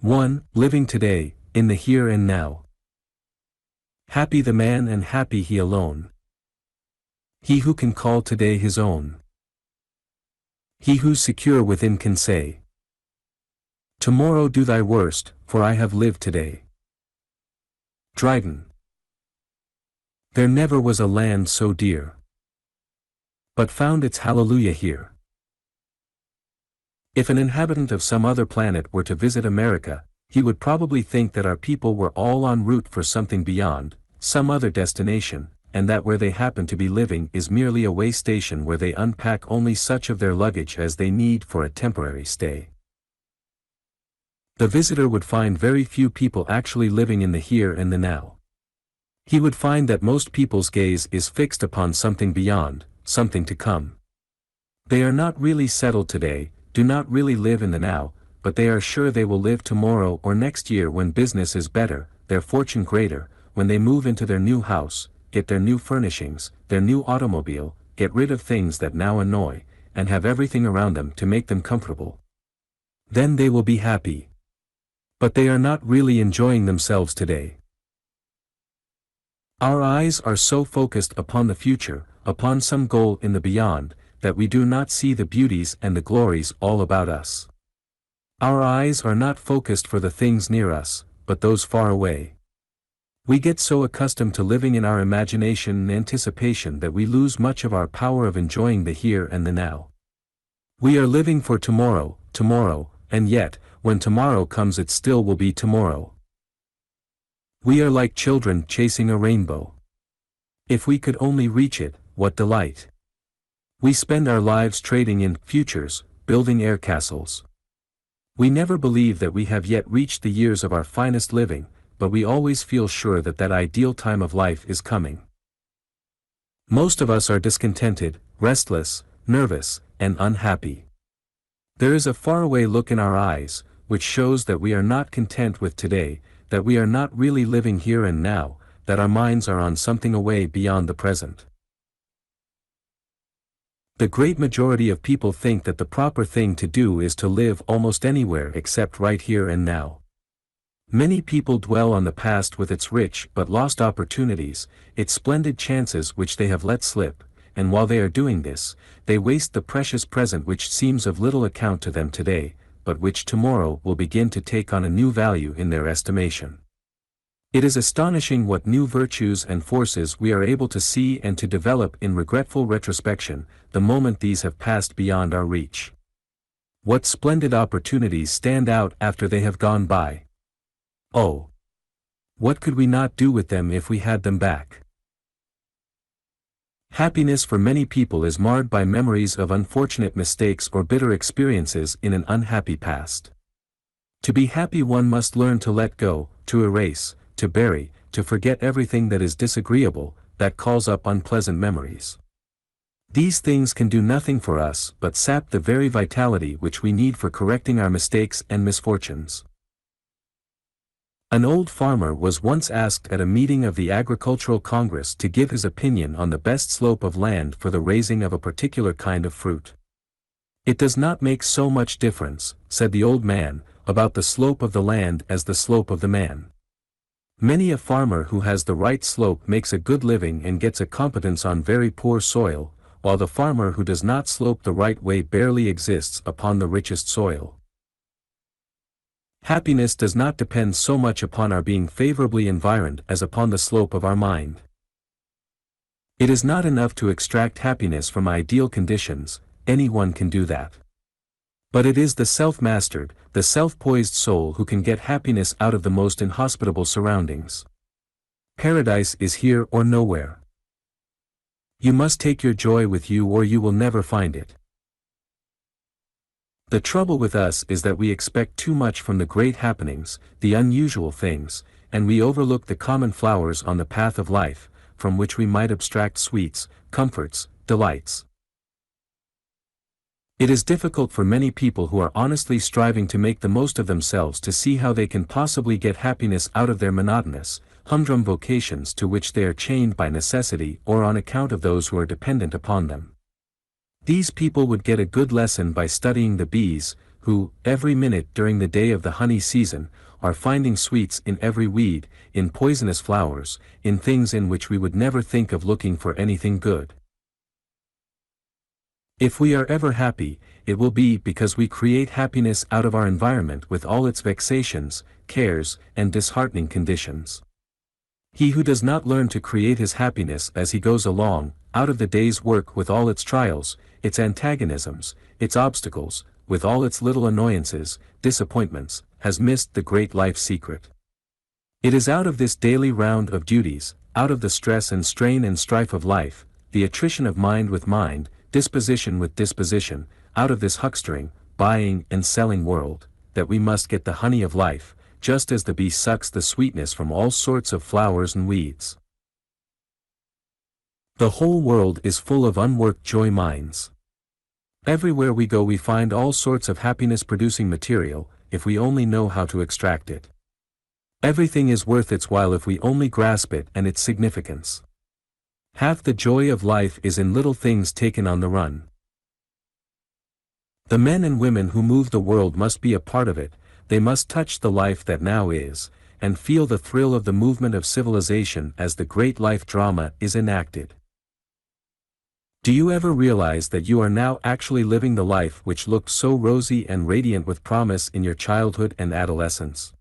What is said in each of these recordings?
1. Living today, in the here and now. Happy the man and happy he alone. He who can call today his own. He who's secure within can say, tomorrow do thy worst, for I have lived today. Dryden. There never was a land so dear, but found its hallelujah here. If an inhabitant of some other planet were to visit America, he would probably think that our people were all en route for something beyond, some other destination, and that where they happen to be living is merely a way station where they unpack only such of their luggage as they need for a temporary stay. The visitor would find very few people actually living in the here and the now. He would find that most people's gaze is fixed upon something beyond, something to come. They are not really settled today, do not really live in the now, but they are sure they will live tomorrow or next year when business is better, their fortune greater, when they move into their new house, get their new furnishings, their new automobile, get rid of things that now annoy, and have everything around them to make them comfortable. Then they will be happy. But they are not really enjoying themselves today. Our eyes are so focused upon the future, upon some goal in the beyond, that we do not see the beauties and the glories all about us. Our eyes are not focused for the things near us, but those far away. We get so accustomed to living in our imagination and anticipation that we lose much of our power of enjoying the here and the now. We are living for tomorrow, and yet, when tomorrow comes it still will be tomorrow. We are like children chasing a rainbow. If we could only reach it, what delight! We spend our lives trading in futures, building air castles. We never believe that we have yet reached the years of our finest living, but we always feel sure that that ideal time of life is coming. Most of us are discontented, restless, nervous, and unhappy. There is a faraway look in our eyes, which shows that we are not content with today, that we are not really living here and now, that our minds are on something away beyond the present. The great majority of people think that the proper thing to do is to live almost anywhere except right here and now. Many people dwell on the past with its rich but lost opportunities, its splendid chances which they have let slip, and while they are doing this, they waste the precious present which seems of little account to them today, but which tomorrow will begin to take on a new value in their estimation. It is astonishing what new virtues and forces we are able to see and to develop in regretful retrospection, the moment these have passed beyond our reach. What splendid opportunities stand out after they have gone by. Oh! What could we not do with them if we had them back? Happiness for many people is marred by memories of unfortunate mistakes or bitter experiences in an unhappy past. To be happy one must learn to let go, to erase, to bury, to forget everything that is disagreeable, that calls up unpleasant memories. These things can do nothing for us but sap the very vitality which we need for correcting our mistakes and misfortunes. An old farmer was once asked at a meeting of the Agricultural Congress to give his opinion on the best slope of land for the raising of a particular kind of fruit. "It does not make so much difference," said the old man, "about the slope of the land as the slope of the man. Many a farmer who has the right slope makes a good living and gets a competence on very poor soil, while the farmer who does not slope the right way barely exists upon the richest soil." Happiness does not depend so much upon our being favorably environed as upon the slope of our mind. It is not enough to extract happiness from ideal conditions, anyone can do that. But it is the self-mastered, the self-poised soul who can get happiness out of the most inhospitable surroundings. Paradise is here or nowhere. You must take your joy with you or you will never find it. The trouble with us is that we expect too much from the great happenings, the unusual things, and we overlook the common flowers on the path of life, from which we might abstract sweets, comforts, delights. It is difficult for many people who are honestly striving to make the most of themselves to see how they can possibly get happiness out of their monotonous, humdrum vocations to which they are chained by necessity or on account of those who are dependent upon them. These people would get a good lesson by studying the bees, who, every minute during the day of the honey season, are finding sweets in every weed, in poisonous flowers, in things in which we would never think of looking for anything good. If we are ever happy, it will be because we create happiness out of our environment with all its vexations, cares, and disheartening conditions. He who does not learn to create his happiness as he goes along, out of the day's work with all its trials, its antagonisms, its obstacles, with all its little annoyances, disappointments, has missed the great life secret. It is out of this daily round of duties, out of the stress and strain and strife of life, the attrition of mind with mind, disposition with disposition, out of this huckstering, buying and selling world, that we must get the honey of life, just as the bee sucks the sweetness from all sorts of flowers and weeds. The whole world is full of unworked joy mines. Everywhere we go we find all sorts of happiness-producing material, if we only know how to extract it. Everything is worth its while if we only grasp it and its significance. Half the joy of life is in little things taken on the run. The men and women who move the world must be a part of it, they must touch the life that now is, and feel the thrill of the movement of civilization as the great life drama is enacted. Do you ever realize that you are now actually living the life which looked so rosy and radiant with promise in your childhood and adolescence?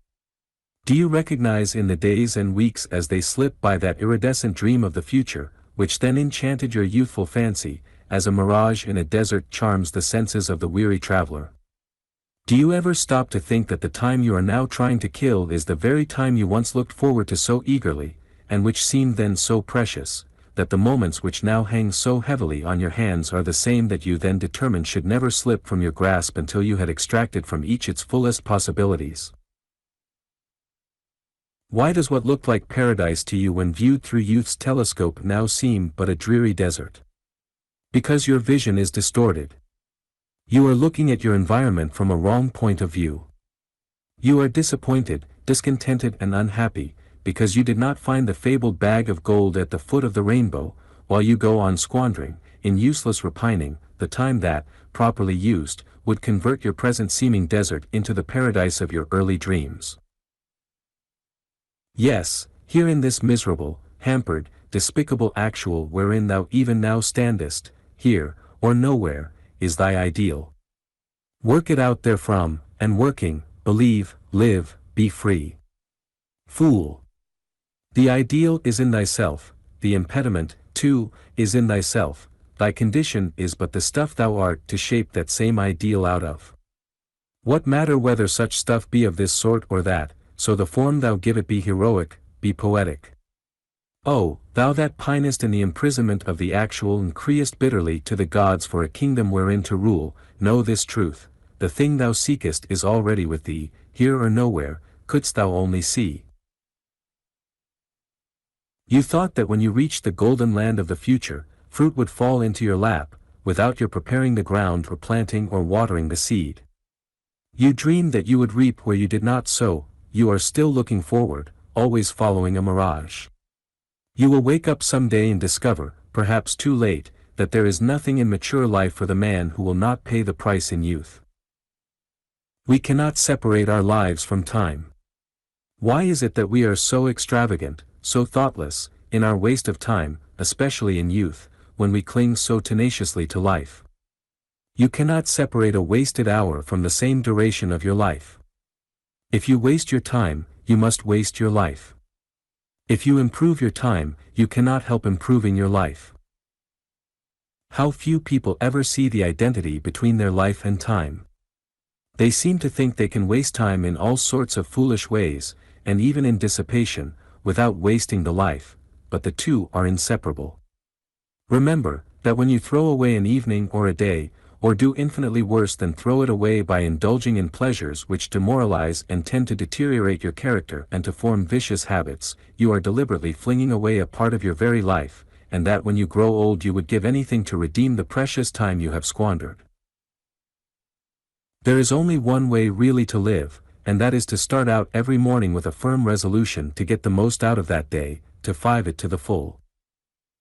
Do you recognize in the days and weeks as they slip by that iridescent dream of the future, which then enchanted your youthful fancy, as a mirage in a desert charms the senses of the weary traveler? Do you ever stop to think that the time you are now trying to kill is the very time you once looked forward to so eagerly, and which seemed then so precious, that the moments which now hang so heavily on your hands are the same that you then determined should never slip from your grasp until you had extracted from each its fullest possibilities? Why does what looked like paradise to you when viewed through youth's telescope now seem but a dreary desert? Because your vision is distorted. You are looking at your environment from a wrong point of view. You are disappointed, discontented and unhappy, because you did not find the fabled bag of gold at the foot of the rainbow, while you go on squandering, in useless repining, the time that, properly used, would convert your present seeming desert into the paradise of your early dreams. Yes, here in this miserable, hampered, despicable actual wherein thou even now standest, here, or nowhere, is thy ideal. Work it out therefrom, and working, believe, live, be free. Fool! The ideal is in thyself, the impediment, too, is in thyself, thy condition is but the stuff thou art to shape that same ideal out of. What matter whether such stuff be of this sort or that, so the form thou give it be heroic, be poetic. Oh, thou that pinest in the imprisonment of the actual and criest bitterly to the gods for a kingdom wherein to rule, know this truth, the thing thou seekest is already with thee, here or nowhere, couldst thou only see. You thought that when you reached the golden land of the future, fruit would fall into your lap, without your preparing the ground or planting or watering the seed. You dreamed that you would reap where you did not sow. You are still looking forward, always following a mirage. You will wake up some day and discover, perhaps too late, that there is nothing in mature life for the man who will not pay the price in youth. We cannot separate our lives from time. Why is it that we are so extravagant, so thoughtless, in our waste of time, especially in youth, when we cling so tenaciously to life? You cannot separate a wasted hour from the same duration of your life. If you waste your time, you must waste your life. If you improve your time, you cannot help improving your life. How few people ever see the identity between their life and time. They seem to think they can waste time in all sorts of foolish ways, and even in dissipation, without wasting the life, but the two are inseparable. Remember, that when you throw away an evening or a day, or do infinitely worse than throw it away by indulging in pleasures which demoralize and tend to deteriorate your character and to form vicious habits, you are deliberately flinging away a part of your very life, and that when you grow old you would give anything to redeem the precious time you have squandered. There is only one way really to live, and that is to start out every morning with a firm resolution to get the most out of that day, to five it to the full.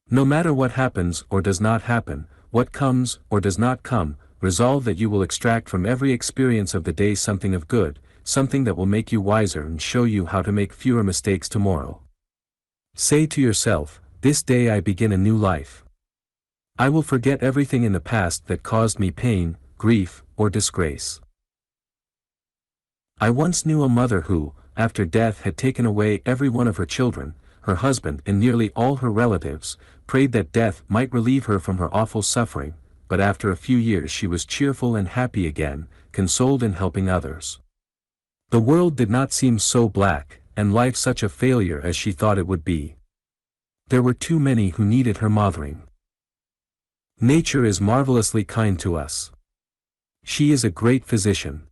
No matter what happens or does not happen, what comes or does not come, resolve that you will extract from every experience of the day something of good, something that will make you wiser and show you how to make fewer mistakes tomorrow. Say to yourself, this day I begin a new life. I will forget everything in the past that caused me pain, grief, or disgrace. I once knew a mother who, after death had taken away every one of her children, her husband and nearly all her relatives, prayed that death might relieve her from her awful suffering, but after a few years she was cheerful and happy again, consoled in helping others. The world did not seem so black, and life such a failure as she thought it would be. There were too many who needed her mothering. Nature is marvelously kind to us. She is a great physician.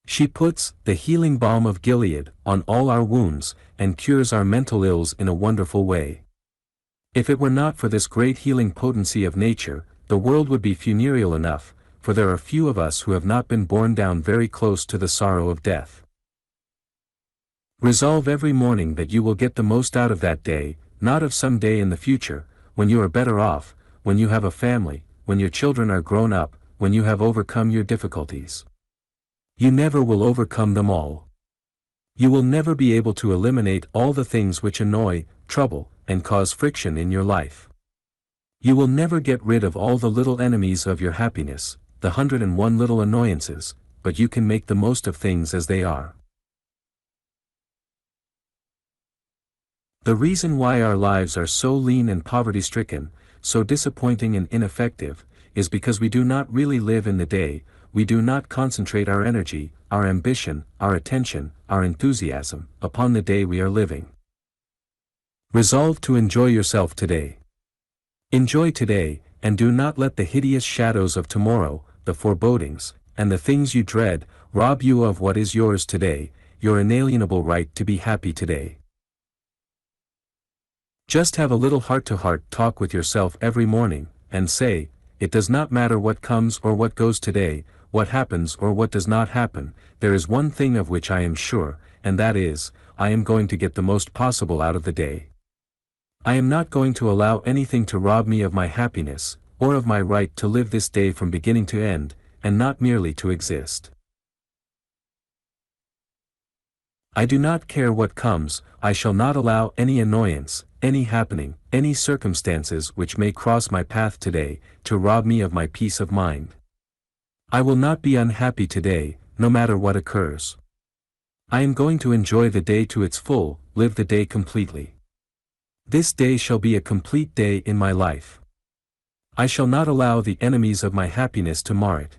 She puts the healing balm of Gilead on all our wounds, and cures our mental ills in a wonderful way. If it were not for this great healing potency of nature, the world would be funereal enough, for there are few of us who have not been borne down very close to the sorrow of death. Resolve every morning that you will get the most out of that day, not of some day in the future, when you are better off, when you have a family, when your children are grown up, when you have overcome your difficulties. You never will overcome them all. You will never be able to eliminate all the things which annoy, trouble, and cause friction in your life. You will never get rid of all the little enemies of your happiness, the 101 little annoyances, but you can make the most of things as they are. The reason why our lives are so lean and poverty-stricken, so disappointing and ineffective, is because we do not really live in the day. We do not concentrate our energy, our ambition, our attention, our enthusiasm, upon the day we are living. Resolve to enjoy yourself today. Enjoy today, and do not let the hideous shadows of tomorrow, the forebodings, and the things you dread, rob you of what is yours today, your inalienable right to be happy today. Just have a little heart-to-heart talk with yourself every morning, and say, it does not matter what comes or what goes today, what happens or what does not happen, there is one thing of which I am sure, and that is, I am going to get the most possible out of the day. I am not going to allow anything to rob me of my happiness, or of my right to live this day from beginning to end, and not merely to exist. I do not care what comes, I shall not allow any annoyance, any happening, any circumstances which may cross my path today, to rob me of my peace of mind. I will not be unhappy today, no matter what occurs. I am going to enjoy the day to its full, live the day completely. This day shall be a complete day in my life. I shall not allow the enemies of my happiness to mar it.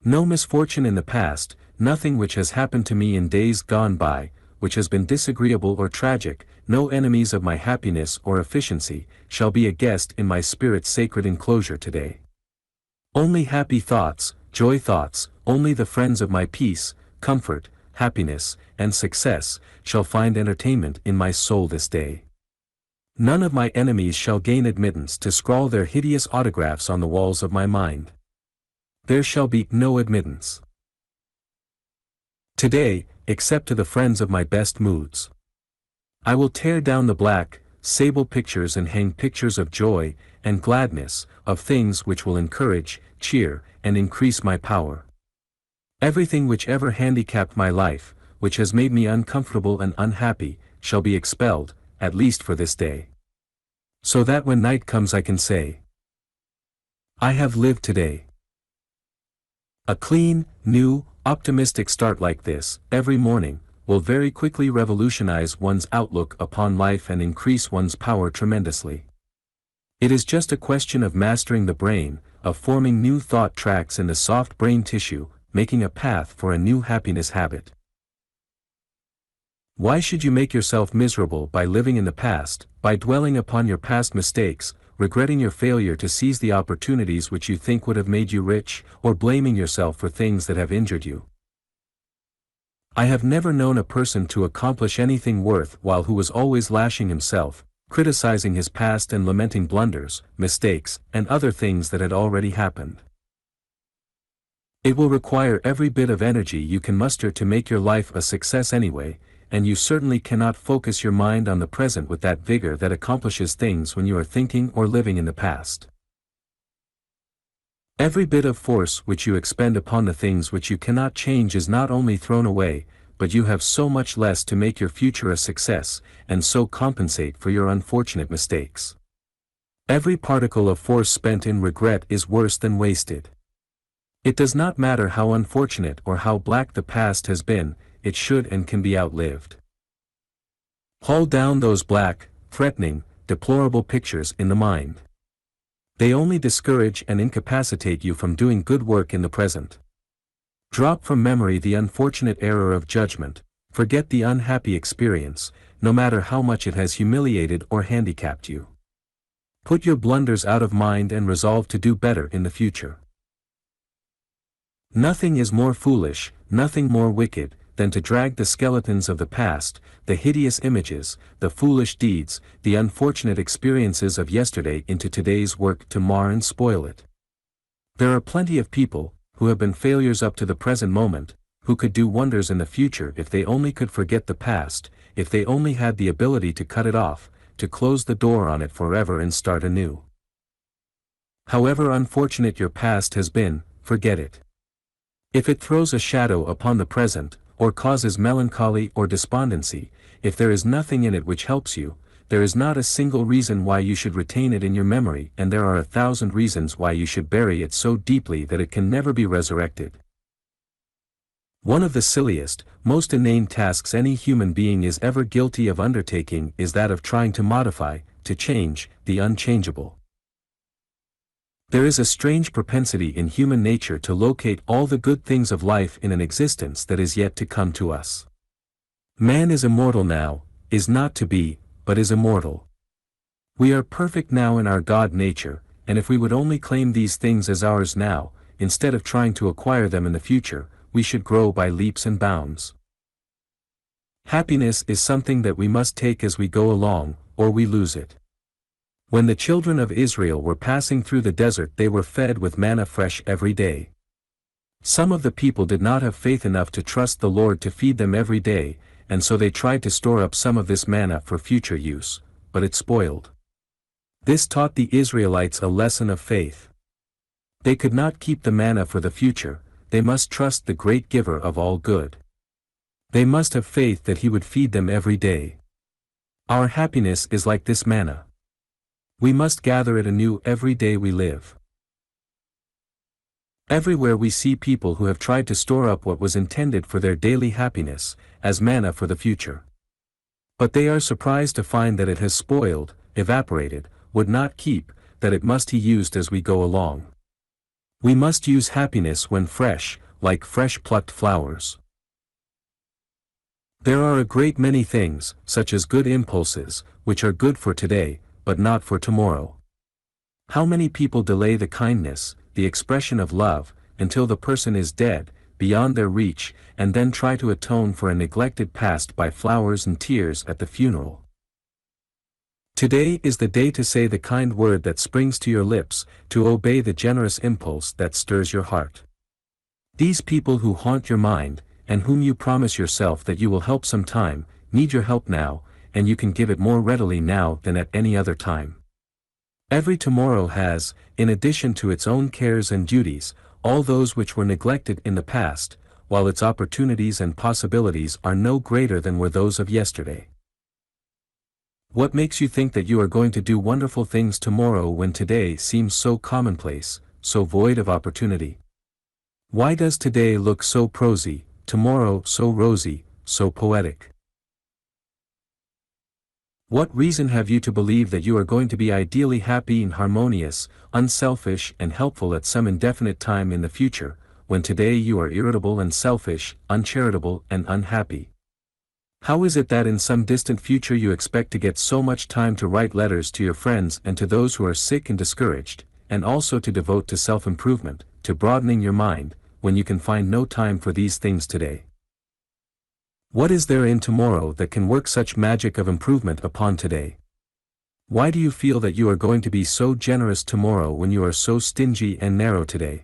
No misfortune in the past, nothing which has happened to me in days gone by, which has been disagreeable or tragic, no enemies of my happiness or efficiency, shall be a guest in my spirit's sacred enclosure today. Only happy thoughts, joy thoughts, only the friends of my peace, comfort, happiness, and success, shall find entertainment in my soul this day. None of my enemies shall gain admittance to scrawl their hideous autographs on the walls of my mind. There shall be no admittance today, except to the friends of my best moods. I will tear down the black, sable pictures and hang pictures of joy, and gladness, of things which will encourage, cheer, and increase my power. Everything which ever handicapped my life, which has made me uncomfortable and unhappy, shall be expelled, at least for this day. So that when night comes I can say, I have lived today. A clean, new, optimistic start like this, every morning, will very quickly revolutionize one's outlook upon life and increase one's power tremendously. It is just a question of mastering the brain, of forming new thought tracks in the soft brain tissue, making a path for a new happiness habit. Why should you make yourself miserable by living in the past, by dwelling upon your past mistakes, regretting your failure to seize the opportunities which you think would have made you rich, or blaming yourself for things that have injured you? I have never known a person to accomplish anything worthwhile who was always lashing himself, criticizing his past and lamenting blunders, mistakes, and other things that had already happened. It will require every bit of energy you can muster to make your life a success anyway, and you certainly cannot focus your mind on the present with that vigor that accomplishes things when you are thinking or living in the past. Every bit of force which you expend upon the things which you cannot change is not only thrown away, but you have so much less to make your future a success, and so compensate for your unfortunate mistakes. Every particle of force spent in regret is worse than wasted. It does not matter how unfortunate or how black the past has been, it should and can be outlived. Hold down those black, threatening, deplorable pictures in the mind. They only discourage and incapacitate you from doing good work in the present. Drop from memory the unfortunate error of judgment, forget the unhappy experience, no matter how much it has humiliated or handicapped you. Put your blunders out of mind and resolve to do better in the future. Nothing is more foolish, nothing more wicked, than to drag the skeletons of the past, the hideous images, the foolish deeds, the unfortunate experiences of yesterday into today's work to mar and spoil it. There are plenty of people, who have been failures up to the present moment, who could do wonders in the future if they only could forget the past, if they only had the ability to cut it off, to close the door on it forever and start anew. However unfortunate your past has been, forget it. If it throws a shadow upon the present, or causes melancholy or despondency, if there is nothing in it which helps you, there is not a single reason why you should retain it in your memory, and there are 1,000 reasons why you should bury it so deeply that it can never be resurrected. One of the silliest, most inane tasks any human being is ever guilty of undertaking is that of trying to modify, to change, the unchangeable. There is a strange propensity in human nature to locate all the good things of life in an existence that is yet to come to us. Man is immortal now, is not to be, but is immortal. We are perfect now in our God nature, and if we would only claim these things as ours now, instead of trying to acquire them in the future, we should grow by leaps and bounds. Happiness is something that we must take as we go along, or we lose it. When the children of Israel were passing through the desert, they were fed with manna fresh every day. Some of the people did not have faith enough to trust the Lord to feed them every day, and so they tried to store up some of this manna for future use, but it spoiled. This taught the Israelites a lesson of faith. They could not keep the manna for the future, they must trust the great giver of all good. They must have faith that he would feed them every day. Our happiness is like this manna. We must gather it anew every day we live. Everywhere we see people who have tried to store up what was intended for their daily happiness, as manna for the future. But they are surprised to find that it has spoiled, evaporated, would not keep, that it must be used as we go along. We must use happiness when fresh, like fresh plucked flowers. There are a great many things, such as good impulses, which are good for today, but not for tomorrow. How many people delay the kindness, the expression of love, until the person is dead, beyond their reach, and then try to atone for a neglected past by flowers and tears at the funeral. Today is the day to say the kind word that springs to your lips, to obey the generous impulse that stirs your heart. These people who haunt your mind, and whom you promise yourself that you will help sometime, need your help now, and you can give it more readily now than at any other time. Every tomorrow has, in addition to its own cares and duties, all those which were neglected in the past, while its opportunities and possibilities are no greater than were those of yesterday. What makes you think that you are going to do wonderful things tomorrow when today seems so commonplace, so void of opportunity? Why does today look so prosy, tomorrow so rosy, so poetic? What reason have you to believe that you are going to be ideally happy and harmonious, unselfish and helpful at some indefinite time in the future, when today you are irritable and selfish, uncharitable and unhappy? How is it that in some distant future you expect to get so much time to write letters to your friends and to those who are sick and discouraged, and also to devote to self-improvement, to broadening your mind, when you can find no time for these things today? What is there in tomorrow that can work such magic of improvement upon today? Why do you feel that you are going to be so generous tomorrow when you are so stingy and narrow today?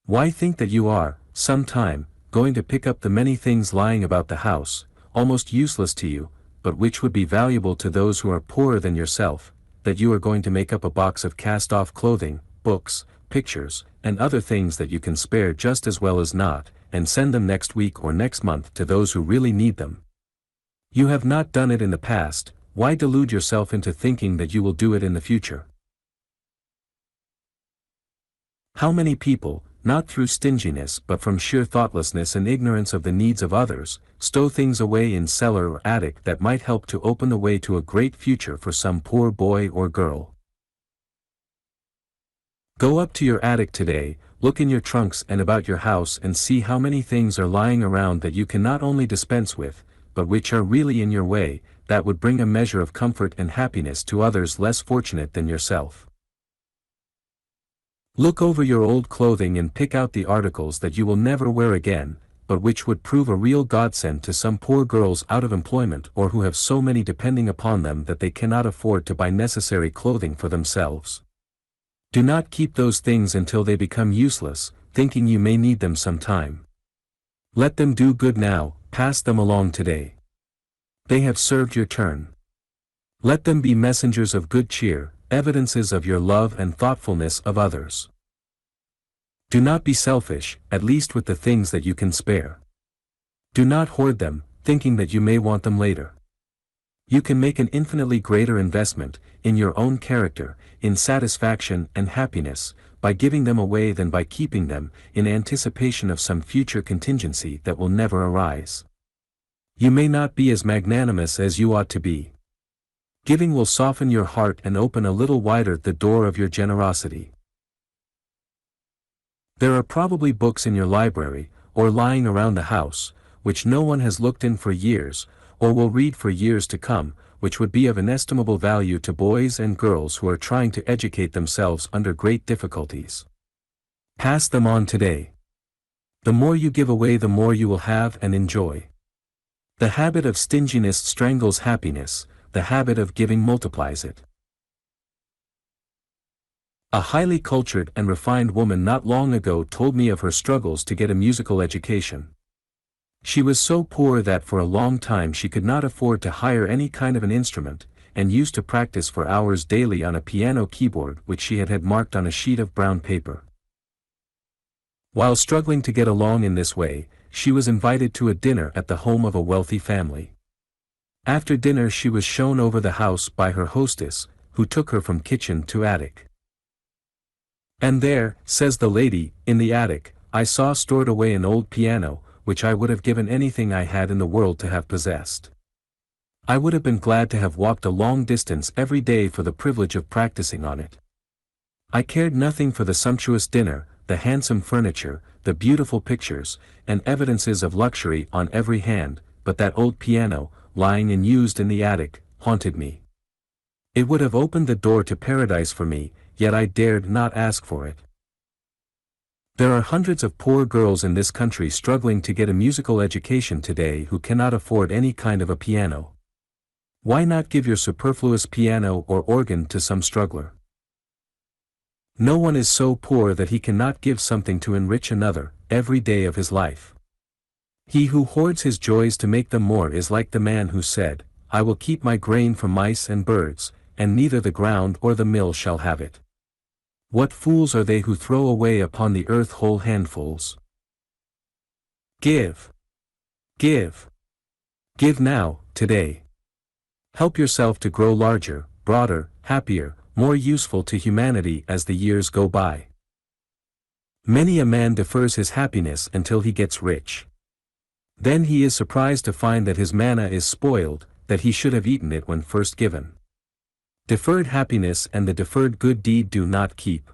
Why think that you are, sometime, going to pick up the many things lying about the house, almost useless to you, but which would be valuable to those who are poorer than yourself, that you are going to make up a box of cast-off clothing, books, pictures, and other things that you can spare just as well as not, and send them next week or next month to those who really need them. You have not done it in the past, why delude yourself into thinking that you will do it in the future? How many people, not through stinginess but from sheer thoughtlessness and ignorance of the needs of others, stow things away in cellar or attic that might help to open the way to a great future for some poor boy or girl? Go up to your attic today, look in your trunks and about your house and see how many things are lying around that you can not only dispense with, but which are really in your way, that would bring a measure of comfort and happiness to others less fortunate than yourself. Look over your old clothing and pick out the articles that you will never wear again, but which would prove a real godsend to some poor girls out of employment or who have so many depending upon them that they cannot afford to buy necessary clothing for themselves. Do not keep those things until they become useless, thinking you may need them sometime. Let them do good now, pass them along today. They have served your turn. Let them be messengers of good cheer, evidences of your love and thoughtfulness of others. Do not be selfish, at least with the things that you can spare. Do not hoard them, thinking that you may want them later. You can make an infinitely greater investment, in your own character, in satisfaction and happiness, by giving them away than by keeping them, in anticipation of some future contingency that will never arise. You may not be as magnanimous as you ought to be. Giving will soften your heart and open a little wider the door of your generosity. There are probably books in your library, or lying around the house, which no one has looked in for years, or will read for years to come, which would be of inestimable value to boys and girls who are trying to educate themselves under great difficulties. Pass them on today. The more you give away, the more you will have and enjoy. The habit of stinginess strangles happiness, the habit of giving multiplies it. A highly cultured and refined woman not long ago told me of her struggles to get a musical education. She was so poor that for a long time she could not afford to hire any kind of an instrument, and used to practice for hours daily on a piano keyboard which she had marked on a sheet of brown paper. While struggling to get along in this way, she was invited to a dinner at the home of a wealthy family. After dinner she was shown over the house by her hostess, who took her from kitchen to attic. "And there," says the lady, "in the attic, I saw stored away an old piano, which I would have given anything I had in the world to have possessed. I would have been glad to have walked a long distance every day for the privilege of practicing on it. I cared nothing for the sumptuous dinner, the handsome furniture, the beautiful pictures, and evidences of luxury on every hand, but that old piano, lying unused in the attic, haunted me. It would have opened the door to paradise for me, yet I dared not ask for it." There are hundreds of poor girls in this country struggling to get a musical education today who cannot afford any kind of a piano. Why not give your superfluous piano or organ to some struggler? No one is so poor that he cannot give something to enrich another, every day of his life. He who hoards his joys to make them more is like the man who said, "I will keep my grain from mice and birds, and neither the ground or the mill shall have it." What fools are they who throw away upon the earth whole handfuls? Give. Give. Give now, today. Help yourself to grow larger, broader, happier, more useful to humanity as the years go by. Many a man defers his happiness until he gets rich. Then he is surprised to find that his manna is spoiled, that he should have eaten it when first given. Deferred happiness and the deferred good deed do not keep.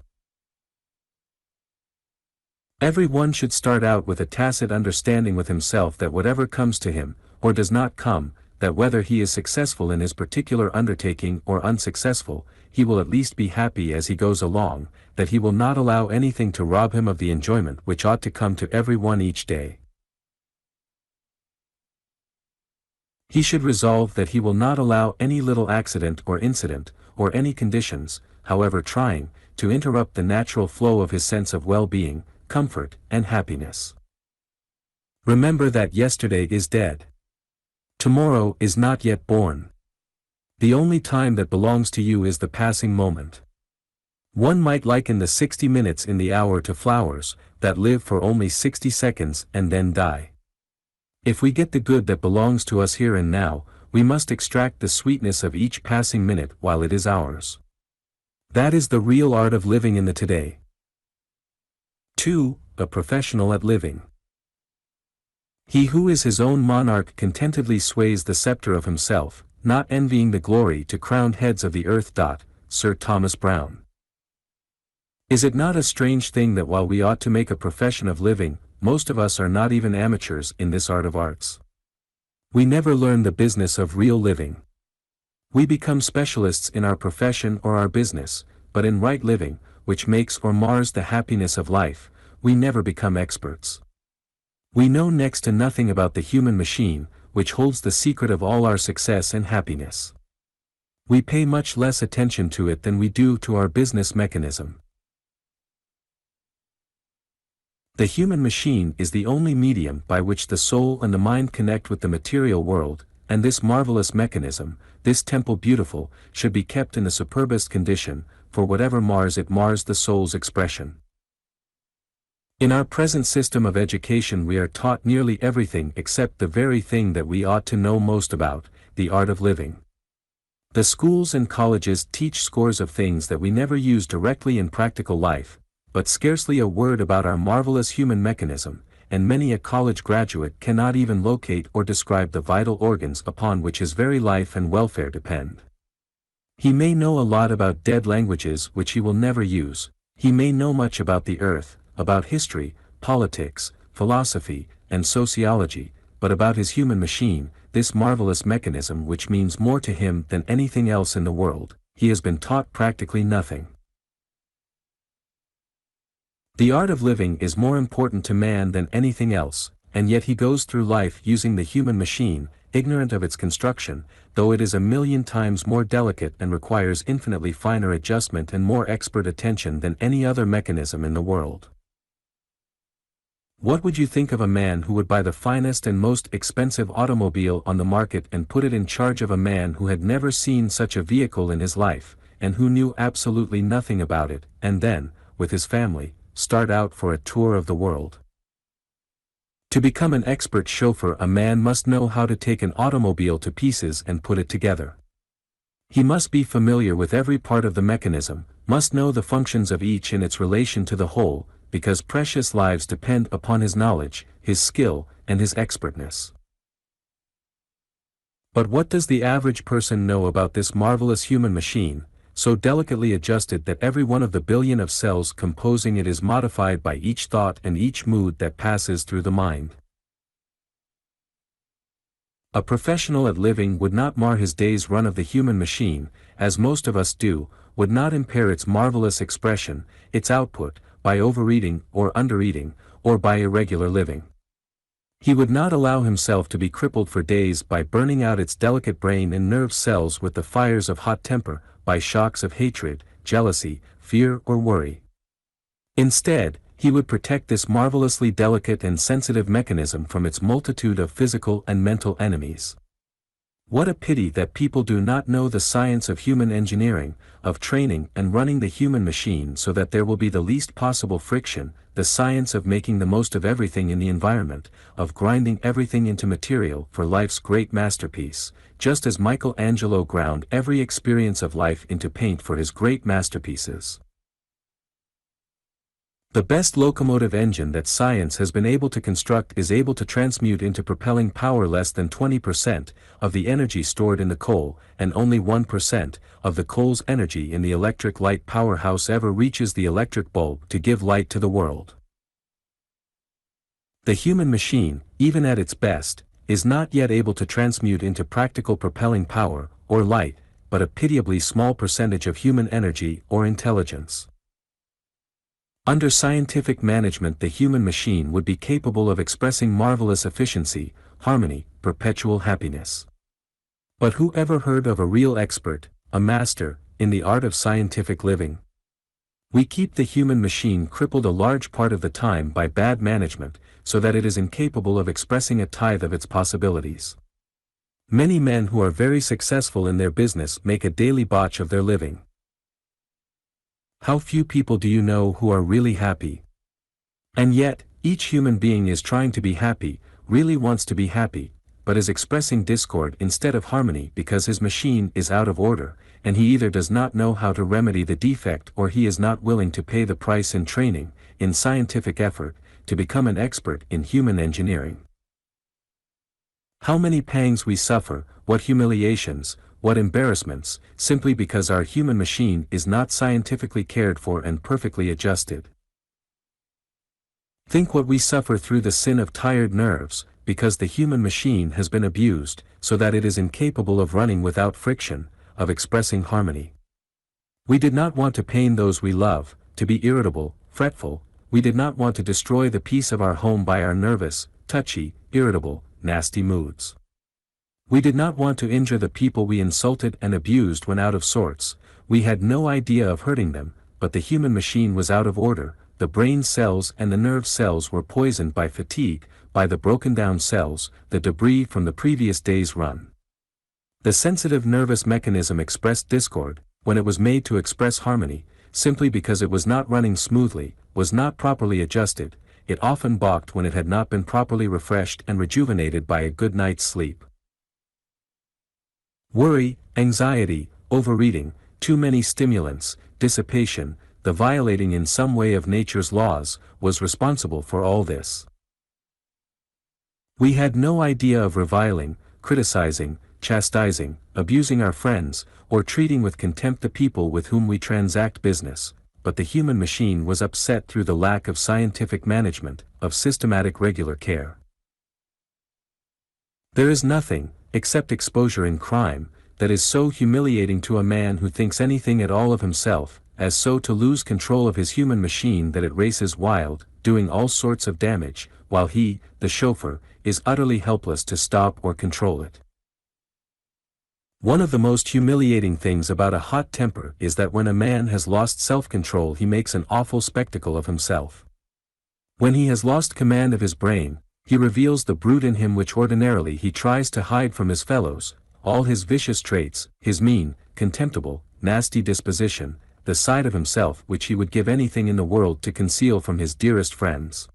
Every one should start out with a tacit understanding with himself that whatever comes to him, or does not come, that whether he is successful in his particular undertaking or unsuccessful, he will at least be happy as he goes along, that he will not allow anything to rob him of the enjoyment which ought to come to every one each day. He should resolve that he will not allow any little accident or incident, or any conditions, however trying, to interrupt the natural flow of his sense of well-being, comfort, and happiness. Remember that yesterday is dead. Tomorrow is not yet born. The only time that belongs to you is the passing moment. One might liken the 60 minutes in the hour to flowers, that live for only 60 seconds and then die. If we get the good that belongs to us here and now, we must extract the sweetness of each passing minute while it is ours. That is the real art of living in the today. 2. A professional at living. He who is his own monarch contentedly sways the scepter of himself, not envying the glory to crowned heads of the earth. Sir Thomas Browne. Is it not a strange thing that while we ought to make a profession of living, most of us are not even amateurs in this art of arts? We never learn the business of real living. We become specialists in our profession or our business, but in right living, which makes or mars the happiness of life, we never become experts. We know next to nothing about the human machine, which holds the secret of all our success and happiness. We pay much less attention to it than we do to our business mechanism. The human machine is the only medium by which the soul and the mind connect with the material world, and this marvelous mechanism, this temple beautiful, should be kept in the superbest condition, for whatever mars it mars the soul's expression. In our present system of education we are taught nearly everything except the very thing that we ought to know most about, the art of living. The schools and colleges teach scores of things that we never use directly in practical life, but scarcely a word about our marvelous human mechanism, and many a college graduate cannot even locate or describe the vital organs upon which his very life and welfare depend. He may know a lot about dead languages which he will never use, he may know much about the earth, about history, politics, philosophy, and sociology, but about his human machine, this marvelous mechanism which means more to him than anything else in the world, he has been taught practically nothing. The art of living is more important to man than anything else, and yet he goes through life using the human machine, ignorant of its construction, though it is a million times more delicate and requires infinitely finer adjustment and more expert attention than any other mechanism in the world. What would you think of a man who would buy the finest and most expensive automobile on the market and put it in charge of a man who had never seen such a vehicle in his life, and who knew absolutely nothing about it, and then, with his family, start out for a tour of the world? To become an expert chauffeur a man must know how to take an automobile to pieces and put it together. He must be familiar with every part of the mechanism, must know the functions of each in its relation to the whole, because precious lives depend upon his knowledge, his skill, and his expertness. But what does the average person know about this marvelous human machine, so delicately adjusted that every one of the billion of cells composing it is modified by each thought and each mood that passes through the mind? A professional at living would not mar his day's run of the human machine, as most of us do, would not impair its marvelous expression, its output, by overeating or undereating, or by irregular living. He would not allow himself to be crippled for days by burning out its delicate brain and nerve cells with the fires of hot temper, by shocks of hatred, jealousy, fear or worry. Instead, he would protect this marvelously delicate and sensitive mechanism from its multitude of physical and mental enemies. What a pity that people do not know the science of human engineering, of training and running the human machine so that there will be the least possible friction, the science of making the most of everything in the environment, of grinding everything into material for life's great masterpiece, just as Michelangelo ground every experience of life into paint for his great masterpieces. The best locomotive engine that science has been able to construct is able to transmute into propelling power less than 20% of the energy stored in the coal, and only 1% of the coal's energy in the electric light powerhouse ever reaches the electric bulb to give light to the world. The human machine, even at its best, is not yet able to transmute into practical propelling power, or light, but a pitiably small percentage of human energy or intelligence. Under scientific management the human machine would be capable of expressing marvelous efficiency, harmony, perpetual happiness. But who ever heard of a real expert, a master, in the art of scientific living? We keep the human machine crippled a large part of the time by bad management, so that it is incapable of expressing a tithe of its possibilities. Many men who are very successful in their business make a daily botch of their living. How few people do you know who are really happy? And yet, each human being is trying to be happy, really wants to be happy, but is expressing discord instead of harmony because his machine is out of order, and he either does not know how to remedy the defect or he is not willing to pay the price in training, in scientific effort, to become an expert in human engineering. How many pangs we suffer, what humiliations, what embarrassments, simply because our human machine is not scientifically cared for and perfectly adjusted. Think what we suffer through the sin of tired nerves, because the human machine has been abused, so that it is incapable of running without friction, of expressing harmony. We did not want to pain those we love, to be irritable, fretful, we did not want to destroy the peace of our home by our nervous, touchy, irritable, nasty moods. We did not want to injure the people we insulted and abused when out of sorts, we had no idea of hurting them, but the human machine was out of order, the brain cells and the nerve cells were poisoned by fatigue, by the broken down cells, the debris from the previous day's run. The sensitive nervous mechanism expressed discord, when it was made to express harmony, simply because it was not running smoothly, was not properly adjusted, it often balked when it had not been properly refreshed and rejuvenated by a good night's sleep. Worry, anxiety, overeating, too many stimulants, dissipation, the violating in some way of nature's laws, was responsible for all this. We had no idea of reviling, criticizing, chastising, abusing our friends, or treating with contempt the people with whom we transact business, but the human machine was upset through the lack of scientific management, of systematic regular care. There is nothing, except exposure in crime, that is so humiliating to a man who thinks anything at all of himself, as so to lose control of his human machine that it races wild, doing all sorts of damage, while he, the chauffeur, is utterly helpless to stop or control it. One of the most humiliating things about a hot temper is that when a man has lost self-control he makes an awful spectacle of himself. When he has lost command of his brain, he reveals the brute in him which ordinarily he tries to hide from his fellows, all his vicious traits, his mean, contemptible, nasty disposition, the side of himself which he would give anything in the world to conceal from his dearest friends.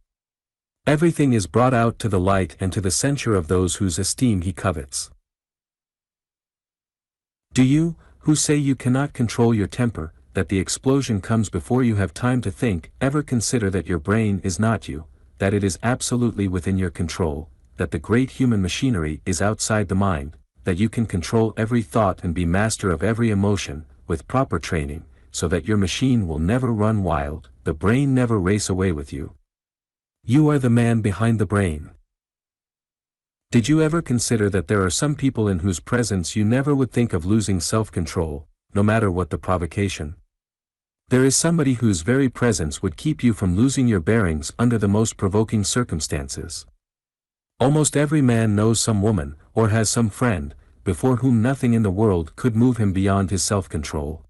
Everything is brought out to the light and to the censure of those whose esteem he covets. Do you, who say you cannot control your temper, that the explosion comes before you have time to think, ever consider that your brain is not you, that it is absolutely within your control, that the great human machinery is outside the mind, that you can control every thought and be master of every emotion, with proper training, so that your machine will never run wild, the brain never race away with you. You are the man behind the brain. Did you ever consider that there are some people in whose presence you never would think of losing self-control, no matter what the provocation? There is somebody whose very presence would keep you from losing your bearings under the most provoking circumstances. Almost every man knows some woman, or has some friend, before whom nothing in the world could move him beyond his self-control.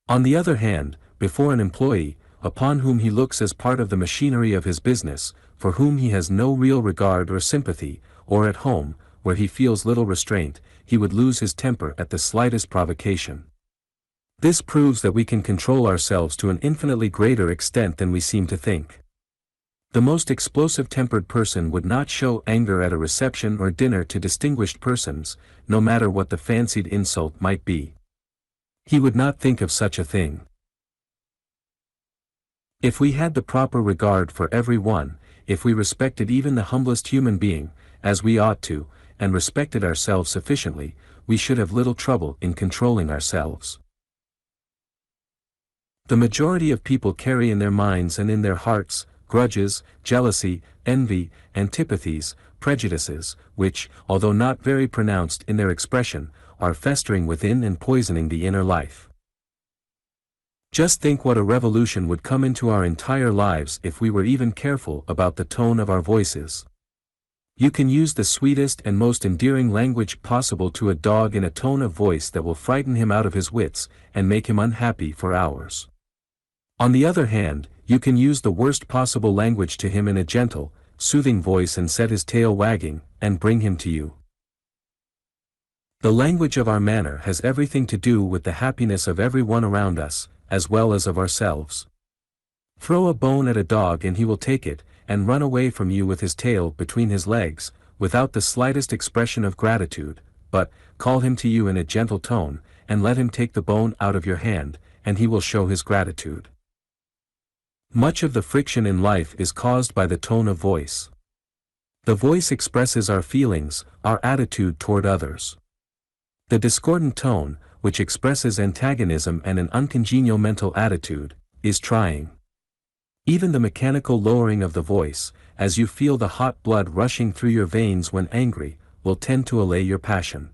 On the other hand, before an employee, upon whom he looks as part of the machinery of his business, for whom he has no real regard or sympathy, or at home, where he feels little restraint, he would lose his temper at the slightest provocation. This proves that we can control ourselves to an infinitely greater extent than we seem to think. The most explosive-tempered person would not show anger at a reception or dinner to distinguished persons, no matter what the fancied insult might be. He would not think of such a thing. If we had the proper regard for every one, if we respected even the humblest human being, as we ought to, and respected ourselves sufficiently, we should have little trouble in controlling ourselves. The majority of people carry in their minds and in their hearts, grudges, jealousy, envy, antipathies, prejudices, which, although not very pronounced in their expression, are festering within and poisoning the inner life. Just think what a revolution would come into our entire lives if we were even careful about the tone of our voices. You can use the sweetest and most endearing language possible to a dog in a tone of voice that will frighten him out of his wits, and make him unhappy for hours. On the other hand, you can use the worst possible language to him in a gentle, soothing voice and set his tail wagging, and bring him to you. The language of our manner has everything to do with the happiness of every one around us, as well as of ourselves. Throw a bone at a dog and he will take it, and run away from you with his tail between his legs, without the slightest expression of gratitude, but, call him to you in a gentle tone, and let him take the bone out of your hand, and he will show his gratitude. Much of the friction in life is caused by the tone of voice. The voice expresses our feelings, our attitude toward others. The discordant tone, which expresses antagonism and an uncongenial mental attitude, is trying. Even the mechanical lowering of the voice, as you feel the hot blood rushing through your veins when angry, will tend to allay your passion.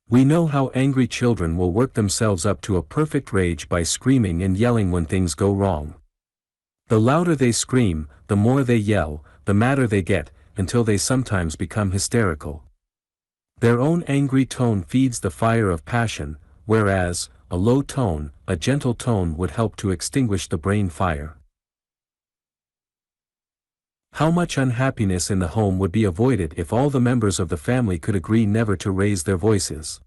We know how angry children will work themselves up to a perfect rage by screaming and yelling when things go wrong. The louder they scream, the more they yell, the madder they get, until they sometimes become hysterical. Their own angry tone feeds the fire of passion, whereas, a low tone, a gentle tone would help to extinguish the brain fire. How much unhappiness in the home would be avoided if all the members of the family could agree never to raise their voices?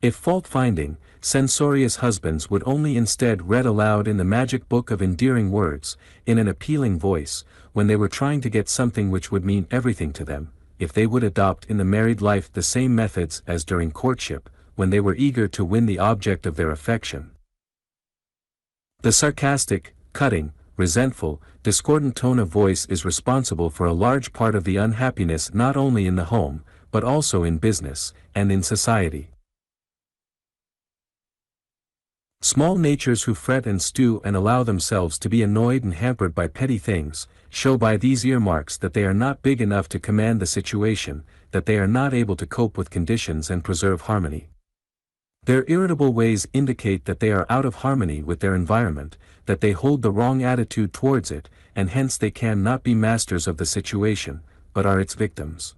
If fault-finding, censorious husbands would only instead read aloud in the magic book of endearing words, in an appealing voice, when they were trying to get something which would mean everything to them, if they would adopt in the married life the same methods as during courtship, when they were eager to win the object of their affection. The sarcastic, cutting, resentful, discordant tone of voice is responsible for a large part of the unhappiness not only in the home, but also in business, and in society. Small natures who fret and stew and allow themselves to be annoyed and hampered by petty things, show by these earmarks that they are not big enough to command the situation, that they are not able to cope with conditions and preserve harmony. Their irritable ways indicate that they are out of harmony with their environment, that they hold the wrong attitude towards it, and hence they can not be masters of the situation, but are its victims.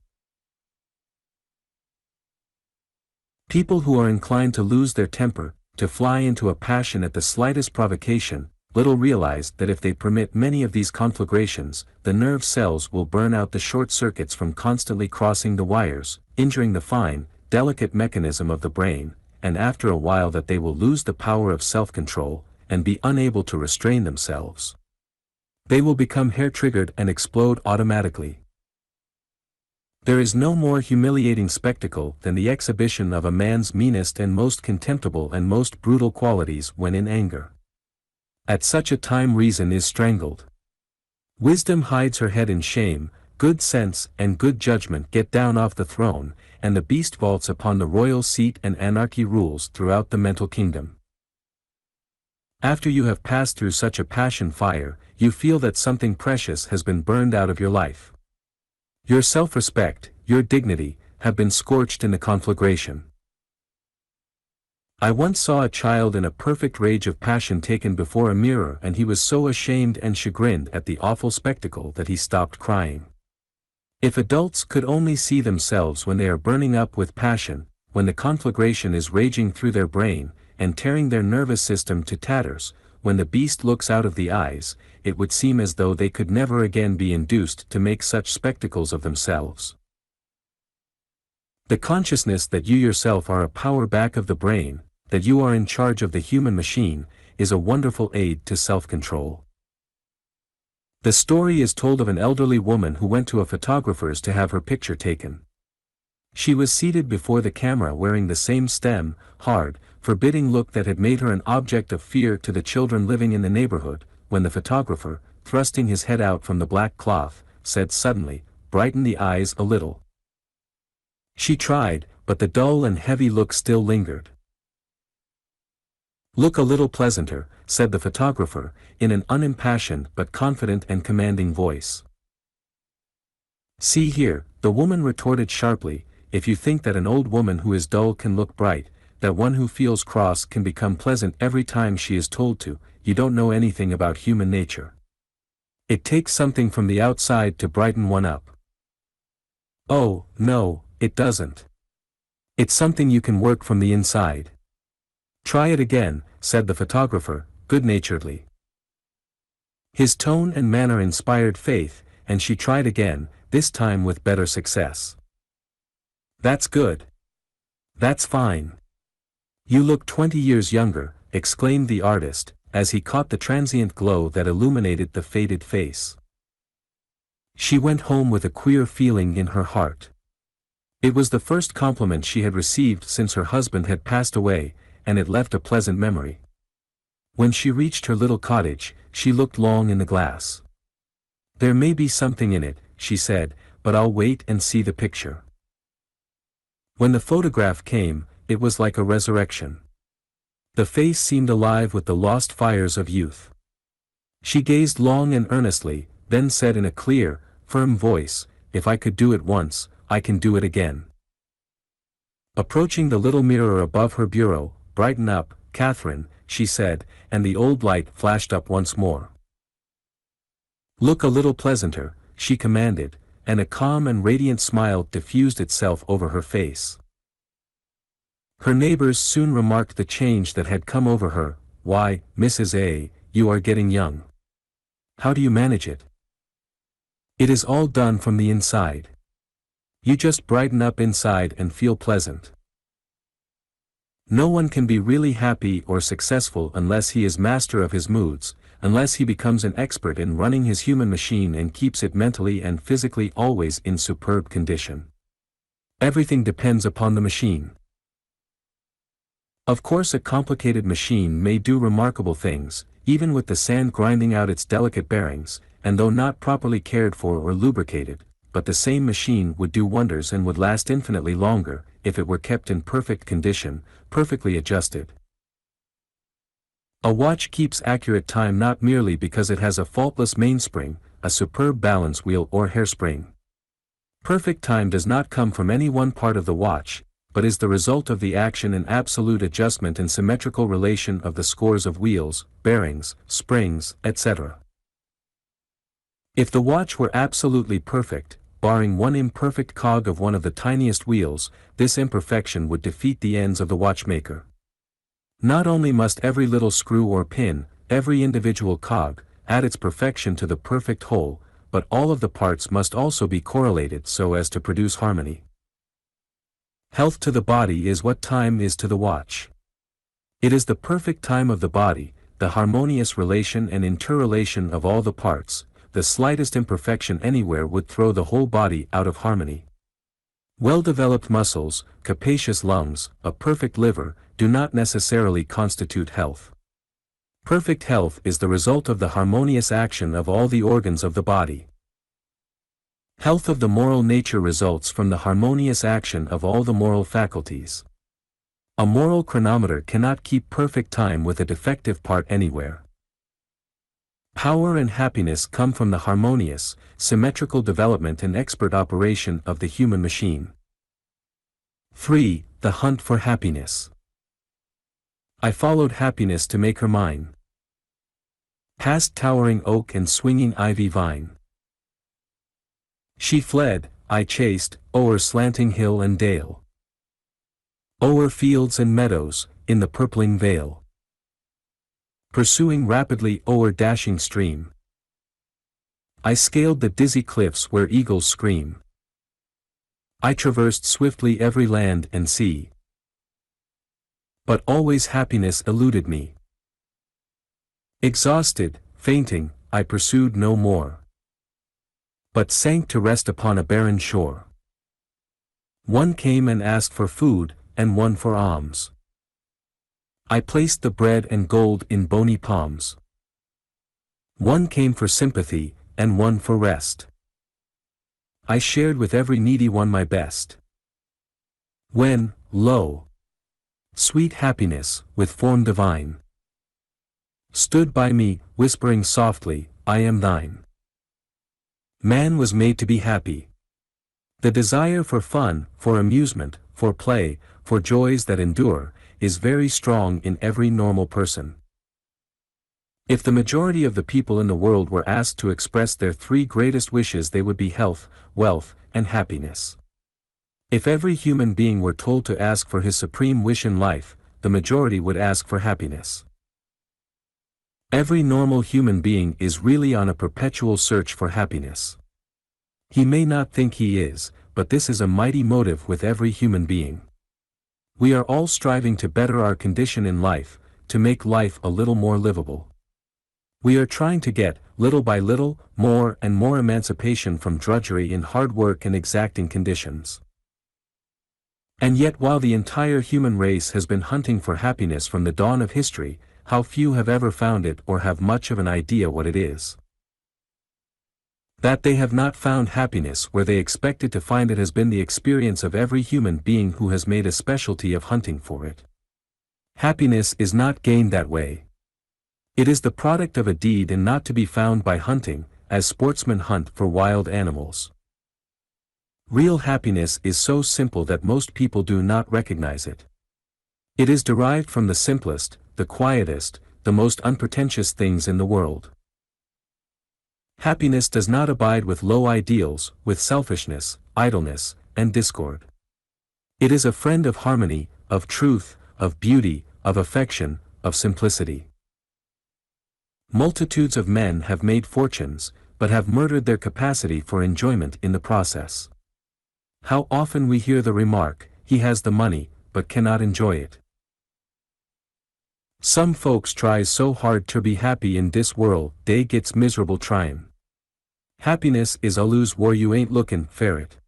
People who are inclined to lose their temper, to fly into a passion at the slightest provocation, little realize that if they permit many of these conflagrations, the nerve cells will burn out the short circuits from constantly crossing the wires, injuring the fine, delicate mechanism of the brain, and after a while that they will lose the power of self-control, and be unable to restrain themselves. They will become hair-triggered and explode automatically. There is no more humiliating spectacle than the exhibition of a man's meanest and most contemptible and most brutal qualities when in anger. At such a time reason is strangled. Wisdom hides her head in shame, good sense and good judgment get down off the throne, and the beast vaults upon the royal seat and anarchy rules throughout the mental kingdom. After you have passed through such a passion fire, you feel that something precious has been burned out of your life. Your self-respect, your dignity, have been scorched in the conflagration. I once saw a child in a perfect rage of passion taken before a mirror, and he was so ashamed and chagrined at the awful spectacle that he stopped crying. If adults could only see themselves when they are burning up with passion, when the conflagration is raging through their brain, and tearing their nervous system to tatters, when the beast looks out of the eyes, it would seem as though they could never again be induced to make such spectacles of themselves. The consciousness that you yourself are a power back of the brain, that you are in charge of the human machine, is a wonderful aid to self-control. The story is told of an elderly woman who went to a photographer's to have her picture taken. She was seated before the camera wearing the same stern, hard, forbidding look that had made her an object of fear to the children living in the neighborhood, when the photographer, thrusting his head out from the black cloth, said suddenly, "Brighten the eyes a little." She tried, but the dull and heavy look still lingered. "Look a little pleasanter," said the photographer, in an unimpassioned but confident and commanding voice. "See here," the woman retorted sharply, "if you think that an old woman who is dull can look bright, that one who feels cross can become pleasant every time she is told to, you don't know anything about human nature. It takes something from the outside to brighten one up." "Oh, no, it doesn't. It's something you can work from the inside." "Try it again," said the photographer, good-naturedly. His tone and manner inspired faith, and she tried again, this time with better success. "That's good. That's fine. You look 20 years younger," exclaimed the artist, as he caught the transient glow that illuminated the faded face. She went home with a queer feeling in her heart. It was the first compliment she had received since her husband had passed away, and it left a pleasant memory. When she reached her little cottage, she looked long in the glass. "There may be something in it," she said, "but I'll wait and see the picture." When the photograph came, it was like a resurrection. The face seemed alive with the lost fires of youth. She gazed long and earnestly, then said in a clear, firm voice, "If I could do it once, I can do it again." Approaching the little mirror above her bureau, "Brighten up, Catherine," she said, and the old light flashed up once more. "Look a little pleasanter," she commanded, and a calm and radiant smile diffused itself over her face. Her neighbors soon remarked the change that had come over her. "Why, Mrs. A., you are getting young. How do you manage it? It is all done from the inside. You just brighten up inside and feel pleasant." No one can be really happy or successful unless he is master of his moods, unless he becomes an expert in running his human machine and keeps it mentally and physically always in superb condition. Everything depends upon the machine. Of course, a complicated machine may do remarkable things, even with the sand grinding out its delicate bearings, and though not properly cared for or lubricated, but the same machine would do wonders and would last infinitely longer, if it were kept in perfect condition, perfectly adjusted. A watch keeps accurate time not merely because it has a faultless mainspring, a superb balance wheel or hairspring. Perfect time does not come from any one part of the watch, but is the result of the action and absolute adjustment and symmetrical relation of the scores of wheels, bearings, springs, etc. If the watch were absolutely perfect, barring one imperfect cog of one of the tiniest wheels, this imperfection would defeat the ends of the watchmaker. Not only must every little screw or pin, every individual cog, add its perfection to the perfect whole, but all of the parts must also be correlated so as to produce harmony. Health to the body is what time is to the watch. It is the perfect time of the body, the harmonious relation and interrelation of all the parts. The slightest imperfection anywhere would throw the whole body out of harmony. Well-developed muscles, capacious lungs, a perfect liver, do not necessarily constitute health. Perfect health is the result of the harmonious action of all the organs of the body. Health of the moral nature results from the harmonious action of all the moral faculties. A moral chronometer cannot keep perfect time with a defective part anywhere. Power and happiness come from the harmonious, symmetrical development and expert operation of the human machine. 3. The hunt for happiness. I followed happiness to make her mine. Past towering oak and swinging ivy vine. She fled, I chased, o'er slanting hill and dale. O'er fields and meadows, in the purpling vale. Pursuing rapidly o'er dashing stream. I scaled the dizzy cliffs where eagles scream. I traversed swiftly every land and sea. But always happiness eluded me. Exhausted, fainting, I pursued no more, but sank to rest upon a barren shore. One came and asked for food, and one for alms. I placed the bread and gold in bony palms. One came for sympathy, and one for rest. I shared with every needy one my best. When, lo! Sweet happiness, with form divine, stood by me, whispering softly, I am thine. Man was made to be happy. The desire for fun, for amusement, for play, for joys that endure, is very strong in every normal person. If the majority of the people in the world were asked to express their three greatest wishes, they would be health, wealth, and happiness. If every human being were told to ask for his supreme wish in life, the majority would ask for happiness. Every normal human being is really on a perpetual search for happiness. He may not think he is, but this is a mighty motive with every human being. We are all striving to better our condition in life, to make life a little more livable. We are trying to get, little by little, more and more emancipation from drudgery in hard work and exacting conditions. And yet while the entire human race has been hunting for happiness from the dawn of history, how few have ever found it or have much of an idea what it is. That they have not found happiness where they expected to find it has been the experience of every human being who has made a specialty of hunting for it. Happiness is not gained that way. It is the product of a deed and not to be found by hunting, as sportsmen hunt for wild animals. Real happiness is so simple that most people do not recognize it. It is derived from the simplest, the quietest, the most unpretentious things in the world. Happiness does not abide with low ideals, with selfishness, idleness, and discord. It is a friend of harmony, of truth, of beauty, of affection, of simplicity. Multitudes of men have made fortunes, but have murdered their capacity for enjoyment in the process. How often we hear the remark, "He has the money, but cannot enjoy it." Some folks tries so hard to be happy in this world, they gets miserable tryin'. Happiness is a lose war you ain't lookin' for it.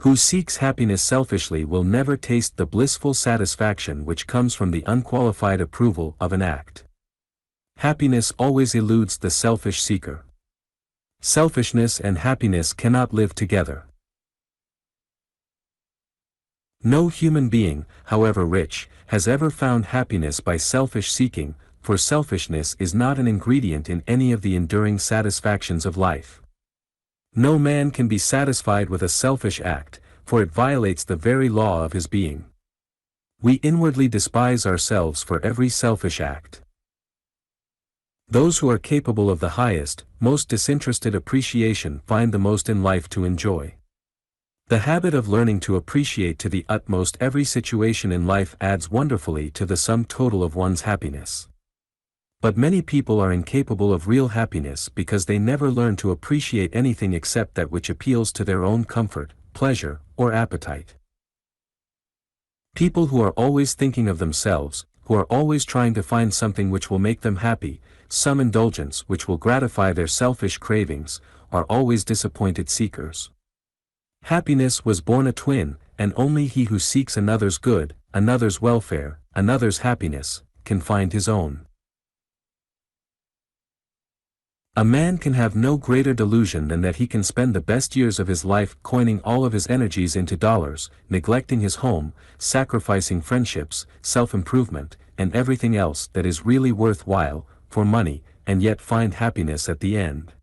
Who seeks happiness selfishly will never taste the blissful satisfaction which comes from the unqualified approval of an act. Happiness always eludes the selfish seeker. Selfishness and happiness cannot live together. No human being, however rich, has ever found happiness by selfish seeking, for selfishness is not an ingredient in any of the enduring satisfactions of life. No man can be satisfied with a selfish act, for it violates the very law of his being. We inwardly despise ourselves for every selfish act. Those who are capable of the highest, most disinterested appreciation find the most in life to enjoy. The habit of learning to appreciate to the utmost every situation in life adds wonderfully to the sum total of one's happiness. But many people are incapable of real happiness because they never learn to appreciate anything except that which appeals to their own comfort, pleasure, or appetite. People who are always thinking of themselves, who are always trying to find something which will make them happy, some indulgence which will gratify their selfish cravings, are always disappointed seekers. Happiness was born a twin, and only he who seeks another's good, another's welfare, another's happiness, can find his own. A man can have no greater delusion than that he can spend the best years of his life coining all of his energies into dollars, neglecting his home, sacrificing friendships, self-improvement, and everything else that is really worthwhile, for money, and yet find happiness at the end.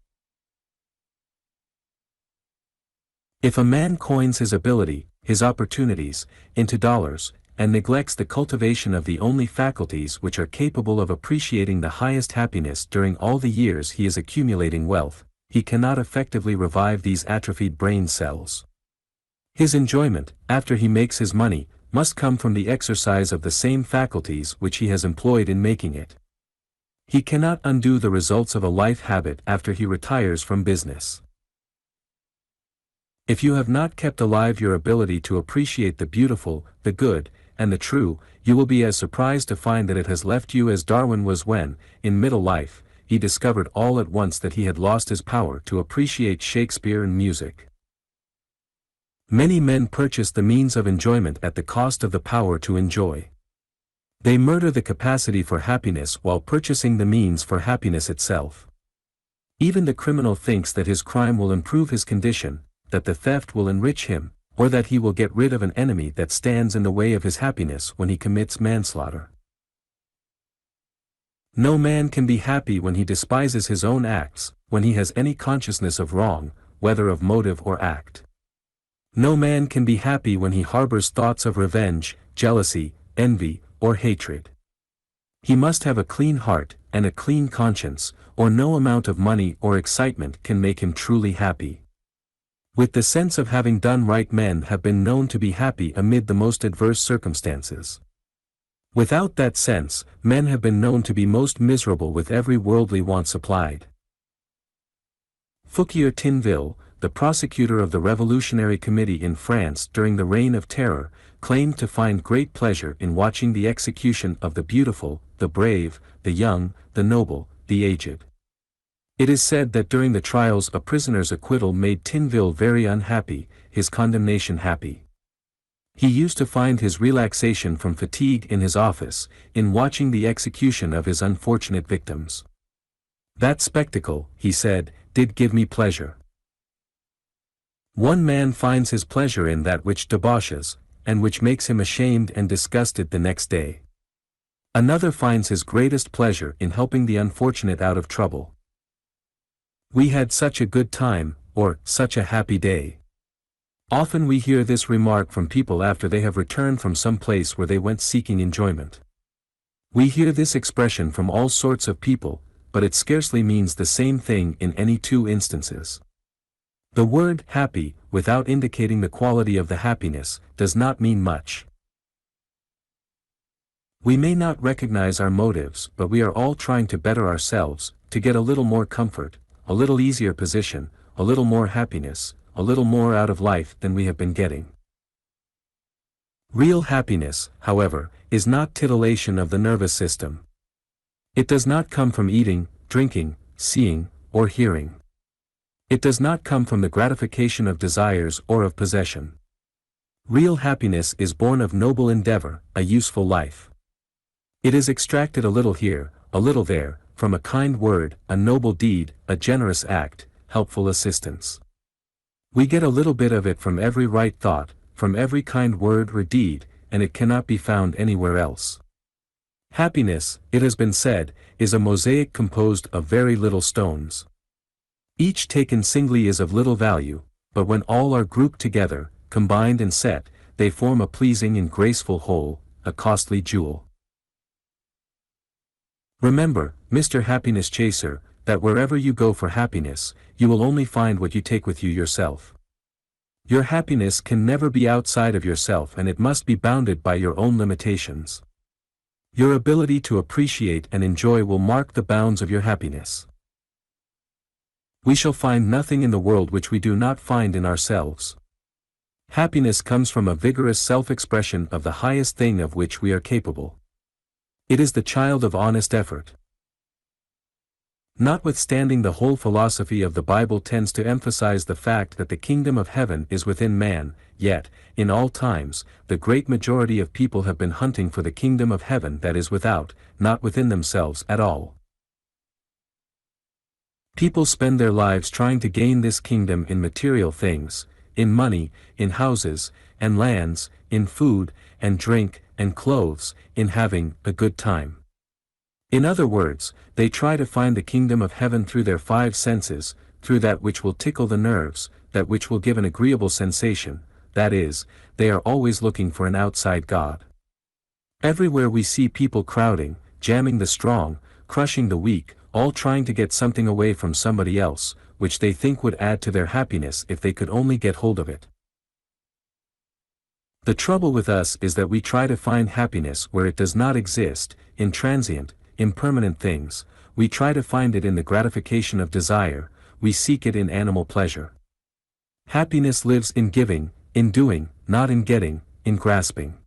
If a man coins his ability, his opportunities, into dollars, and neglects the cultivation of the only faculties which are capable of appreciating the highest happiness during all the years he is accumulating wealth, he cannot effectively revive these atrophied brain cells. His enjoyment, after he makes his money, must come from the exercise of the same faculties which he has employed in making it. He cannot undo the results of a life habit after he retires from business. If you have not kept alive your ability to appreciate the beautiful, the good, and the true, you will be as surprised to find that it has left you as Darwin was when, in middle life, he discovered all at once that he had lost his power to appreciate Shakespeare and music. Many men purchase the means of enjoyment at the cost of the power to enjoy. They murder the capacity for happiness while purchasing the means for happiness itself. Even the criminal thinks that his crime will improve his condition, that the theft will enrich him, or that he will get rid of an enemy that stands in the way of his happiness when he commits manslaughter. No man can be happy when he despises his own acts, when he has any consciousness of wrong, whether of motive or act. No man can be happy when he harbors thoughts of revenge, jealousy, envy, or hatred. He must have a clean heart, and a clean conscience, or no amount of money or excitement can make him truly happy. With the sense of having done right, men have been known to be happy amid the most adverse circumstances. Without that sense, men have been known to be most miserable with every worldly want supplied. Fouquier Tinville, the prosecutor of the Revolutionary Committee in France during the Reign of Terror, claimed to find great pleasure in watching the execution of the beautiful, the brave, the young, the noble, the aged. It is said that during the trials a prisoner's acquittal made Tinville very unhappy, his condemnation happy. He used to find his relaxation from fatigue in his office, in watching the execution of his unfortunate victims. That spectacle, he said, did give me pleasure. One man finds his pleasure in that which debauches, and which makes him ashamed and disgusted the next day. Another finds his greatest pleasure in helping the unfortunate out of trouble. We had such a good time, or such a happy day. Often we hear this remark from people after they have returned from some place where they went seeking enjoyment. We hear this expression from all sorts of people, but it scarcely means the same thing in any two instances. The word happy, without indicating the quality of the happiness, does not mean much. We may not recognize our motives, but we are all trying to better ourselves, to get a little more comfort, a little easier position, a little more happiness, a little more out of life than we have been getting. Real happiness, however, is not titillation of the nervous system. It does not come from eating, drinking, seeing, or hearing. It does not come from the gratification of desires or of possession. Real happiness is born of noble endeavor, a useful life. It is extracted a little here, a little there, from a kind word, a noble deed, a generous act, helpful assistance. We get a little bit of it from every right thought, from every kind word or deed, and it cannot be found anywhere else. Happiness, it has been said, is a mosaic composed of very little stones. Each taken singly is of little value, but when all are grouped together, combined and set, they form a pleasing and graceful whole, a costly jewel. Remember, Mr. Happiness Chaser, that wherever you go for happiness, you will only find what you take with you yourself. Your happiness can never be outside of yourself, and it must be bounded by your own limitations. Your ability to appreciate and enjoy will mark the bounds of your happiness. We shall find nothing in the world which we do not find in ourselves. Happiness comes from a vigorous self-expression of the highest thing of which we are capable. It is the child of honest effort. Notwithstanding, the whole philosophy of the Bible tends to emphasize the fact that the kingdom of heaven is within man, yet, in all times, the great majority of people have been hunting for the kingdom of heaven that is without, not within themselves at all. People spend their lives trying to gain this kingdom in material things, in money, in houses, and lands, in food, and drink, and clothes, in having a good time. In other words, they try to find the kingdom of heaven through their five senses, through that which will tickle the nerves, that which will give an agreeable sensation, that is, they are always looking for an outside God. Everywhere we see people crowding, jamming the strong, crushing the weak, all trying to get something away from somebody else, which they think would add to their happiness if they could only get hold of it. The trouble with us is that we try to find happiness where it does not exist, in transient, impermanent things. We try to find it in the gratification of desire, we seek it in animal pleasure. Happiness lives in giving, in doing, not in getting, in grasping.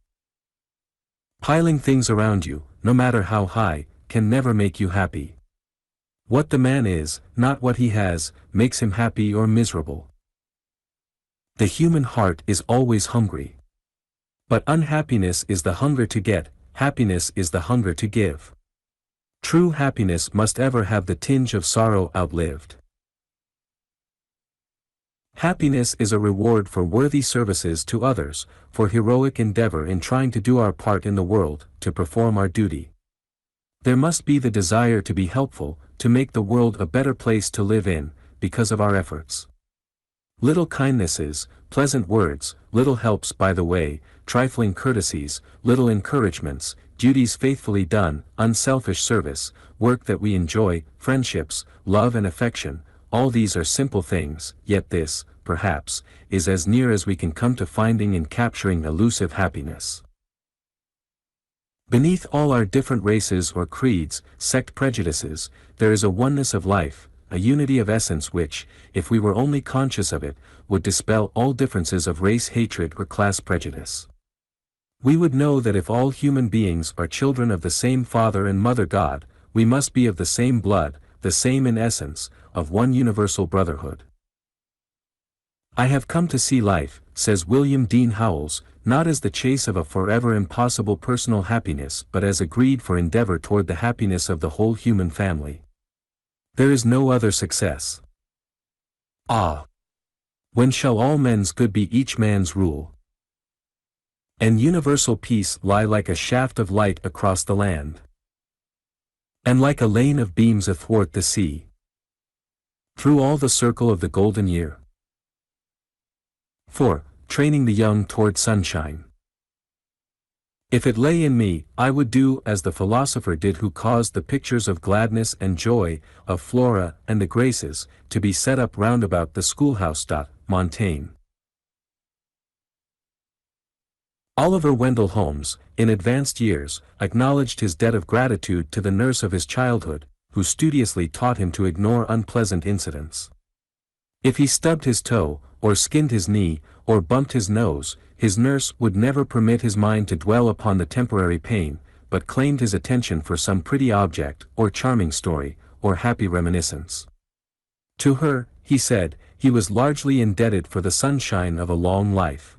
Piling things around you, no matter how high, can never make you happy. What the man is, not what he has, makes him happy or miserable. The human heart is always hungry. But unhappiness is the hunger to get, happiness is the hunger to give. True happiness must ever have the tinge of sorrow outlived. Happiness is a reward for worthy services to others, for heroic endeavor in trying to do our part in the world, to perform our duty. There must be the desire to be helpful, to make the world a better place to live in, because of our efforts. Little kindnesses, pleasant words, little helps by the way, trifling courtesies, little encouragements, duties faithfully done, unselfish service, work that we enjoy, friendships, love and affection, all these are simple things, yet this, perhaps, is as near as we can come to finding and capturing elusive happiness. Beneath all our different races or creeds, sect prejudices, there is a oneness of life, a unity of essence which, if we were only conscious of it, would dispel all differences of race hatred or class prejudice. We would know that if all human beings are children of the same Father and Mother God, we must be of the same blood, the same in essence, of one universal brotherhood. I have come to see life, says William Dean Howells, not as the chase of a forever impossible personal happiness but as a greed for endeavor toward the happiness of the whole human family. There is no other success. Ah! When shall all men's good be each man's rule? And universal peace lie like a shaft of light across the land, and like a lane of beams athwart the sea, through all the circle of the golden year. 4. Training the young toward sunshine. If it lay in me, I would do as the philosopher did who caused the pictures of gladness and joy, of Flora and the Graces, to be set up round about the schoolhouse. Montaigne. Oliver Wendell Holmes, in advanced years, acknowledged his debt of gratitude to the nurse of his childhood, who studiously taught him to ignore unpleasant incidents. If he stubbed his toe, or skinned his knee, or bumped his nose, his nurse would never permit his mind to dwell upon the temporary pain, but claimed his attention for some pretty object, or charming story, or happy reminiscence. To her, he said, he was largely indebted for the sunshine of a long life.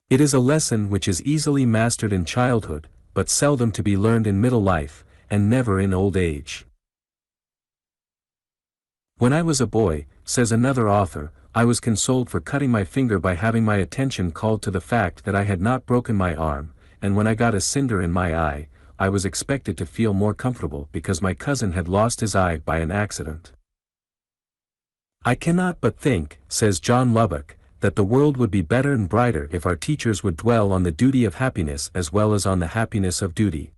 It is a lesson which is easily mastered in childhood, but seldom to be learned in middle life, and never in old age. When I was a boy, says another author, I was consoled for cutting my finger by having my attention called to the fact that I had not broken my arm, and when I got a cinder in my eye, I was expected to feel more comfortable because my cousin had lost his eye by an accident. I cannot but think, says John Lubbock, that the world would be better and brighter if our teachers would dwell on the duty of happiness as well as on the happiness of duty.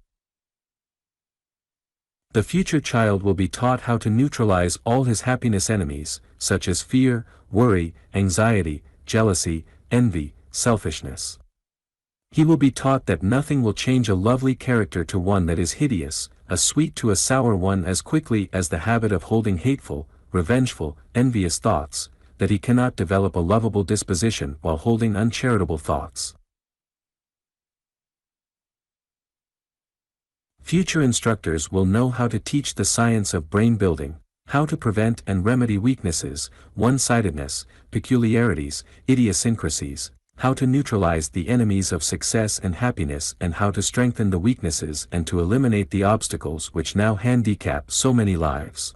The future child will be taught how to neutralize all his happiness enemies, such as fear, worry, anxiety, jealousy, envy, selfishness. He will be taught that nothing will change a lovely character to one that is hideous, a sweet to a sour one as quickly as the habit of holding hateful, revengeful, envious thoughts, that he cannot develop a lovable disposition while holding uncharitable thoughts. Future instructors will know how to teach the science of brain building, how to prevent and remedy weaknesses, one-sidedness, peculiarities, idiosyncrasies, how to neutralize the enemies of success and happiness and how to strengthen the weaknesses and to eliminate the obstacles which now handicap so many lives.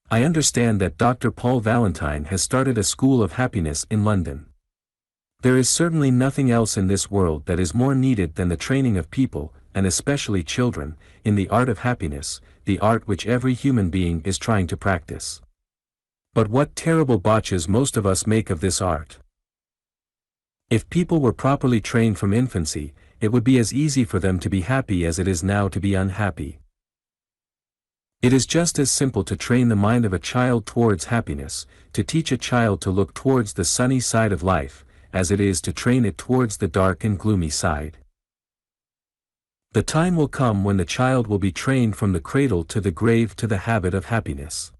I understand that Dr. Paul Valentine has started a school of happiness in London. There is certainly nothing else in this world that is more needed than the training of people, and especially children, in the art of happiness, the art which every human being is trying to practice. But what terrible botches most of us make of this art. If people were properly trained from infancy, it would be as easy for them to be happy as it is now to be unhappy. It is just as simple to train the mind of a child towards happiness, to teach a child to look towards the sunny side of life, as it is to train it towards the dark and gloomy side. The time will come when the child will be trained from the cradle to the grave to the habit of happiness.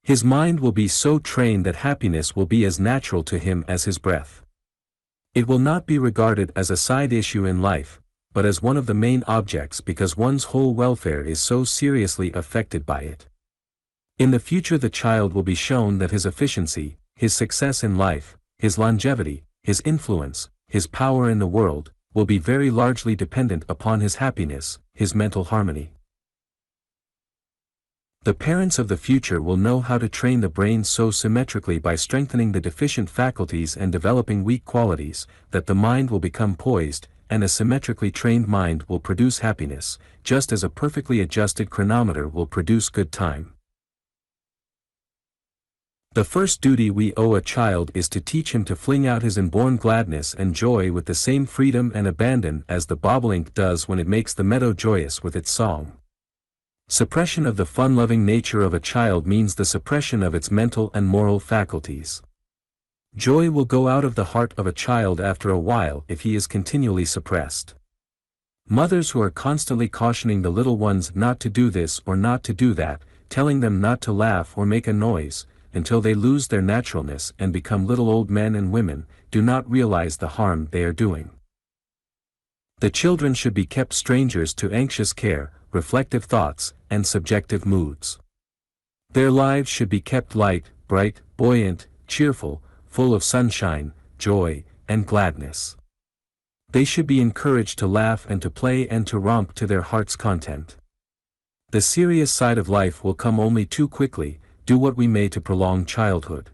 His mind will be so trained that happiness will be as natural to him as his breath. It will not be regarded as a side issue in life, but as one of the main objects because one's whole welfare is so seriously affected by it. In the future the child will be shown that his efficiency, his success in life, his longevity, his influence, his power in the world, will be very largely dependent upon his happiness, his mental harmony. The parents of the future will know how to train the brain so symmetrically by strengthening the deficient faculties and developing weak qualities, that the mind will become poised, and a symmetrically trained mind will produce happiness, just as a perfectly adjusted chronometer will produce good time. The first duty we owe a child is to teach him to fling out his inborn gladness and joy with the same freedom and abandon as the bobolink does when it makes the meadow joyous with its song. Suppression of the fun-loving nature of a child means the suppression of its mental and moral faculties. Joy will go out of the heart of a child after a while if he is continually suppressed. Mothers who are constantly cautioning the little ones not to do this or not to do that, telling them not to laugh or make a noise, until they lose their naturalness and become little old men and women, do not realize the harm they are doing. The children should be kept strangers to anxious care, reflective thoughts, and subjective moods. Their lives should be kept light, bright, buoyant, cheerful, full of sunshine, joy, and gladness. They should be encouraged to laugh and to play and to romp to their heart's content. The serious side of life will come only too quickly, do what we may to prolong childhood.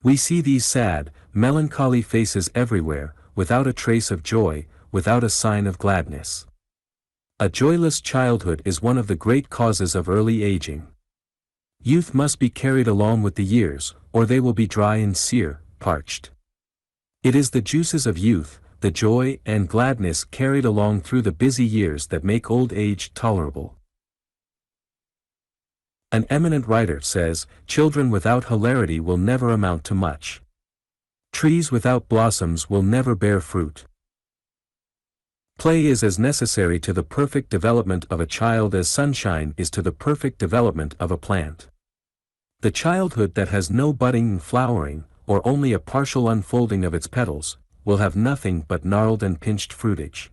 We see these sad, melancholy faces everywhere, without a trace of joy, without a sign of gladness. A joyless childhood is one of the great causes of early aging. Youth must be carried along with the years, or they will be dry and sere, parched. It is the juices of youth, the joy and gladness carried along through the busy years that make old age tolerable. An eminent writer says, "Children without hilarity will never amount to much. Trees without blossoms will never bear fruit." Play is as necessary to the perfect development of a child as sunshine is to the perfect development of a plant. The childhood that has no budding and flowering, or only a partial unfolding of its petals, will have nothing but gnarled and pinched fruitage.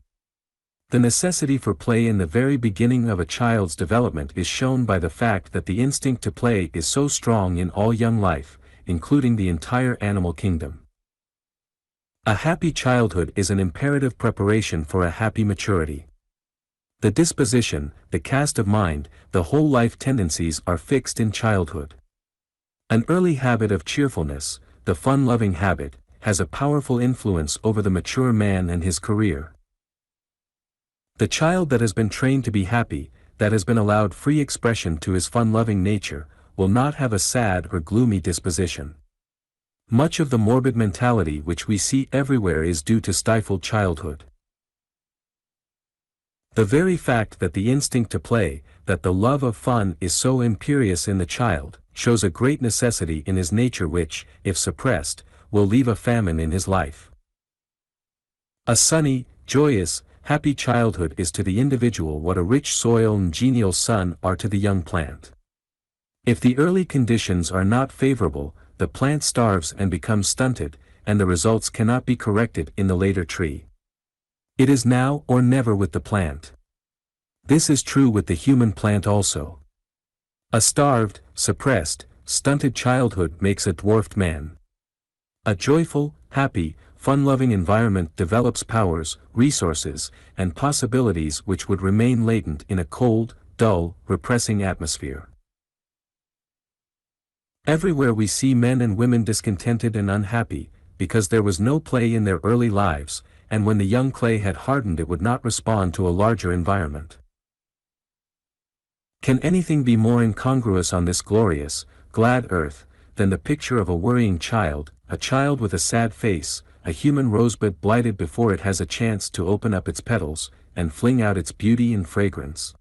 The necessity for play in the very beginning of a child's development is shown by the fact that the instinct to play is so strong in all young life, including the entire animal kingdom. A happy childhood is an imperative preparation for a happy maturity. The disposition, the cast of mind, the whole life tendencies are fixed in childhood. An early habit of cheerfulness, the fun-loving habit, has a powerful influence over the mature man and his career. The child that has been trained to be happy, that has been allowed free expression to his fun-loving nature, will not have a sad or gloomy disposition. Much of the morbid mentality which we see everywhere is due to stifled childhood. The very fact that the instinct to play, that the love of fun is so imperious in the child, shows a great necessity in his nature which, if suppressed, will leave a famine in his life. A sunny, joyous, happy childhood is to the individual what a rich soil and genial sun are to the young plant. If the early conditions are not favorable, the plant starves and becomes stunted, and the results cannot be corrected in the later tree. It is now or never with the plant. This is true with the human plant also. A starved, suppressed, stunted childhood makes a dwarfed man. A joyful, happy, fun-loving environment develops powers, resources, and possibilities which would remain latent in a cold, dull, repressing atmosphere. Everywhere we see men and women discontented and unhappy, because there was no play in their early lives, and when the young clay had hardened it would not respond to a larger environment. Can anything be more incongruous on this glorious, glad earth, than the picture of a worrying child, a child with a sad face, a human rosebud blighted before it has a chance to open up its petals, and fling out its beauty and fragrance?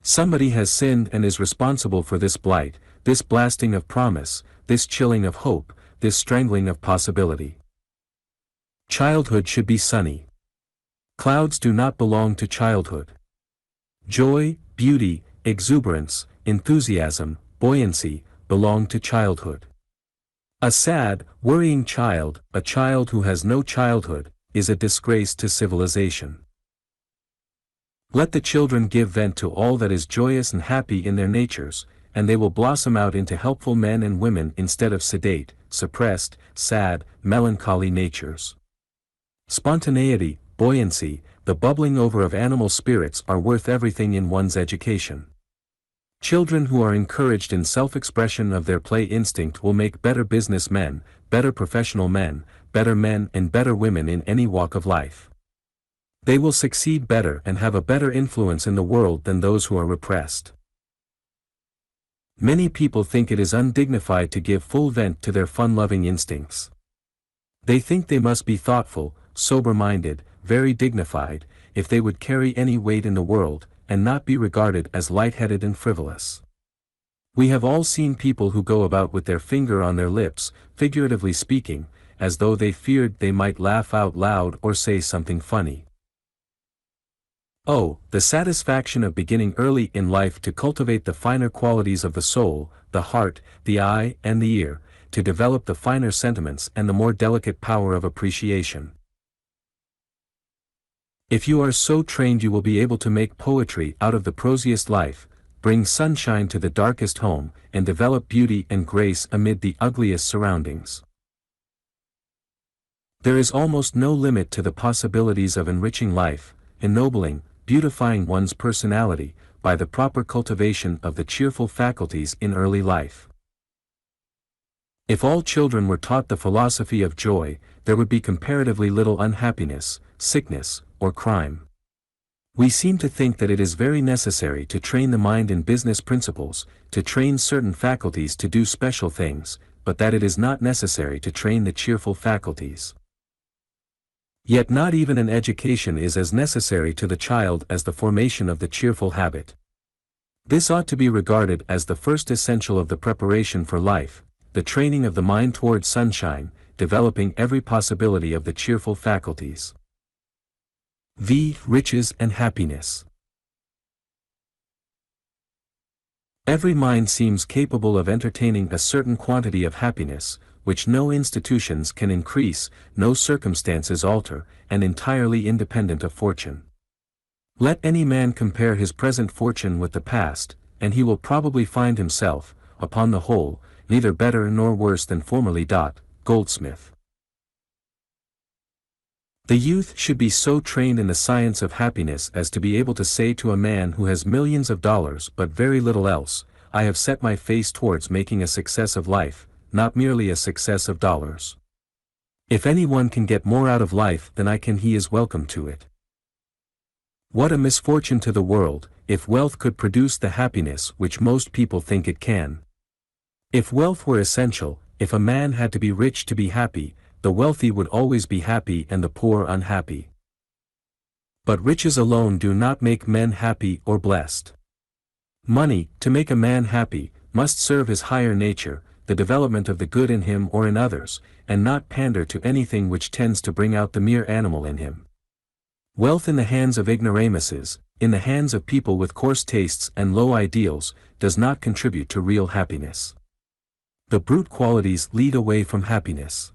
Somebody has sinned and is responsible for this blight, this blasting of promise, this chilling of hope, this strangling of possibility. Childhood should be sunny. Clouds do not belong to childhood. Joy, beauty, exuberance, enthusiasm, buoyancy, belong to childhood. A sad, worrying child, a child who has no childhood, is a disgrace to civilization. Let the children give vent to all that is joyous and happy in their natures, and they will blossom out into helpful men and women instead of sedate, suppressed, sad, melancholy natures. Spontaneity, buoyancy, the bubbling over of animal spirits are worth everything in one's education. Children who are encouraged in self-expression of their play instinct will make better businessmen, better professional men, better men and better women in any walk of life. They will succeed better and have a better influence in the world than those who are repressed. Many people think it is undignified to give full vent to their fun-loving instincts. They think they must be thoughtful, sober-minded, very dignified, if they would carry any weight in the world, and not be regarded as light-headed and frivolous. We have all seen people who go about with their finger on their lips, figuratively speaking, as though they feared they might laugh out loud or say something funny. Oh, the satisfaction of beginning early in life to cultivate the finer qualities of the soul, the heart, the eye and the ear, to develop the finer sentiments and the more delicate power of appreciation. If you are so trained you will be able to make poetry out of the prosiest life, bring sunshine to the darkest home, and develop beauty and grace amid the ugliest surroundings. There is almost no limit to the possibilities of enriching life, ennobling, beautifying one's personality, by the proper cultivation of the cheerful faculties in early life. If all children were taught the philosophy of joy, there would be comparatively little unhappiness, sickness, or crime. We seem to think that it is very necessary to train the mind in business principles, to train certain faculties to do special things, but that it is not necessary to train the cheerful faculties. Yet not even an education is as necessary to the child as the formation of the cheerful habit. This ought to be regarded as the first essential of the preparation for life, the training of the mind toward sunshine, developing every possibility of the cheerful faculties. V. Riches and happiness. Every mind seems capable of entertaining a certain quantity of happiness, which no institutions can increase, no circumstances alter, and entirely independent of fortune. Let any man compare his present fortune with the past, and he will probably find himself, upon the whole, neither better nor worse than formerly. Goldsmith. The youth should be so trained in the science of happiness as to be able to say to a man who has millions of dollars but very little else, I have set my face towards making a success of life, not merely a success of dollars. If anyone can get more out of life than I can, he is welcome to it. What a misfortune to the world, if wealth could produce the happiness which most people think it can. If wealth were essential, if a man had to be rich to be happy, the wealthy would always be happy and the poor unhappy. But riches alone do not make men happy or blessed. Money, to make a man happy, must serve his higher nature, the development of the good in him or in others, and not pander to anything which tends to bring out the mere animal in him. Wealth in the hands of ignoramuses, in the hands of people with coarse tastes and low ideals, does not contribute to real happiness. The brute qualities lead away from happiness.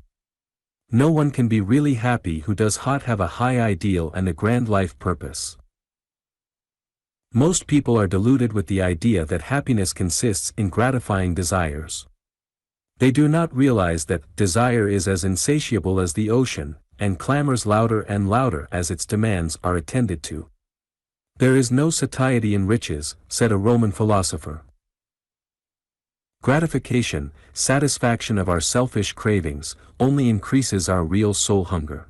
No one can be really happy who does not have a high ideal and a grand life purpose. Most people are deluded with the idea that happiness consists in gratifying desires. They do not realize that desire is as insatiable as the ocean, and clamors louder and louder as its demands are attended to. There is no satiety in riches, said a Roman philosopher. Gratification, satisfaction of our selfish cravings, only increases our real soul hunger.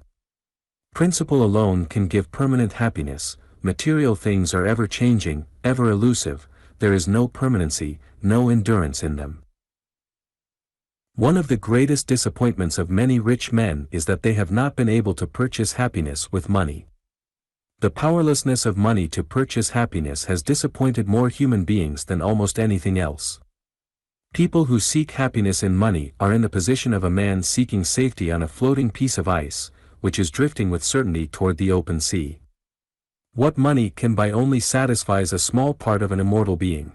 Principle alone can give permanent happiness. Material things are ever changing, ever elusive, there is no permanency, no endurance in them. One of the greatest disappointments of many rich men is that they have not been able to purchase happiness with money. The powerlessness of money to purchase happiness has disappointed more human beings than almost anything else. People who seek happiness in money are in the position of a man seeking safety on a floating piece of ice, which is drifting with certainty toward the open sea. What money can buy only satisfies a small part of an immortal being.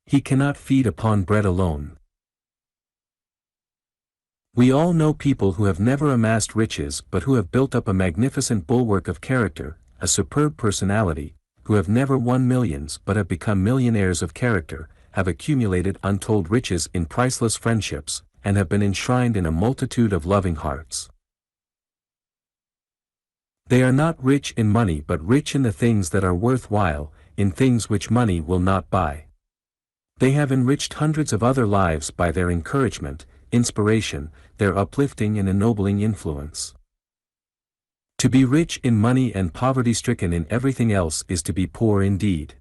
He cannot feed upon bread alone. We all know people who have never amassed riches but who have built up a magnificent bulwark of character, a superb personality, who have never won millions but have become millionaires of character, have accumulated untold riches in priceless friendships, and have been enshrined in a multitude of loving hearts. They are not rich in money but rich in the things that are worthwhile, in things which money will not buy. They have enriched hundreds of other lives by their encouragement, inspiration, their uplifting and ennobling influence. To be rich in money and poverty-stricken in everything else is to be poor indeed.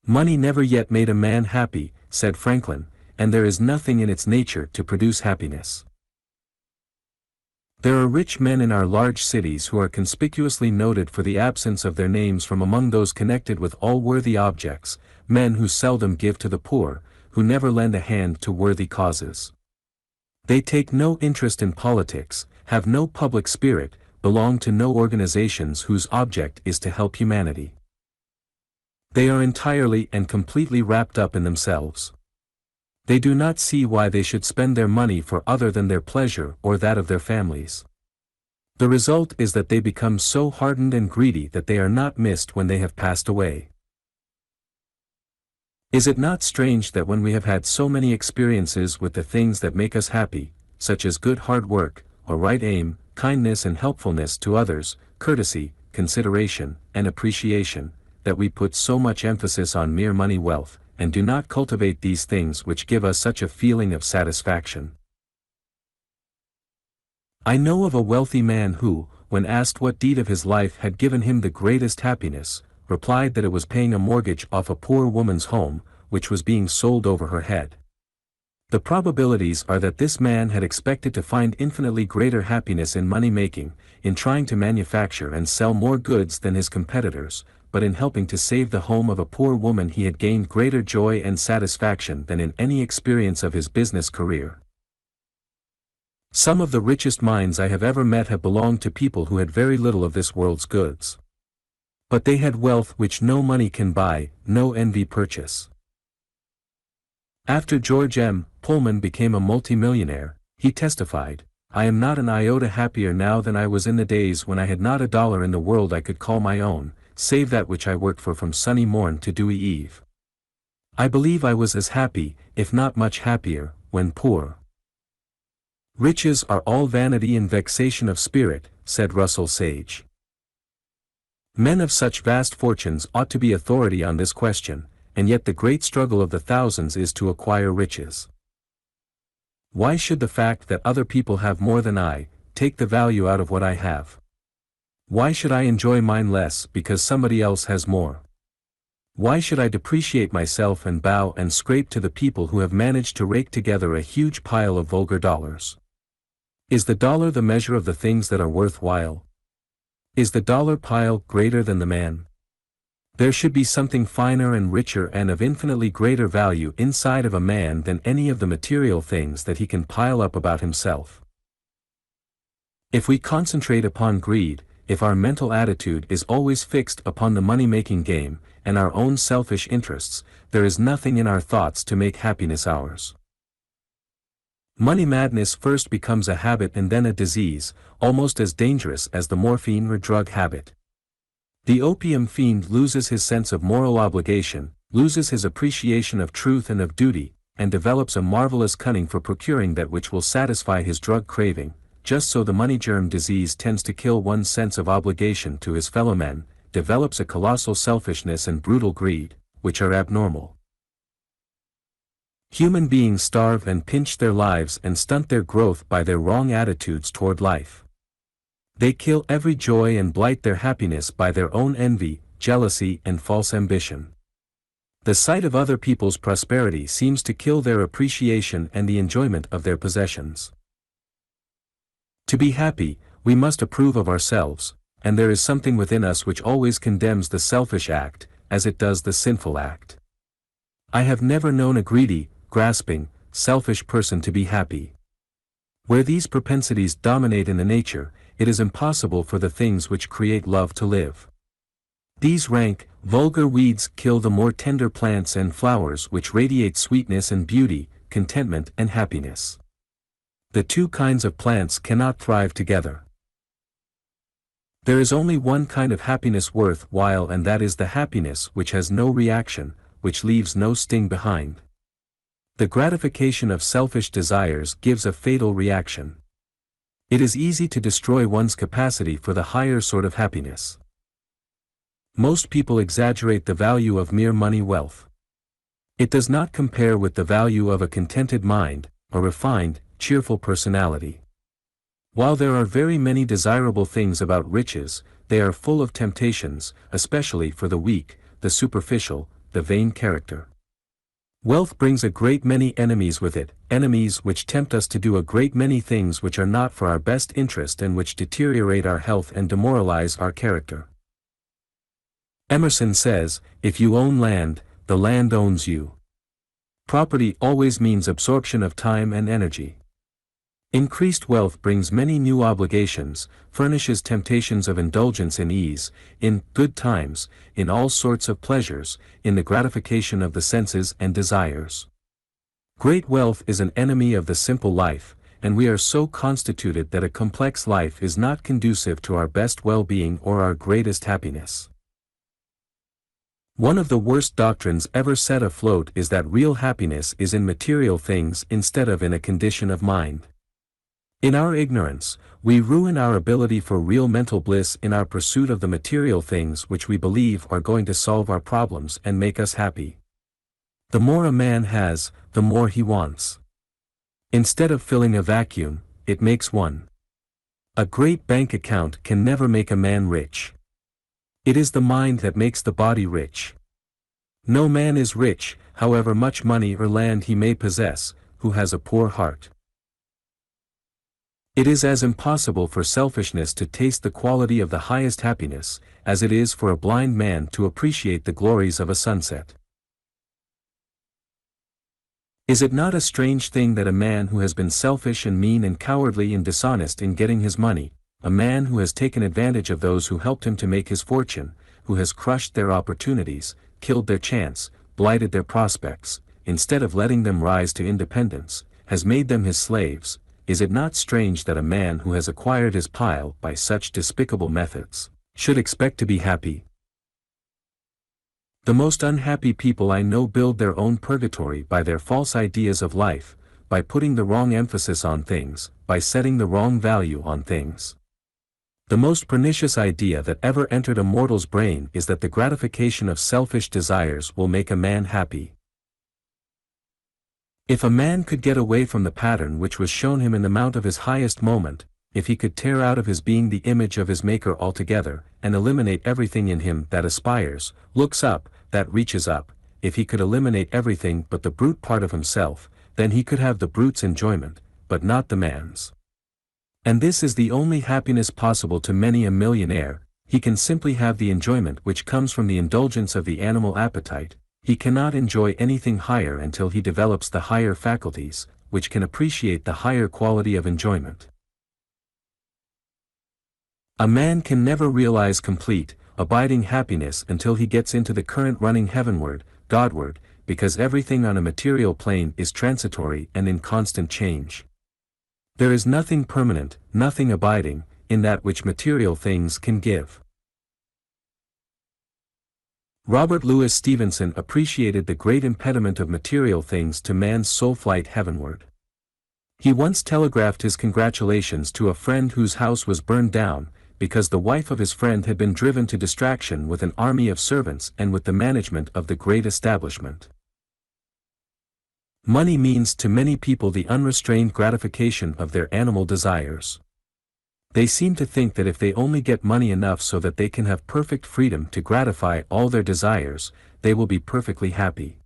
Money never yet made a man happy, said Franklin, and there is nothing in its nature to produce happiness. There are rich men in our large cities who are conspicuously noted for the absence of their names from among those connected with all worthy objects, men who seldom give to the poor, who never lend a hand to worthy causes. They take no interest in politics, have no public spirit, belong to no organizations whose object is to help humanity. They are entirely and completely wrapped up in themselves. They do not see why they should spend their money for other than their pleasure or that of their families. The result is that they become so hardened and greedy that they are not missed when they have passed away. Is it not strange that when we have had so many experiences with the things that make us happy, such as good hard work, or right aim, kindness and helpfulness to others, courtesy, consideration, and appreciation, that we put so much emphasis on mere money wealth, and do not cultivate these things which give us such a feeling of satisfaction? I know of a wealthy man who, when asked what deed of his life had given him the greatest happiness, replied that it was paying a mortgage off a poor woman's home, which was being sold over her head. The probabilities are that this man had expected to find infinitely greater happiness in money-making, in trying to manufacture and sell more goods than his competitors, but in helping to save the home of a poor woman he had gained greater joy and satisfaction than in any experience of his business career. Some of the richest minds I have ever met have belonged to people who had very little of this world's goods. But they had wealth which no money can buy, no envy purchase. After George M. Pullman became a multimillionaire, he testified, "I am not an iota happier now than I was in the days when I had not a dollar in the world I could call my own, save that which I worked for from sunny morn to dewy eve. I believe I was as happy, if not much happier, when poor." Riches are all vanity and vexation of spirit, said Russell Sage. Men of such vast fortunes ought to be authority on this question, and yet the great struggle of the thousands is to acquire riches. Why should the fact that other people have more than I, take the value out of what I have? Why should I enjoy mine less because somebody else has more? Why should I depreciate myself and bow and scrape to the people who have managed to rake together a huge pile of vulgar dollars? Is the dollar the measure of the things that are worthwhile? Is the dollar pile greater than the man? There should be something finer and richer and of infinitely greater value inside of a man than any of the material things that he can pile up about himself. If we concentrate upon greed, if our mental attitude is always fixed upon the money-making game, and our own selfish interests, there is nothing in our thoughts to make happiness ours. Money madness first becomes a habit and then a disease, almost as dangerous as the morphine or drug habit. The opium fiend loses his sense of moral obligation, loses his appreciation of truth and of duty, and develops a marvelous cunning for procuring that which will satisfy his drug craving. Just so the money germ disease tends to kill one's sense of obligation to his fellow men, develops a colossal selfishness and brutal greed, which are abnormal. Human beings starve and pinch their lives and stunt their growth by their wrong attitudes toward life. They kill every joy and blight their happiness by their own envy, jealousy and false ambition. The sight of other people's prosperity seems to kill their appreciation and the enjoyment of their possessions. To be happy, we must approve of ourselves, and there is something within us which always condemns the selfish act, as it does the sinful act. I have never known a greedy, grasping, selfish person to be happy. Where these propensities dominate in the nature, it is impossible for the things which create love to live. These rank, vulgar weeds kill the more tender plants and flowers which radiate sweetness and beauty, contentment and happiness. The two kinds of plants cannot thrive together. There is only one kind of happiness worth while, and that is the happiness which has no reaction, which leaves no sting behind. The gratification of selfish desires gives a fatal reaction. It is easy to destroy one's capacity for the higher sort of happiness. Most people exaggerate the value of mere money wealth. It does not compare with the value of a contented mind, a refined, cheerful personality. While there are very many desirable things about riches, they are full of temptations, especially for the weak, the superficial, the vain character. Wealth brings a great many enemies with it, enemies which tempt us to do a great many things which are not for our best interest and which deteriorate our health and demoralize our character. Emerson says, "If you own land, the land owns you." Property always means absorption of time and energy. Increased wealth brings many new obligations, furnishes temptations of indulgence in ease, in good times, in all sorts of pleasures, in the gratification of the senses and desires. Great wealth is an enemy of the simple life, and we are so constituted that a complex life is not conducive to our best well-being or our greatest happiness. One of the worst doctrines ever set afloat is that real happiness is in material things instead of in a condition of mind. In our ignorance, we ruin our ability for real mental bliss in our pursuit of the material things which we believe are going to solve our problems and make us happy. The more a man has, the more he wants. Instead of filling a vacuum, it makes one. A great bank account can never make a man rich. It is the mind that makes the body rich. No man is rich, however much money or land he may possess, who has a poor heart. It is as impossible for selfishness to taste the quality of the highest happiness, as it is for a blind man to appreciate the glories of a sunset. Is it not a strange thing that a man who has been selfish and mean and cowardly and dishonest in getting his money, a man who has taken advantage of those who helped him to make his fortune, who has crushed their opportunities, killed their chance, blighted their prospects, instead of letting them rise to independence, has made them his slaves? Is it not strange that a man who has acquired his pile by such despicable methods should expect to be happy? The most unhappy people I know build their own purgatory by their false ideas of life, by putting the wrong emphasis on things, by setting the wrong value on things. The most pernicious idea that ever entered a mortal's brain is that the gratification of selfish desires will make a man happy. If a man could get away from the pattern which was shown him in the mount of his highest moment, if he could tear out of his being the image of his Maker altogether, and eliminate everything in him that aspires, looks up, that reaches up, if he could eliminate everything but the brute part of himself, then he could have the brute's enjoyment, but not the man's. And this is the only happiness possible to many a millionaire. He can simply have the enjoyment which comes from the indulgence of the animal appetite. He cannot enjoy anything higher until he develops the higher faculties, which can appreciate the higher quality of enjoyment. A man can never realize complete, abiding happiness until he gets into the current running heavenward, Godward, because everything on a material plane is transitory and in constant change. There is nothing permanent, nothing abiding, in that which material things can give. Robert Louis Stevenson appreciated the great impediment of material things to man's soul flight heavenward. He once telegraphed his congratulations to a friend whose house was burned down, because the wife of his friend had been driven to distraction with an army of servants and with the management of the great establishment. Money means to many people the unrestrained gratification of their animal desires. They seem to think that if they only get money enough so that they can have perfect freedom to gratify all their desires, they will be perfectly happy.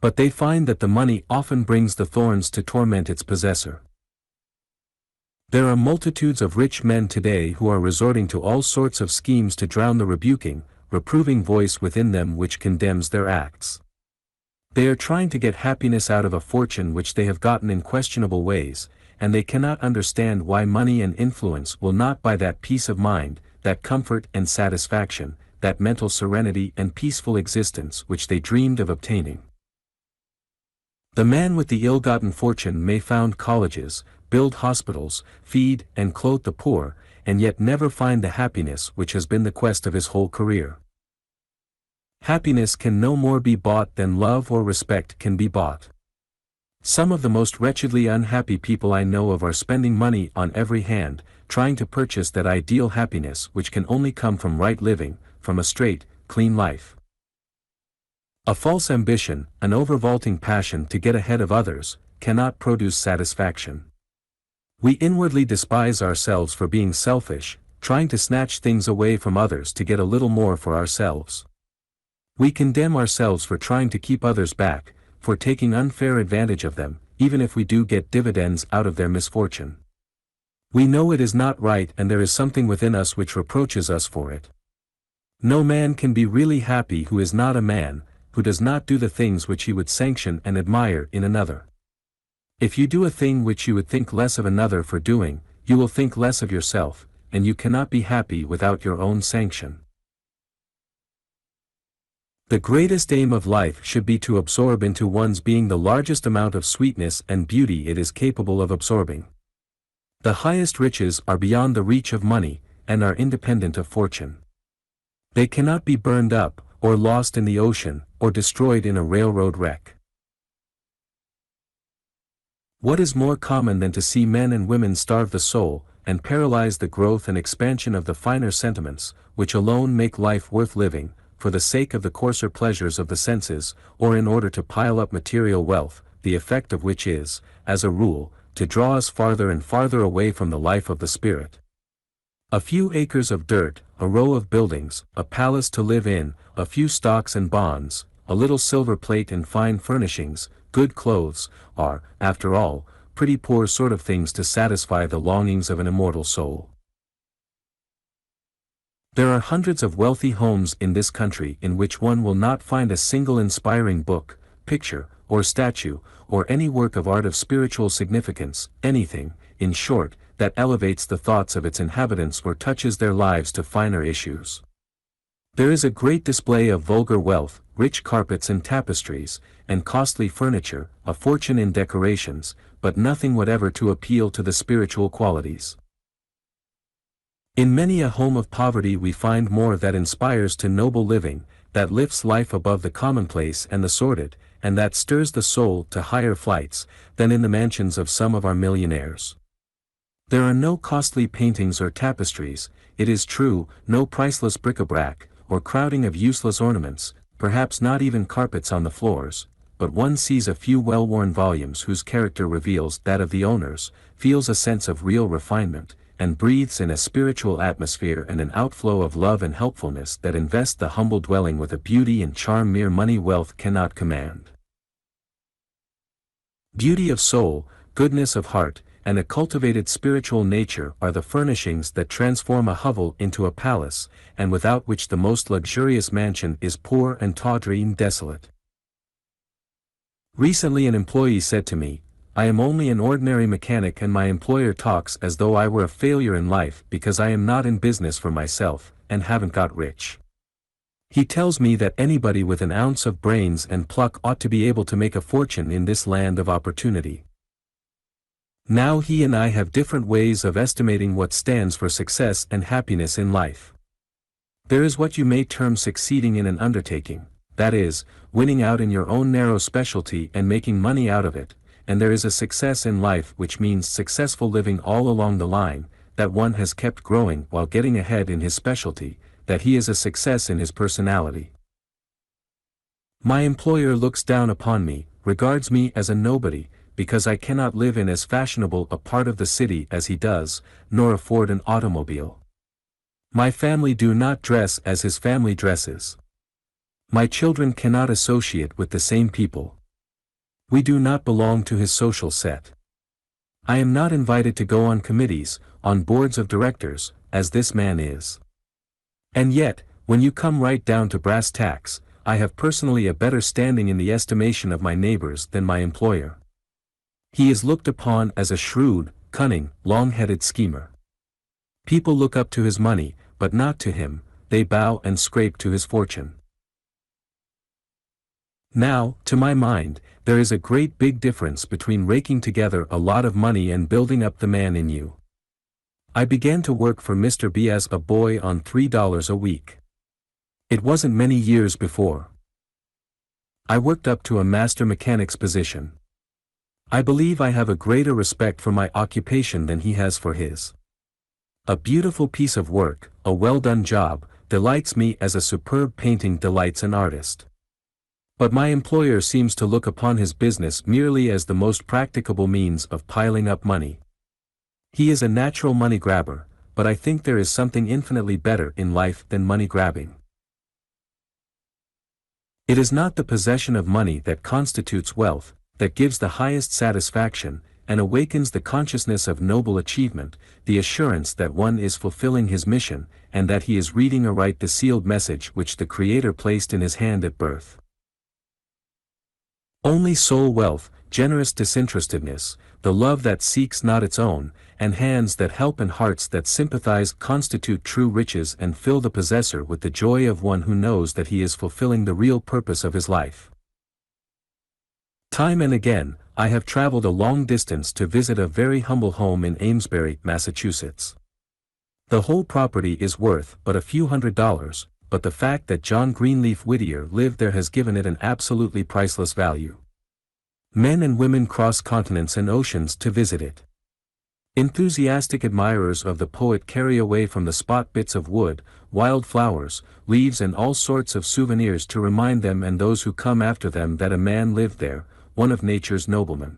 But they find that the money often brings the thorns to torment its possessor. There are multitudes of rich men today who are resorting to all sorts of schemes to drown the rebuking, reproving voice within them which condemns their acts. They are trying to get happiness out of a fortune which they have gotten in questionable ways, and they cannot understand why money and influence will not buy that peace of mind, that comfort and satisfaction, that mental serenity and peaceful existence which they dreamed of obtaining. The man with the ill-gotten fortune may found colleges, build hospitals, feed and clothe the poor, and yet never find the happiness which has been the quest of his whole career. Happiness can no more be bought than love or respect can be bought. Some of the most wretchedly unhappy people I know of are spending money on every hand, trying to purchase that ideal happiness which can only come from right living, from a straight, clean life. A false ambition, an overvaulting passion to get ahead of others, cannot produce satisfaction. We inwardly despise ourselves for being selfish, trying to snatch things away from others to get a little more for ourselves. We condemn ourselves for trying to keep others back, for taking unfair advantage of them, even if we do get dividends out of their misfortune. We know it is not right and there is something within us which reproaches us for it. No man can be really happy who is not a man, who does not do the things which he would sanction and admire in another. If you do a thing which you would think less of another for doing, you will think less of yourself, and you cannot be happy without your own sanction. The greatest aim of life should be to absorb into one's being the largest amount of sweetness and beauty it is capable of absorbing. The highest riches are beyond the reach of money, and are independent of fortune. They cannot be burned up, or lost in the ocean, or destroyed in a railroad wreck. What is more common than to see men and women starve the soul, and paralyze the growth and expansion of the finer sentiments, which alone make life worth living, for the sake of the coarser pleasures of the senses, or in order to pile up material wealth, the effect of which is, as a rule, to draw us farther and farther away from the life of the spirit. A few acres of dirt, a row of buildings, a palace to live in, a few stocks and bonds, a little silver plate and fine furnishings, good clothes, are, after all, pretty poor sort of things to satisfy the longings of an immortal soul. There are hundreds of wealthy homes in this country in which one will not find a single inspiring book, picture, or statue, or any work of art of spiritual significance, anything, in short, that elevates the thoughts of its inhabitants or touches their lives to finer issues. There is a great display of vulgar wealth, rich carpets and tapestries, and costly furniture, a fortune in decorations, but nothing whatever to appeal to the spiritual qualities. In many a home of poverty we find more that inspires to noble living, that lifts life above the commonplace and the sordid, and that stirs the soul to higher flights, than in the mansions of some of our millionaires. There are no costly paintings or tapestries, it is true, no priceless bric-a-brac, or crowding of useless ornaments, perhaps not even carpets on the floors, but one sees a few well-worn volumes whose character reveals that of the owners, feels a sense of real refinement, and breathes in a spiritual atmosphere and an outflow of love and helpfulness that invest the humble dwelling with a beauty and charm mere money wealth cannot command. Beauty of soul, goodness of heart, and a cultivated spiritual nature are the furnishings that transform a hovel into a palace, and without which the most luxurious mansion is poor and tawdry and desolate. Recently an employee said to me, "I am only an ordinary mechanic and my employer talks as though I were a failure in life because I am not in business for myself, and haven't got rich. He tells me that anybody with an ounce of brains and pluck ought to be able to make a fortune in this land of opportunity." Now he and I have different ways of estimating what stands for success and happiness in life. There is what you may term succeeding in an undertaking, that is, winning out in your own narrow specialty and making money out of it, and there is a success in life which means successful living all along the line, that one has kept growing while getting ahead in his specialty, that he is a success in his personality. My employer looks down upon me, regards me as a nobody, because I cannot live in as fashionable a part of the city as he does, nor afford an automobile. My family do not dress as his family dresses. My children cannot associate with the same people. We do not belong to his social set. I am not invited to go on committees, on boards of directors, as this man is. And yet, when you come right down to brass tacks, I have personally a better standing in the estimation of my neighbors than my employer. He is looked upon as a shrewd, cunning, long-headed schemer. People look up to his money, but not to him, they bow and scrape to his fortune. Now, to my mind, there is a great big difference between raking together a lot of money and building up the man in you. I began to work for Mr. B as a boy on $3 a week. It wasn't many years before I worked up to a master mechanic's position. I believe I have a greater respect for my occupation than he has for his. A beautiful piece of work, a well-done job, delights me as a superb painting delights an artist. But my employer seems to look upon his business merely as the most practicable means of piling up money. He is a natural money grabber, but I think there is something infinitely better in life than money grabbing. It is not the possession of money that constitutes wealth, that gives the highest satisfaction, and awakens the consciousness of noble achievement, the assurance that one is fulfilling his mission, and that he is reading aright the sealed message which the Creator placed in his hand at birth. Only soul wealth, generous disinterestedness, the love that seeks not its own, and hands that help and hearts that sympathize constitute true riches and fill the possessor with the joy of one who knows that he is fulfilling the real purpose of his life. Time and again, I have traveled a long distance to visit a very humble home in Amesbury, Massachusetts. The whole property is worth but a few $100s, but the fact that John Greenleaf Whittier lived there has given it an absolutely priceless value. Men and women cross continents and oceans to visit it. Enthusiastic admirers of the poet carry away from the spot bits of wood, wild flowers, leaves and all sorts of souvenirs to remind them and those who come after them that a man lived there, one of nature's noblemen.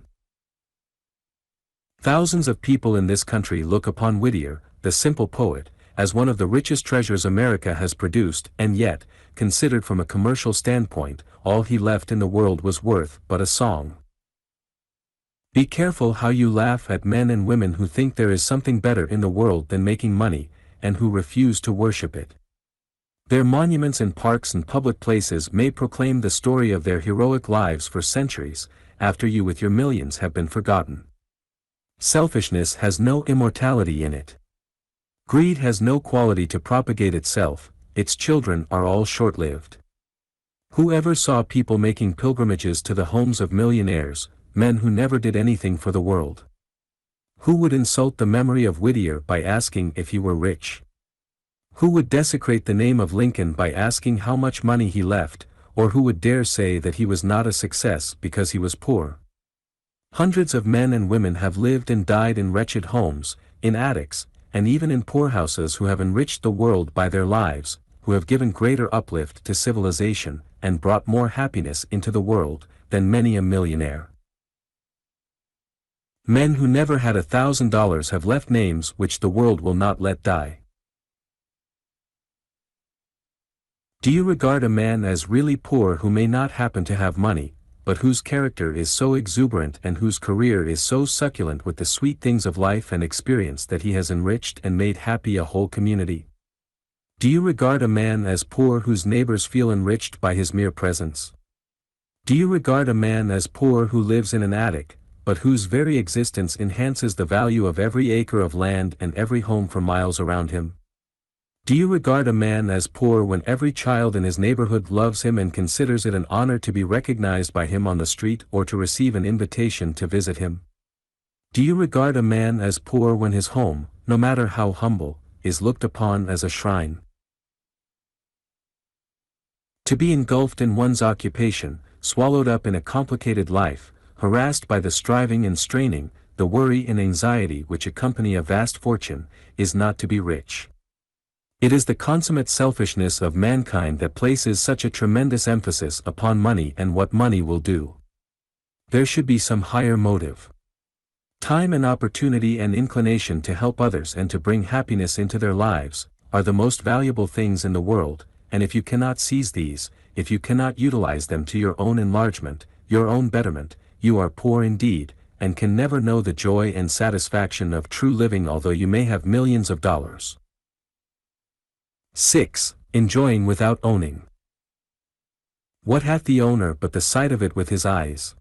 Thousands of people in this country look upon Whittier, the simple poet, as one of the richest treasures America has produced, and yet, considered from a commercial standpoint, all he left in the world was worth but a song. Be careful how you laugh at men and women who think there is something better in the world than making money, and who refuse to worship it. Their monuments in parks and public places may proclaim the story of their heroic lives for centuries, after you with your millions have been forgotten. Selfishness has no immortality in it. Greed has no quality to propagate itself, its children are all short-lived. Who ever saw people making pilgrimages to the homes of millionaires, men who never did anything for the world? Who would insult the memory of Whittier by asking if he were rich? Who would desecrate the name of Lincoln by asking how much money he left, or who would dare say that he was not a success because he was poor? Hundreds of men and women have lived and died in wretched homes, in attics, and even in poorhouses who have enriched the world by their lives, who have given greater uplift to civilization, and brought more happiness into the world, than many a millionaire. Men who never had $1,000 have left names which the world will not let die. Do you regard a man as really poor who may not happen to have money, but whose character is so exuberant and whose career is so succulent with the sweet things of life and experience that he has enriched and made happy a whole community? Do you regard a man as poor whose neighbors feel enriched by his mere presence? Do you regard a man as poor who lives in an attic, but whose very existence enhances the value of every acre of land and every home for miles around him? Do you regard a man as poor when every child in his neighborhood loves him and considers it an honor to be recognized by him on the street or to receive an invitation to visit him? Do you regard a man as poor when his home, no matter how humble, is looked upon as a shrine? To be engulfed in one's occupation, swallowed up in a complicated life, harassed by the striving and straining, the worry and anxiety which accompany a vast fortune, is not to be rich. It is the consummate selfishness of mankind that places such a tremendous emphasis upon money and what money will do. There should be some higher motive. Time and opportunity and inclination to help others and to bring happiness into their lives, are the most valuable things in the world, and if you cannot seize these, if you cannot utilize them to your own enlargement, your own betterment, you are poor indeed, and can never know the joy and satisfaction of true living although you may have millions of dollars. 6. Enjoying without owning. What hath the owner but the sight of it with his eyes?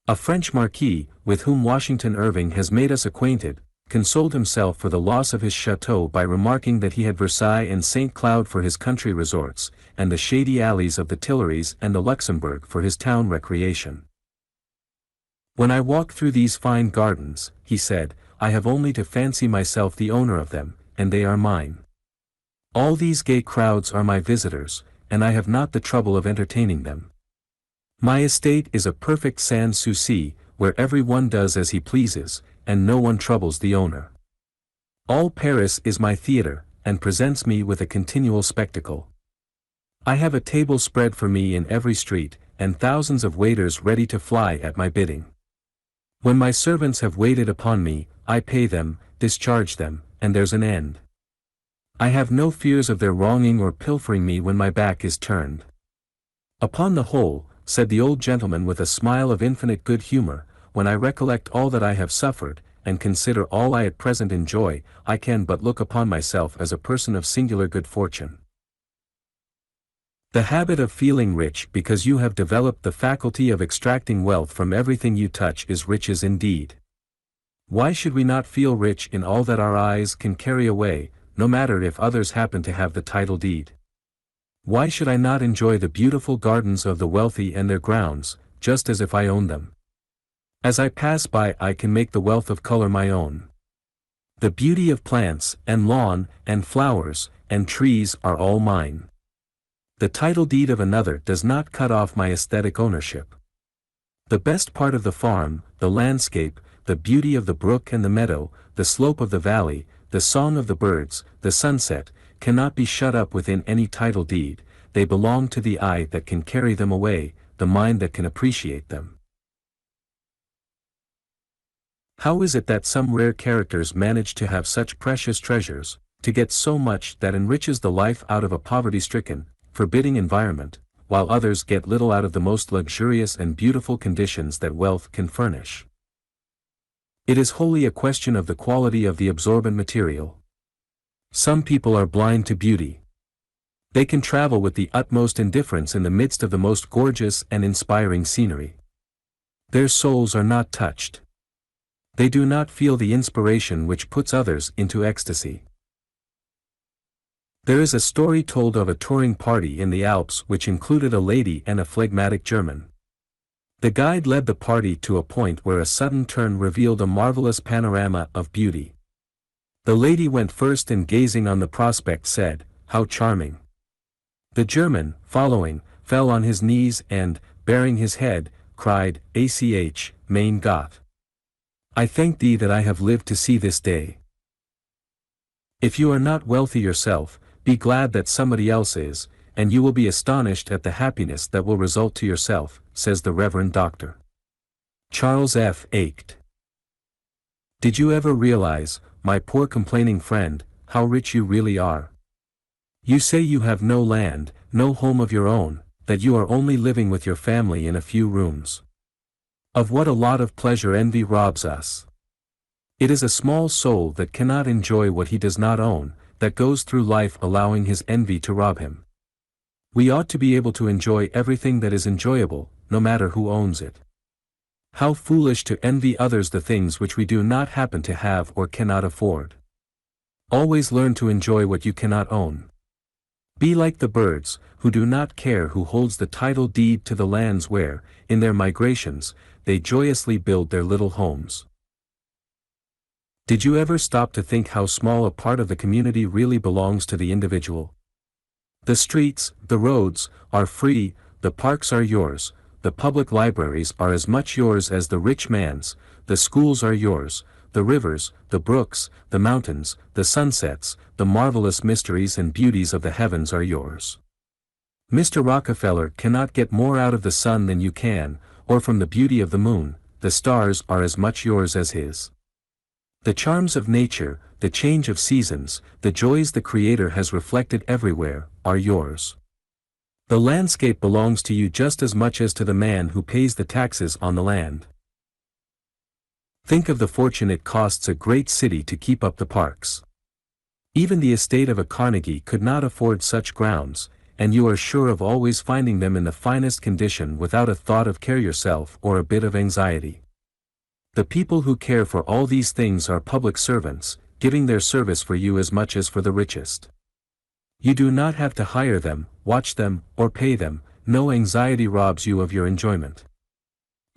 A French marquis, with whom Washington Irving has made us acquainted, consoled himself for the loss of his chateau by remarking that he had Versailles and St. Cloud for his country resorts, and the shady alleys of the Tuileries and the Luxembourg for his town recreation. When I walk through these fine gardens, he said, I have only to fancy myself the owner of them, and they are mine. All these gay crowds are my visitors, and I have not the trouble of entertaining them. My estate is a perfect sans souci, where every one does as he pleases, and no one troubles the owner. All Paris is my theatre, and presents me with a continual spectacle. I have a table spread for me in every street, and thousands of waiters ready to fly at my bidding. When my servants have waited upon me, I pay them, discharge them, and there's an end. I have no fears of their wronging or pilfering me when my back is turned. Upon the whole, said the old gentleman with a smile of infinite good humor, when I recollect all that I have suffered, and consider all I at present enjoy, I can but look upon myself as a person of singular good fortune. The habit of feeling rich because you have developed the faculty of extracting wealth from everything you touch is riches indeed. Why should we not feel rich in all that our eyes can carry away, no matter if others happen to have the title deed? Why should I not enjoy the beautiful gardens of the wealthy and their grounds, just as if I owned them? As I pass by I can make the wealth of color my own. The beauty of plants, and lawn, and flowers, and trees are all mine. The title deed of another does not cut off my aesthetic ownership. The best part of the farm, the landscape, the beauty of the brook and the meadow, the slope of the valley, the song of the birds, the sunset, cannot be shut up within any title deed. They belong to the eye that can carry them away, the mind that can appreciate them. How is it that some rare characters manage to have such precious treasures, to get so much that enriches the life out of a poverty-stricken, forbidding environment, while others get little out of the most luxurious and beautiful conditions that wealth can furnish? It is wholly a question of the quality of the absorbent material. Some people are blind to beauty. They can travel with the utmost indifference in the midst of the most gorgeous and inspiring scenery. Their souls are not touched. They do not feel the inspiration which puts others into ecstasy. There is a story told of a touring party in the Alps which included a lady and a phlegmatic German. The guide led the party to a point where a sudden turn revealed a marvelous panorama of beauty. The lady went first and gazing on the prospect said, "How charming." The German, following, fell on his knees and, baring his head, cried, "Ach, mein Gott! I thank thee that I have lived to see this day." If you are not wealthy yourself, be glad that somebody else is, and you will be astonished at the happiness that will result to yourself, says the Reverend Dr. Charles F. Aicht. Did you ever realize, my poor complaining friend, how rich you really are? You say you have no land, no home of your own, that you are only living with your family in a few rooms. Of what a lot of pleasure envy robs us. It is a small soul that cannot enjoy what he does not own, that goes through life allowing his envy to rob him. We ought to be able to enjoy everything that is enjoyable, no matter who owns it. How foolish to envy others the things which we do not happen to have or cannot afford. Always learn to enjoy what you cannot own. Be like the birds, who do not care who holds the title deed to the lands where, in their migrations, they joyously build their little homes. Did you ever stop to think how small a part of the community really belongs to the individual? The streets, the roads, are free, the parks are yours, the public libraries are as much yours as the rich man's, the schools are yours, the rivers, the brooks, the mountains, the sunsets, the marvelous mysteries and beauties of the heavens are yours. Mr. Rockefeller cannot get more out of the sun than you can, or from the beauty of the moon. The stars are as much yours as his. The charms of nature, the change of seasons, the joys the Creator has reflected everywhere, are yours. The landscape belongs to you just as much as to the man who pays the taxes on the land. Think of the fortune it costs a great city to keep up the parks. Even the estate of a Carnegie could not afford such grounds, and you are sure of always finding them in the finest condition without a thought of care yourself or a bit of anxiety. The people who care for all these things are public servants, giving their service for you as much as for the richest. You do not have to hire them, watch them, or pay them. No anxiety robs you of your enjoyment.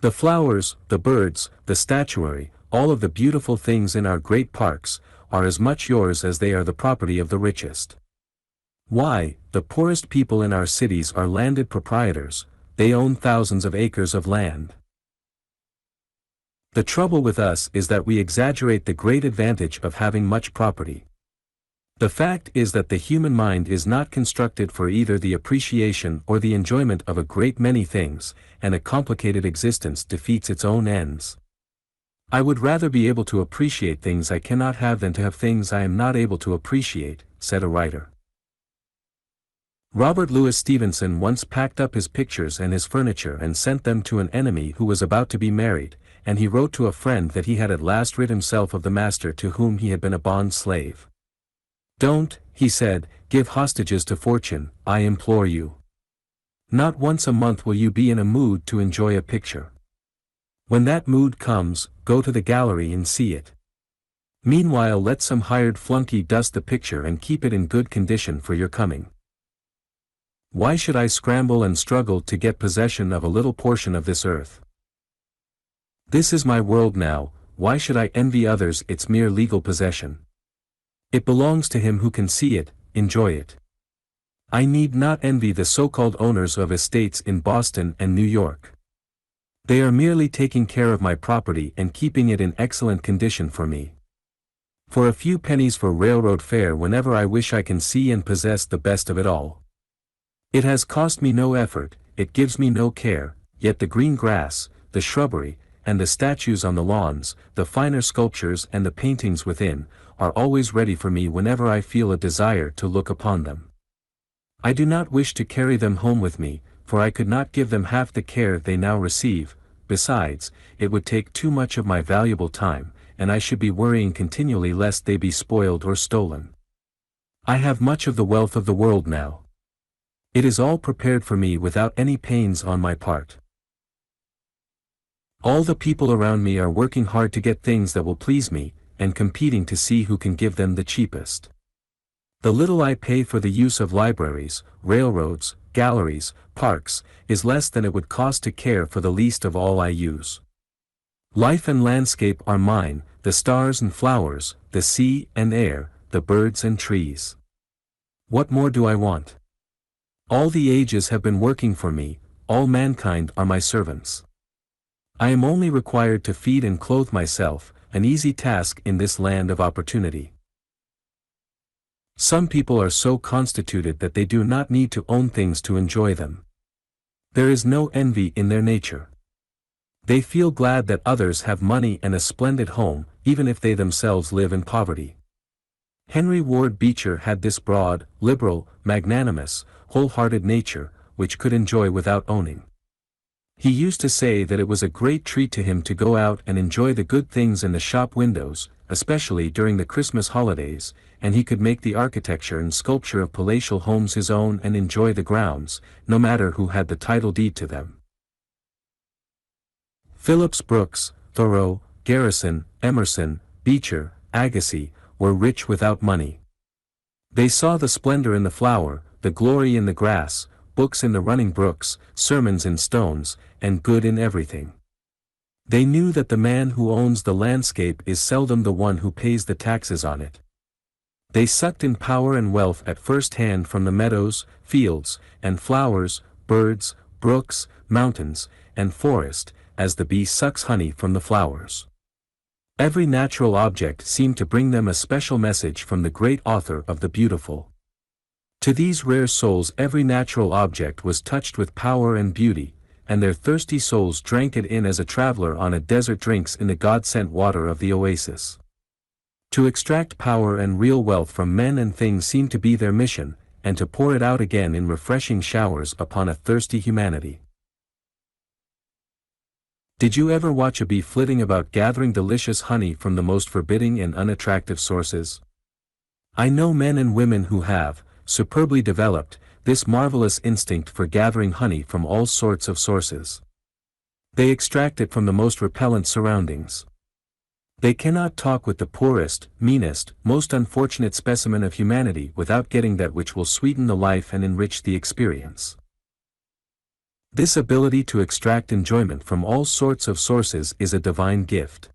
The flowers, the birds, the statuary, all of the beautiful things in our great parks, are as much yours as they are the property of the richest. Why, the poorest people in our cities are landed proprietors, they own thousands of acres of land. The trouble with us is that we exaggerate the great advantage of having much property. The fact is that the human mind is not constructed for either the appreciation or the enjoyment of a great many things, and a complicated existence defeats its own ends. I would rather be able to appreciate things I cannot have than to have things I am not able to appreciate, said a writer. Robert Louis Stevenson once packed up his pictures and his furniture and sent them to an enemy who was about to be married, and he wrote to a friend that he had at last rid himself of the master to whom he had been a bond slave. "Don't," he said, "give hostages to fortune, I implore you. Not once a month will you be in a mood to enjoy a picture. When that mood comes, go to the gallery and see it. Meanwhile, let some hired flunky dust the picture and keep it in good condition for your coming. Why should I scramble and struggle to get possession of a little portion of this earth? This is my world now, why should I envy others its mere legal possession? It belongs to him who can see it, enjoy it. I need not envy the so-called owners of estates in Boston and New York. They are merely taking care of my property and keeping it in excellent condition for me. For a few pennies for railroad fare whenever I wish I can see and possess the best of it all. It has cost me no effort, it gives me no care, yet the green grass, the shrubbery, and the statues on the lawns, the finer sculptures and the paintings within, are always ready for me whenever I feel a desire to look upon them. I do not wish to carry them home with me, for I could not give them half the care they now receive. Besides, it would take too much of my valuable time, and I should be worrying continually lest they be spoiled or stolen. I have much of the wealth of the world now. It is all prepared for me without any pains on my part. All the people around me are working hard to get things that will please me, and competing to see who can give them the cheapest. The little I pay for the use of libraries, railroads, galleries, parks, is less than it would cost to care for the least of all I use. Life and landscape are mine, the stars and flowers, the sea and air, the birds and trees. What more do I want? All the ages have been working for me, all mankind are my servants. I am only required to feed and clothe myself, an easy task in this land of opportunity. Some people are so constituted that they do not need to own things to enjoy them. There is no envy in their nature. They feel glad that others have money and a splendid home, even if they themselves live in poverty. Henry Ward Beecher had this broad, liberal, magnanimous, wholehearted nature, which could enjoy without owning. He used to say that it was a great treat to him to go out and enjoy the good things in the shop windows, especially during the Christmas holidays, and he could make the architecture and sculpture of palatial homes his own and enjoy the grounds, no matter who had the title deed to them. Phillips Brooks, Thoreau, Garrison, Emerson, Beecher, Agassiz, were rich without money. They saw the splendor in the flower, the glory in the grass, books in the running brooks, sermons in stones, and good in everything. They knew that the man who owns the landscape is seldom the one who pays the taxes on it. They sucked in power and wealth at first hand from the meadows, fields, and flowers, birds, brooks, mountains, and forest, as the bee sucks honey from the flowers. Every natural object seemed to bring them a special message from the great author of the beautiful. To these rare souls every natural object was touched with power and beauty, and their thirsty souls drank it in as a traveler on a desert drinks in the God-sent water of the oasis. To extract power and real wealth from men and things seemed to be their mission, and to pour it out again in refreshing showers upon a thirsty humanity. Did you ever watch a bee flitting about gathering delicious honey from the most forbidding and unattractive sources? I know men and women who have, superbly developed, this marvelous instinct for gathering honey from all sorts of sources. They extract it from the most repellent surroundings. They cannot talk with the poorest, meanest, most unfortunate specimen of humanity without getting that which will sweeten the life and enrich the experience. This ability to extract enjoyment from all sorts of sources is a divine gift.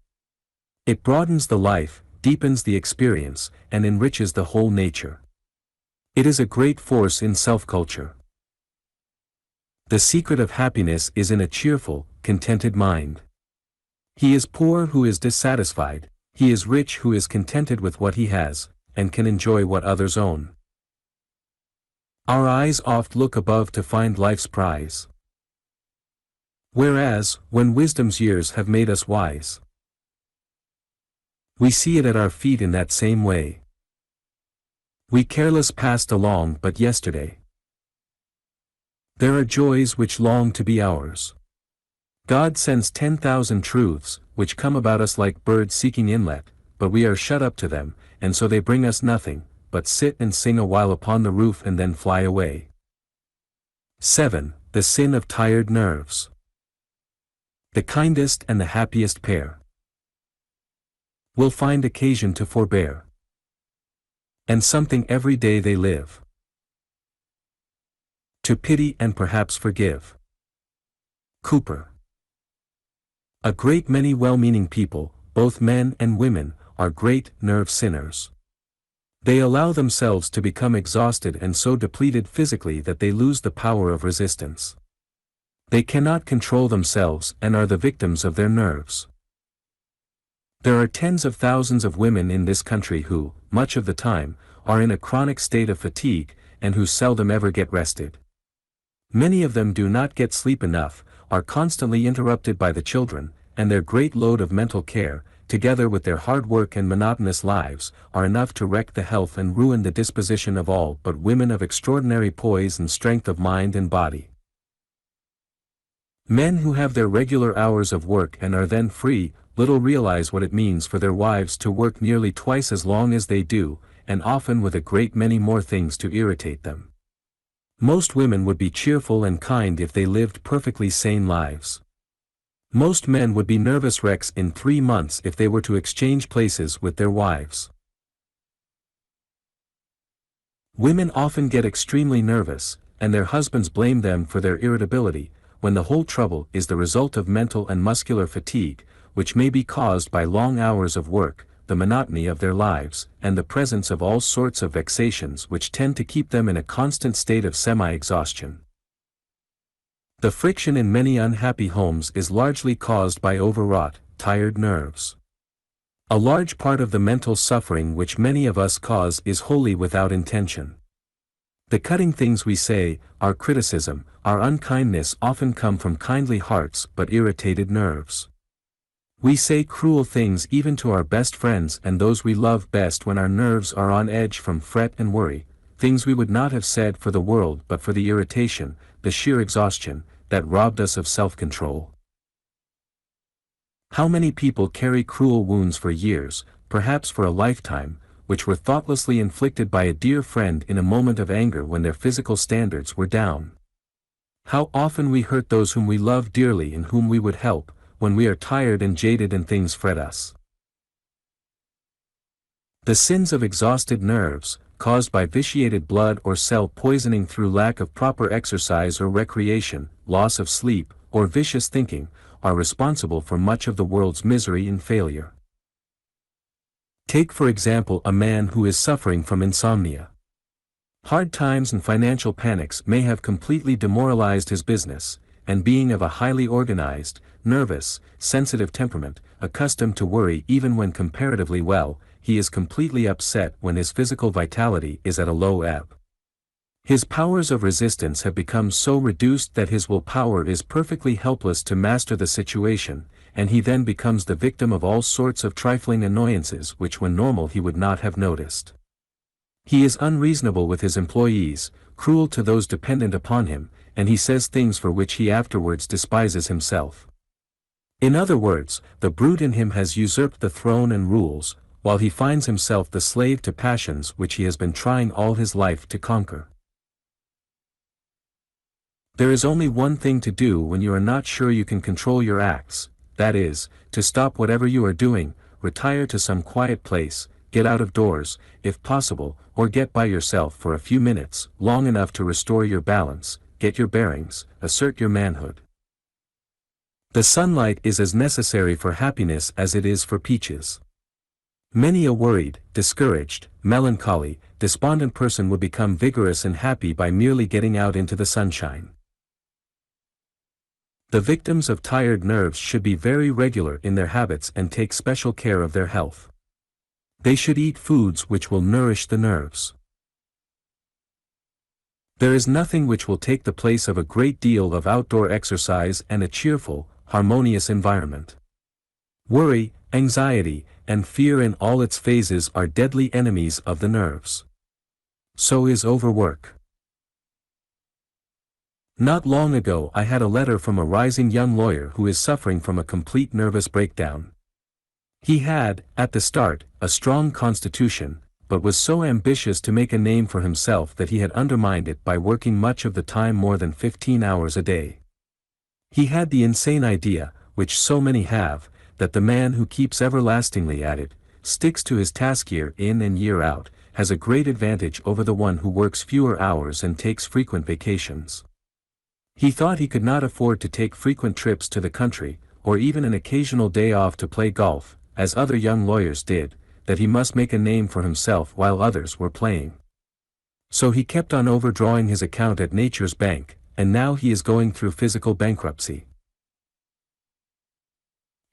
It broadens the life, deepens the experience, and enriches the whole nature. It is a great force in self-culture. The secret of happiness is in a cheerful, contented mind. He is poor who is dissatisfied, he is rich who is contented with what he has, and can enjoy what others own. Our eyes oft look above to find life's prize. Whereas, when wisdom's years have made us wise, we see it at our feet in that same way. We careless passed along but yesterday. There are joys which long to be ours. God sends 10,000 truths, which come about us like birds seeking inlet, but we are shut up to them, and so they bring us nothing, but sit and sing a while upon the roof and then fly away. 7. The sin of tired nerves. The kindest and the happiest pair will find occasion to forbear, and something every day they live to pity and perhaps forgive. Cooper. A great many well-meaning people, both men and women, are great nerve sinners. They allow themselves to become exhausted and so depleted physically that they lose the power of resistance. They cannot control themselves and are the victims of their nerves. There are tens of thousands of women in this country who, much of the time, are in a chronic state of fatigue, and who seldom ever get rested. Many of them do not get sleep enough, are constantly interrupted by the children, and their great load of mental care, together with their hard work and monotonous lives, are enough to wreck the health and ruin the disposition of all but women of extraordinary poise and strength of mind and body. Men who have their regular hours of work and are then free, little realize what it means for their wives to work nearly twice as long as they do, and often with a great many more things to irritate them. Most women would be cheerful and kind if they lived perfectly sane lives. Most men would be nervous wrecks in 3 months if they were to exchange places with their wives. Women often get extremely nervous, and their husbands blame them for their irritability, when the whole trouble is the result of mental and muscular fatigue, which may be caused by long hours of work, the monotony of their lives, and the presence of all sorts of vexations which tend to keep them in a constant state of semi-exhaustion. The friction in many unhappy homes is largely caused by overwrought, tired nerves. A large part of the mental suffering which many of us cause is wholly without intention. The cutting things we say, our criticism, our unkindness often come from kindly hearts but irritated nerves. We say cruel things even to our best friends and those we love best when our nerves are on edge from fret and worry, things we would not have said for the world but for the irritation, the sheer exhaustion, that robbed us of self-control. How many people carry cruel wounds for years, perhaps for a lifetime, which were thoughtlessly inflicted by a dear friend in a moment of anger when their physical standards were down? How often we hurt those whom we love dearly and whom we would help, when we are tired and jaded and things fret us. The sins of exhausted nerves, caused by vitiated blood or cell poisoning through lack of proper exercise or recreation, loss of sleep, or vicious thinking, are responsible for much of the world's misery and failure. Take for example a man who is suffering from insomnia. Hard times and financial panics may have completely demoralized his business, and being of a highly organized, nervous, sensitive temperament, accustomed to worry even when comparatively well, he is completely upset when his physical vitality is at a low ebb. His powers of resistance have become so reduced that his willpower is perfectly helpless to master the situation, and he then becomes the victim of all sorts of trifling annoyances which when normal he would not have noticed. He is unreasonable with his employees, cruel to those dependent upon him, and he says things for which he afterwards despises himself. In other words, the brute in him has usurped the throne and rules, while he finds himself the slave to passions which he has been trying all his life to conquer. There is only one thing to do when you are not sure you can control your acts, that is, to stop whatever you are doing, retire to some quiet place, get out of doors, if possible, or get by yourself for a few minutes, long enough to restore your balance, get your bearings, assert your manhood. The sunlight is as necessary for happiness as it is for peaches. Many a worried, discouraged, melancholy, despondent person would become vigorous and happy by merely getting out into the sunshine. The victims of tired nerves should be very regular in their habits and take special care of their health. They should eat foods which will nourish the nerves. There is nothing which will take the place of a great deal of outdoor exercise and a cheerful, harmonious environment. Worry, anxiety, and fear in all its phases are deadly enemies of the nerves. So is overwork. Not long ago I had a letter from a rising young lawyer who is suffering from a complete nervous breakdown. He had, at the start, a strong constitution, but was so ambitious to make a name for himself that he had undermined it by working much of the time more than 15 hours a day. He had the insane idea, which so many have, that the man who keeps everlastingly at it, sticks to his task year in and year out, has a great advantage over the one who works fewer hours and takes frequent vacations. He thought he could not afford to take frequent trips to the country, or even an occasional day off to play golf, as other young lawyers did, that he must make a name for himself while others were playing. So he kept on overdrawing his account at Nature's Bank, and now he is going through physical bankruptcy.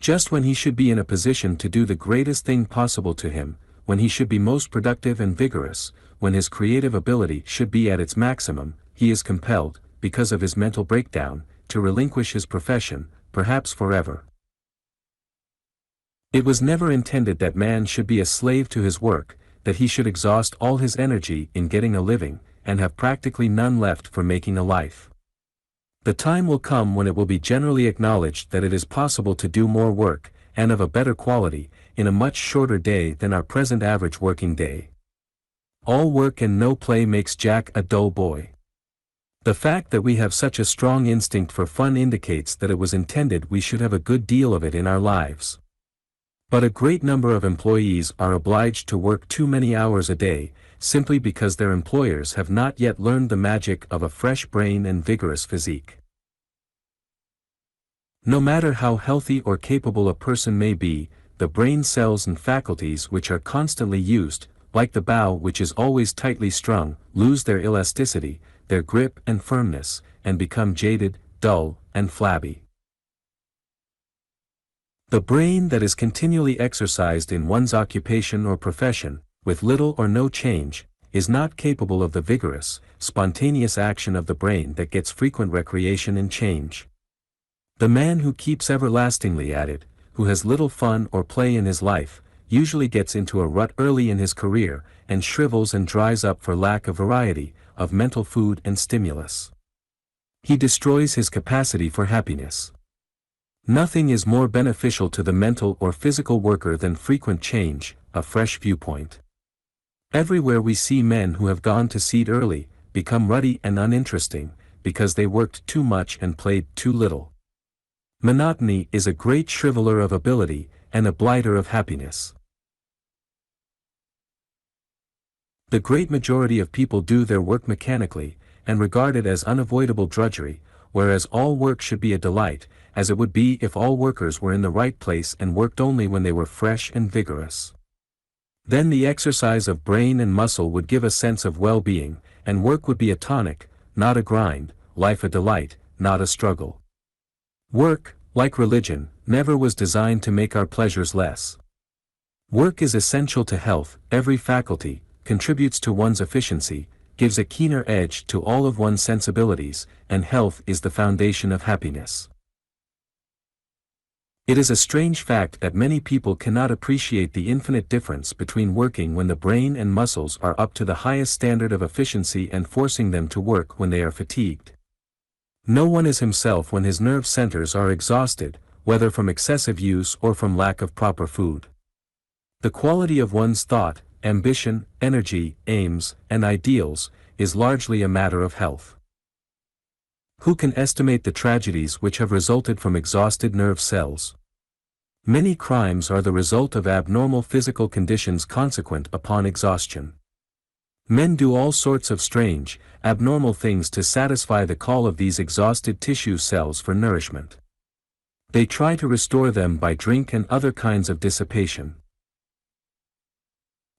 Just when he should be in a position to do the greatest thing possible to him, when he should be most productive and vigorous, when his creative ability should be at its maximum, he is compelled, because of his mental breakdown, to relinquish his profession, perhaps forever. It was never intended that man should be a slave to his work, that he should exhaust all his energy in getting a living, and have practically none left for making a life. The time will come when it will be generally acknowledged that it is possible to do more work, and of a better quality, in a much shorter day than our present average working day. All work and no play makes Jack a dull boy. The fact that we have such a strong instinct for fun indicates that it was intended we should have a good deal of it in our lives. But a great number of employees are obliged to work too many hours a day, simply because their employers have not yet learned the magic of a fresh brain and vigorous physique. No matter how healthy or capable a person may be, the brain cells and faculties which are constantly used, like the bow which is always tightly strung, lose their elasticity, their grip and firmness, and become jaded, dull, and flabby. The brain that is continually exercised in one's occupation or profession, with little or no change, is not capable of the vigorous, spontaneous action of the brain that gets frequent recreation and change. The man who keeps everlastingly at it, who has little fun or play in his life, usually gets into a rut early in his career, and shrivels and dries up for lack of variety, of mental food and stimulus. He destroys his capacity for happiness. Nothing is more beneficial to the mental or physical worker than frequent change, a fresh viewpoint. Everywhere we see men who have gone to seed early, become ruddy and uninteresting, because they worked too much and played too little. Monotony is a great shriveler of ability, and a blighter of happiness. The great majority of people do their work mechanically, and regard it as unavoidable drudgery, whereas all work should be a delight, as it would be if all workers were in the right place and worked only when they were fresh and vigorous. Then the exercise of brain and muscle would give a sense of well-being, and work would be a tonic, not a grind, life a delight, not a struggle. Work, like religion, never was designed to make our pleasures less. Work is essential to health, every faculty, contributes to one's efficiency, gives a keener edge to all of one's sensibilities, and health is the foundation of happiness. It is a strange fact that many people cannot appreciate the infinite difference between working when the brain and muscles are up to the highest standard of efficiency and forcing them to work when they are fatigued. No one is himself when his nerve centers are exhausted, whether from excessive use or from lack of proper food. The quality of one's thought, ambition, energy, aims, and ideals, is largely a matter of health. Who can estimate the tragedies which have resulted from exhausted nerve cells? Many crimes are the result of abnormal physical conditions consequent upon exhaustion. Men do all sorts of strange, abnormal things to satisfy the call of these exhausted tissue cells for nourishment. They try to restore them by drink and other kinds of dissipation.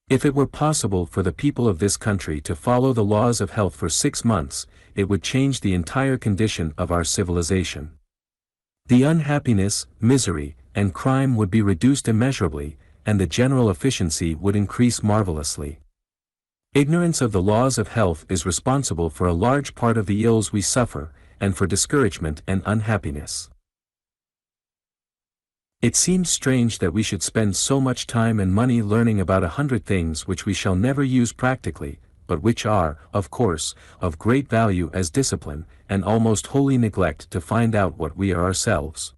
If it were possible for the people of this country to follow the laws of health for 6 months, it would change the entire condition of our civilization. The unhappiness, misery, and crime would be reduced immeasurably, and the general efficiency would increase marvelously. Ignorance of the laws of health is responsible for a large part of the ills we suffer, and for discouragement and unhappiness. It seems strange that we should spend so much time and money learning about 100 things which we shall never use practically, but which are, of course, of great value as discipline, and almost wholly neglect to find out what we are ourselves.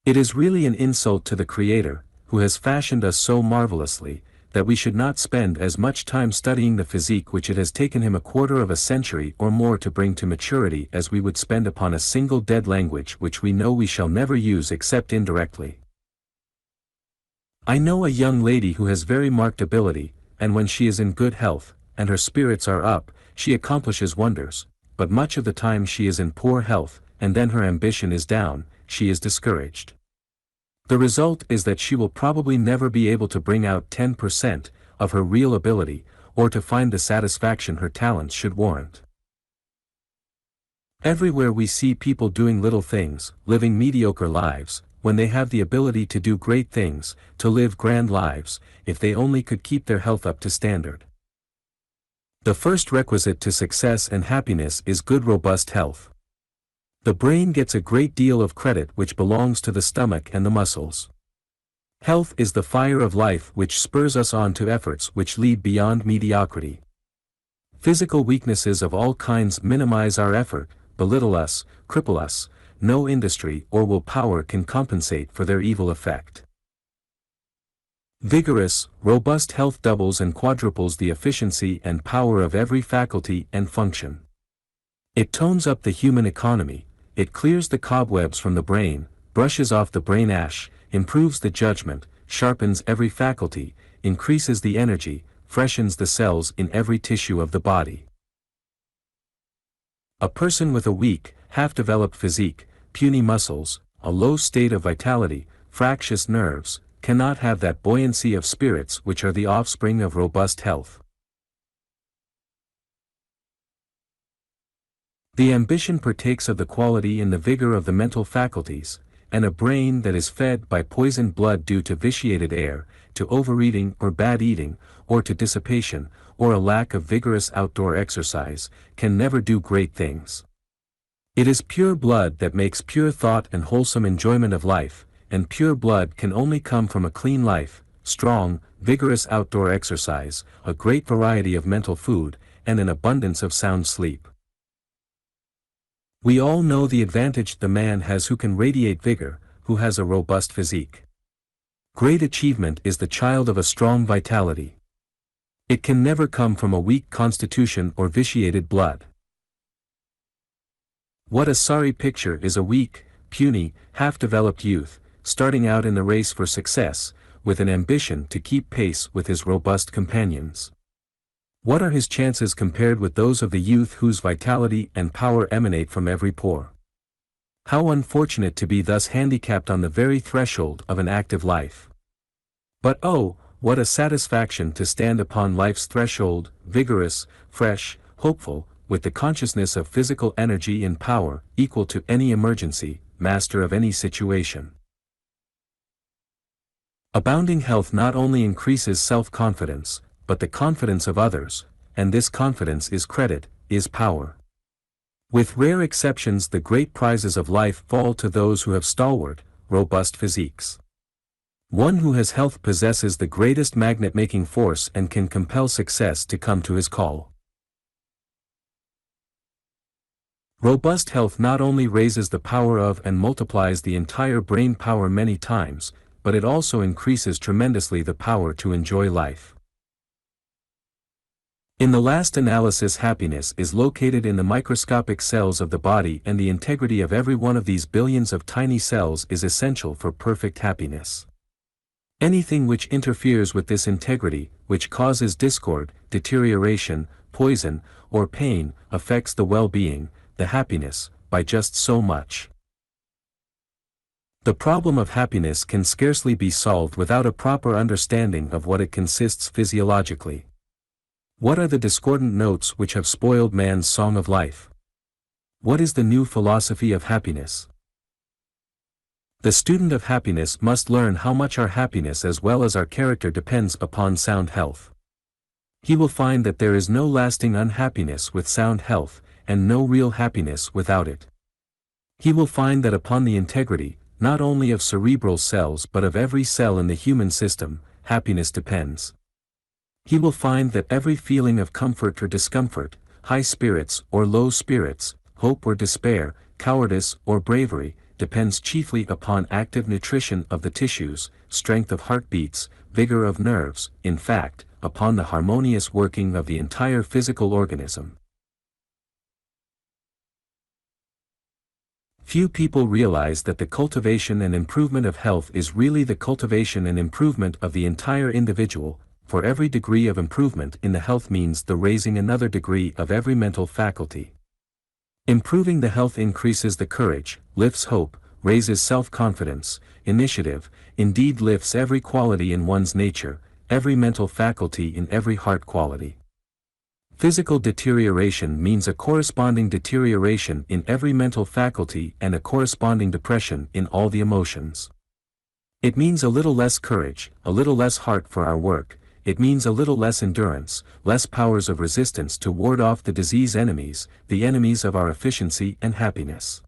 It is really an insult to the Creator, who has fashioned us so marvelously, that we should not spend as much time studying the physique which it has taken him a quarter of a century or more to bring to maturity as we would spend upon a single dead language which we know we shall never use except indirectly. I know a young lady who has very marked ability, and when she is in good health, and her spirits are up, she accomplishes wonders, but much of the time she is in poor health, and then her ambition is down, she is discouraged. The result is that she will probably never be able to bring out 10% of her real ability, or to find the satisfaction her talents should warrant. Everywhere we see people doing little things, living mediocre lives, when they have the ability to do great things, to live grand lives, if they only could keep their health up to standard. The first requisite to success and happiness is good robust health. The brain gets a great deal of credit which belongs to the stomach and the muscles. Health is the fire of life which spurs us on to efforts which lead beyond mediocrity. Physical weaknesses of all kinds minimize our effort, belittle us, cripple us. No industry or willpower can compensate for their evil effect. Vigorous, robust health doubles and quadruples the efficiency and power of every faculty and function. It tones up the human economy, it clears the cobwebs from the brain, brushes off the brain ash, improves the judgment, sharpens every faculty, increases the energy, freshens the cells in every tissue of the body. A person with a weak, half-developed physique, puny muscles, a low state of vitality, fractious nerves, cannot have that buoyancy of spirits which are the offspring of robust health. The ambition partakes of the quality in the vigor of the mental faculties, and a brain that is fed by poisoned blood due to vitiated air, to overeating or bad eating, or to dissipation, or a lack of vigorous outdoor exercise, can never do great things. It is pure blood that makes pure thought and wholesome enjoyment of life, and pure blood can only come from a clean life, strong, vigorous outdoor exercise, a great variety of mental food, and an abundance of sound sleep. We all know the advantage the man has who can radiate vigor, who has a robust physique. Great achievement is the child of a strong vitality. It can never come from a weak constitution or vitiated blood. What a sorry picture is a weak, puny, half-developed youth, starting out in the race for success, with an ambition to keep pace with his robust companions. What are his chances compared with those of the youth whose vitality and power emanate from every pore? How unfortunate to be thus handicapped on the very threshold of an active life. But oh, what a satisfaction to stand upon life's threshold, vigorous, fresh, hopeful, with the consciousness of physical energy and power, equal to any emergency, master of any situation. Abounding health not only increases self-confidence, but the confidence of others, and this confidence is credit, is power. With rare exceptions, the great prizes of life fall to those who have stalwart, robust physiques. One who has health possesses the greatest magnet-making force and can compel success to come to his call. Robust health not only raises the power of and multiplies the entire brain power many times, but it also increases tremendously the power to enjoy life. In the last analysis, happiness is located in the microscopic cells of the body, and the integrity of every one of these billions of tiny cells is essential for perfect happiness. Anything which interferes with this integrity, which causes discord, deterioration, poison, or pain, affects the well-being, the happiness, by just so much. The problem of happiness can scarcely be solved without a proper understanding of what it consists physiologically. What are the discordant notes which have spoiled man's song of life? What is the new philosophy of happiness? The student of happiness must learn how much our happiness as well as our character depends upon sound health. He will find that there is no lasting unhappiness with sound health, and no real happiness without it. He will find that upon the integrity, not only of cerebral cells but of every cell in the human system, happiness depends. He will find that every feeling of comfort or discomfort, high spirits or low spirits, hope or despair, cowardice or bravery, depends chiefly upon active nutrition of the tissues, strength of heartbeats, vigor of nerves, in fact, upon the harmonious working of the entire physical organism. Few people realize that the cultivation and improvement of health is really the cultivation and improvement of the entire individual, for every degree of improvement in the health means the raising another degree of every mental faculty. Improving the health increases the courage, lifts hope, raises self-confidence, initiative, indeed lifts every quality in one's nature, every mental faculty in every heart quality. Physical deterioration means a corresponding deterioration in every mental faculty and a corresponding depression in all the emotions. It means a little less courage, a little less heart for our work, it means a little less endurance, less powers of resistance to ward off the disease enemies, the enemies of our efficiency and happiness.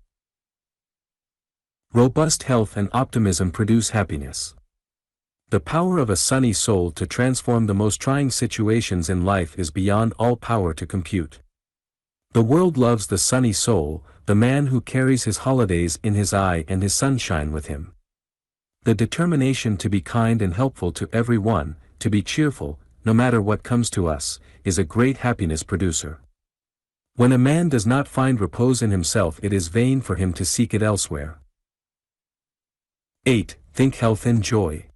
Robust health and optimism produce happiness. The power of a sunny soul to transform the most trying situations in life is beyond all power to compute. The world loves the sunny soul, the man who carries his holidays in his eye and his sunshine with him. The determination to be kind and helpful to every one, to be cheerful, no matter what comes to us, is a great happiness producer. When a man does not find repose in himself, it is vain for him to seek it elsewhere. 8. Think health and joy.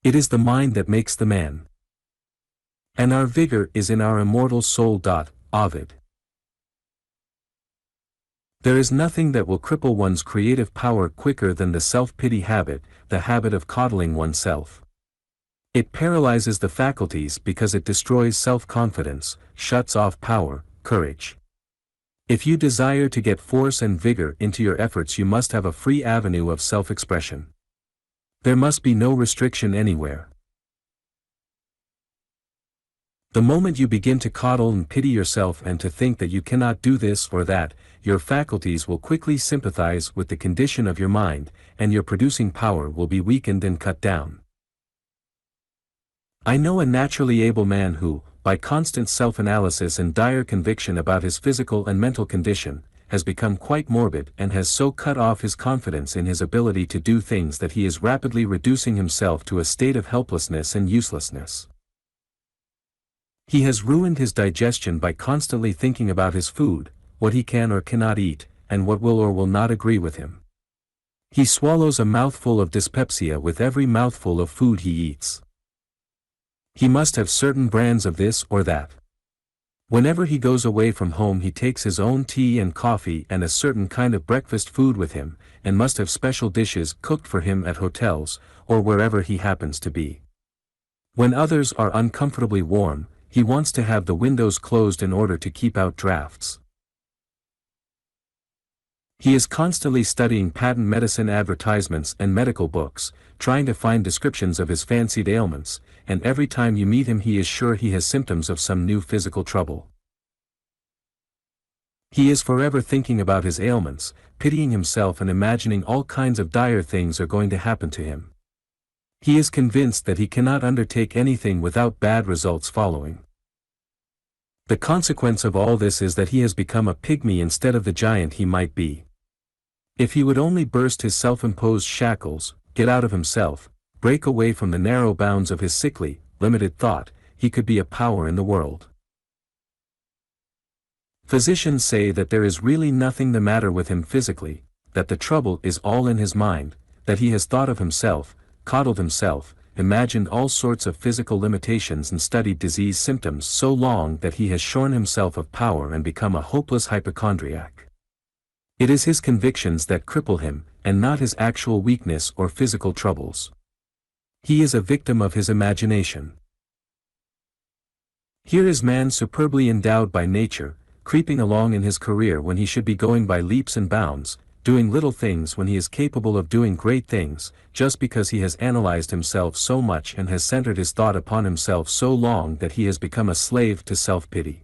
It is the mind that makes the man. And our vigor is in our immortal soul. Ovid. There is nothing that will cripple one's creative power quicker than the self-pity habit, the habit of coddling oneself. It paralyzes the faculties because it destroys self-confidence, shuts off power, courage. If you desire to get force and vigor into your efforts, you must have a free avenue of self-expression. There must be no restriction anywhere. The moment you begin to coddle and pity yourself and to think that you cannot do this or that, your faculties will quickly sympathize with the condition of your mind, and your producing power will be weakened and cut down. I know a naturally able man who, by constant self-analysis and dire conviction about his physical and mental condition, has become quite morbid and has so cut off his confidence in his ability to do things that he is rapidly reducing himself to a state of helplessness and uselessness. He has ruined his digestion by constantly thinking about his food, what he can or cannot eat, and what will or will not agree with him. He swallows a mouthful of dyspepsia with every mouthful of food he eats. He must have certain brands of this or that. Whenever he goes away from home, he takes his own tea and coffee and a certain kind of breakfast food with him, and must have special dishes cooked for him at hotels, or wherever he happens to be. When others are uncomfortably warm, he wants to have the windows closed in order to keep out drafts. He is constantly studying patent medicine advertisements and medical books, trying to find descriptions of his fancied ailments, and every time you meet him he is sure he has symptoms of some new physical trouble. He is forever thinking about his ailments, pitying himself and imagining all kinds of dire things are going to happen to him. He is convinced that he cannot undertake anything without bad results following. The consequence of all this is that he has become a pygmy instead of the giant he might be. If he would only burst his self-imposed shackles, get out of himself, break away from the narrow bounds of his sickly, limited thought, he could be a power in the world. Physicians say that there is really nothing the matter with him physically, that the trouble is all in his mind, that he has thought of himself, coddled himself, imagined all sorts of physical limitations and studied disease symptoms so long that he has shorn himself of power and become a hopeless hypochondriac. It is his convictions that cripple him, and not his actual weakness or physical troubles. He is a victim of his imagination. Here is man superbly endowed by nature, creeping along in his career when he should be going by leaps and bounds, doing little things when he is capable of doing great things, just because he has analyzed himself so much and has centered his thought upon himself so long that he has become a slave to self-pity.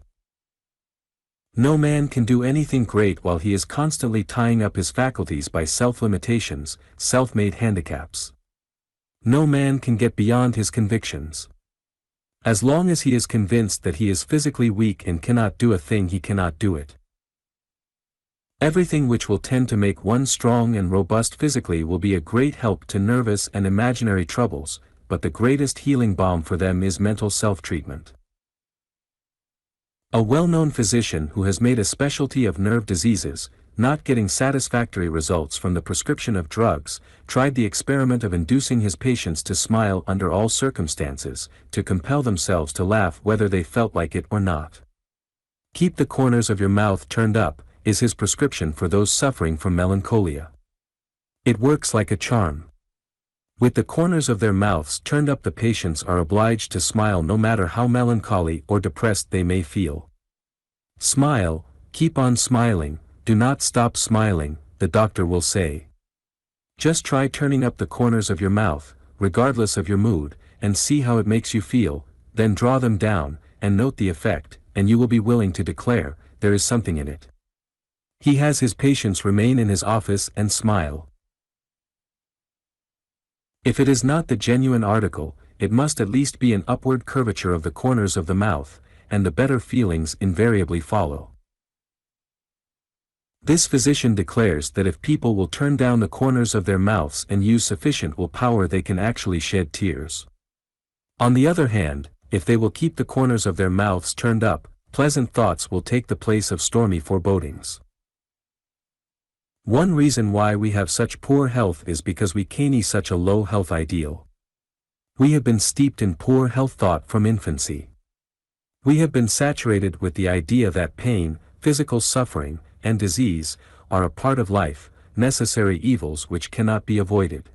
No man can do anything great while he is constantly tying up his faculties by self-limitations, self-made handicaps. No man can get beyond his convictions. As long as he is convinced that he is physically weak and cannot do a thing, he cannot do it. Everything which will tend to make one strong and robust physically will be a great help to nervous and imaginary troubles, but the greatest healing balm for them is mental self-treatment. A well-known physician who has made a specialty of nerve diseases, not getting satisfactory results from the prescription of drugs, tried the experiment of inducing his patients to smile under all circumstances, to compel themselves to laugh whether they felt like it or not. Keep the corners of your mouth turned up, is his prescription for those suffering from melancholia. It works like a charm. With the corners of their mouths turned up, the patients are obliged to smile no matter how melancholy or depressed they may feel. Smile, keep on smiling, do not stop smiling, the doctor will say. Just try turning up the corners of your mouth, regardless of your mood, and see how it makes you feel, then draw them down, and note the effect, and you will be willing to declare, there is something in it. He has his patients remain in his office and smile. If it is not the genuine article, it must at least be an upward curvature of the corners of the mouth, and the better feelings invariably follow. This physician declares that if people will turn down the corners of their mouths and use sufficient willpower, they can actually shed tears. On the other hand, if they will keep the corners of their mouths turned up, pleasant thoughts will take the place of stormy forebodings. One reason why we have such poor health is because we canny such a low health ideal. We have been steeped in poor health thought from infancy. We have been saturated with the idea that pain, physical suffering, and disease are a part of life, necessary evils which cannot be avoided.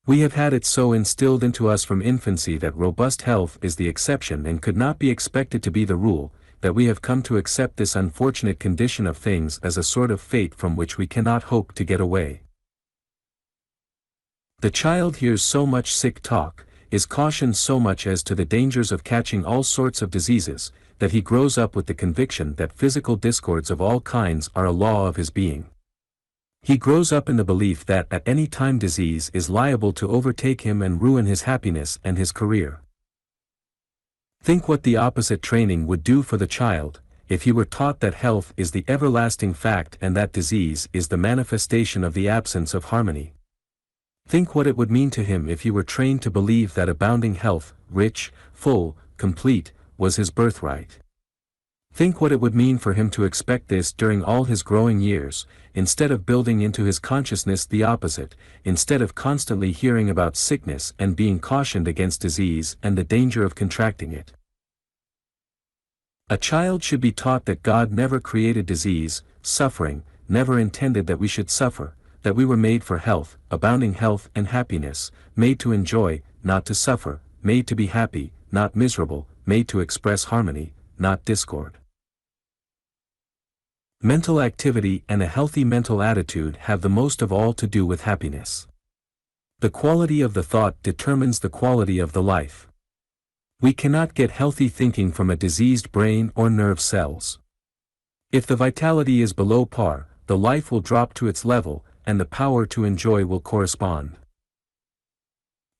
We have had it so instilled into us from infancy that robust health is the exception and could not be expected to be the rule, that we have come to accept this unfortunate condition of things as a sort of fate from which we cannot hope to get away. The child hears so much sick talk, is cautioned so much as to the dangers of catching all sorts of diseases, that he grows up with the conviction that physical discords of all kinds are a law of his being. He grows up in the belief that at any time disease is liable to overtake him and ruin his happiness and his career. Think what the opposite training would do for the child, if he were taught that health is the everlasting fact and that disease is the manifestation of the absence of harmony. Think what it would mean to him if he were trained to believe that abounding health, rich, full, complete, was his birthright. Think what it would mean for him to expect this during all his growing years, instead of building into his consciousness the opposite, instead of constantly hearing about sickness and being cautioned against disease and the danger of contracting it. A child should be taught that God never created disease, suffering, never intended that we should suffer, that we were made for health, abounding health and happiness, made to enjoy, not to suffer, made to be happy, not miserable, made to express harmony, not discord. Mental activity and a healthy mental attitude have the most of all to do with happiness. The quality of the thought determines the quality of the life. We cannot get healthy thinking from a diseased brain or nerve cells. If the vitality is below par, the life will drop to its level, and the power to enjoy will correspond.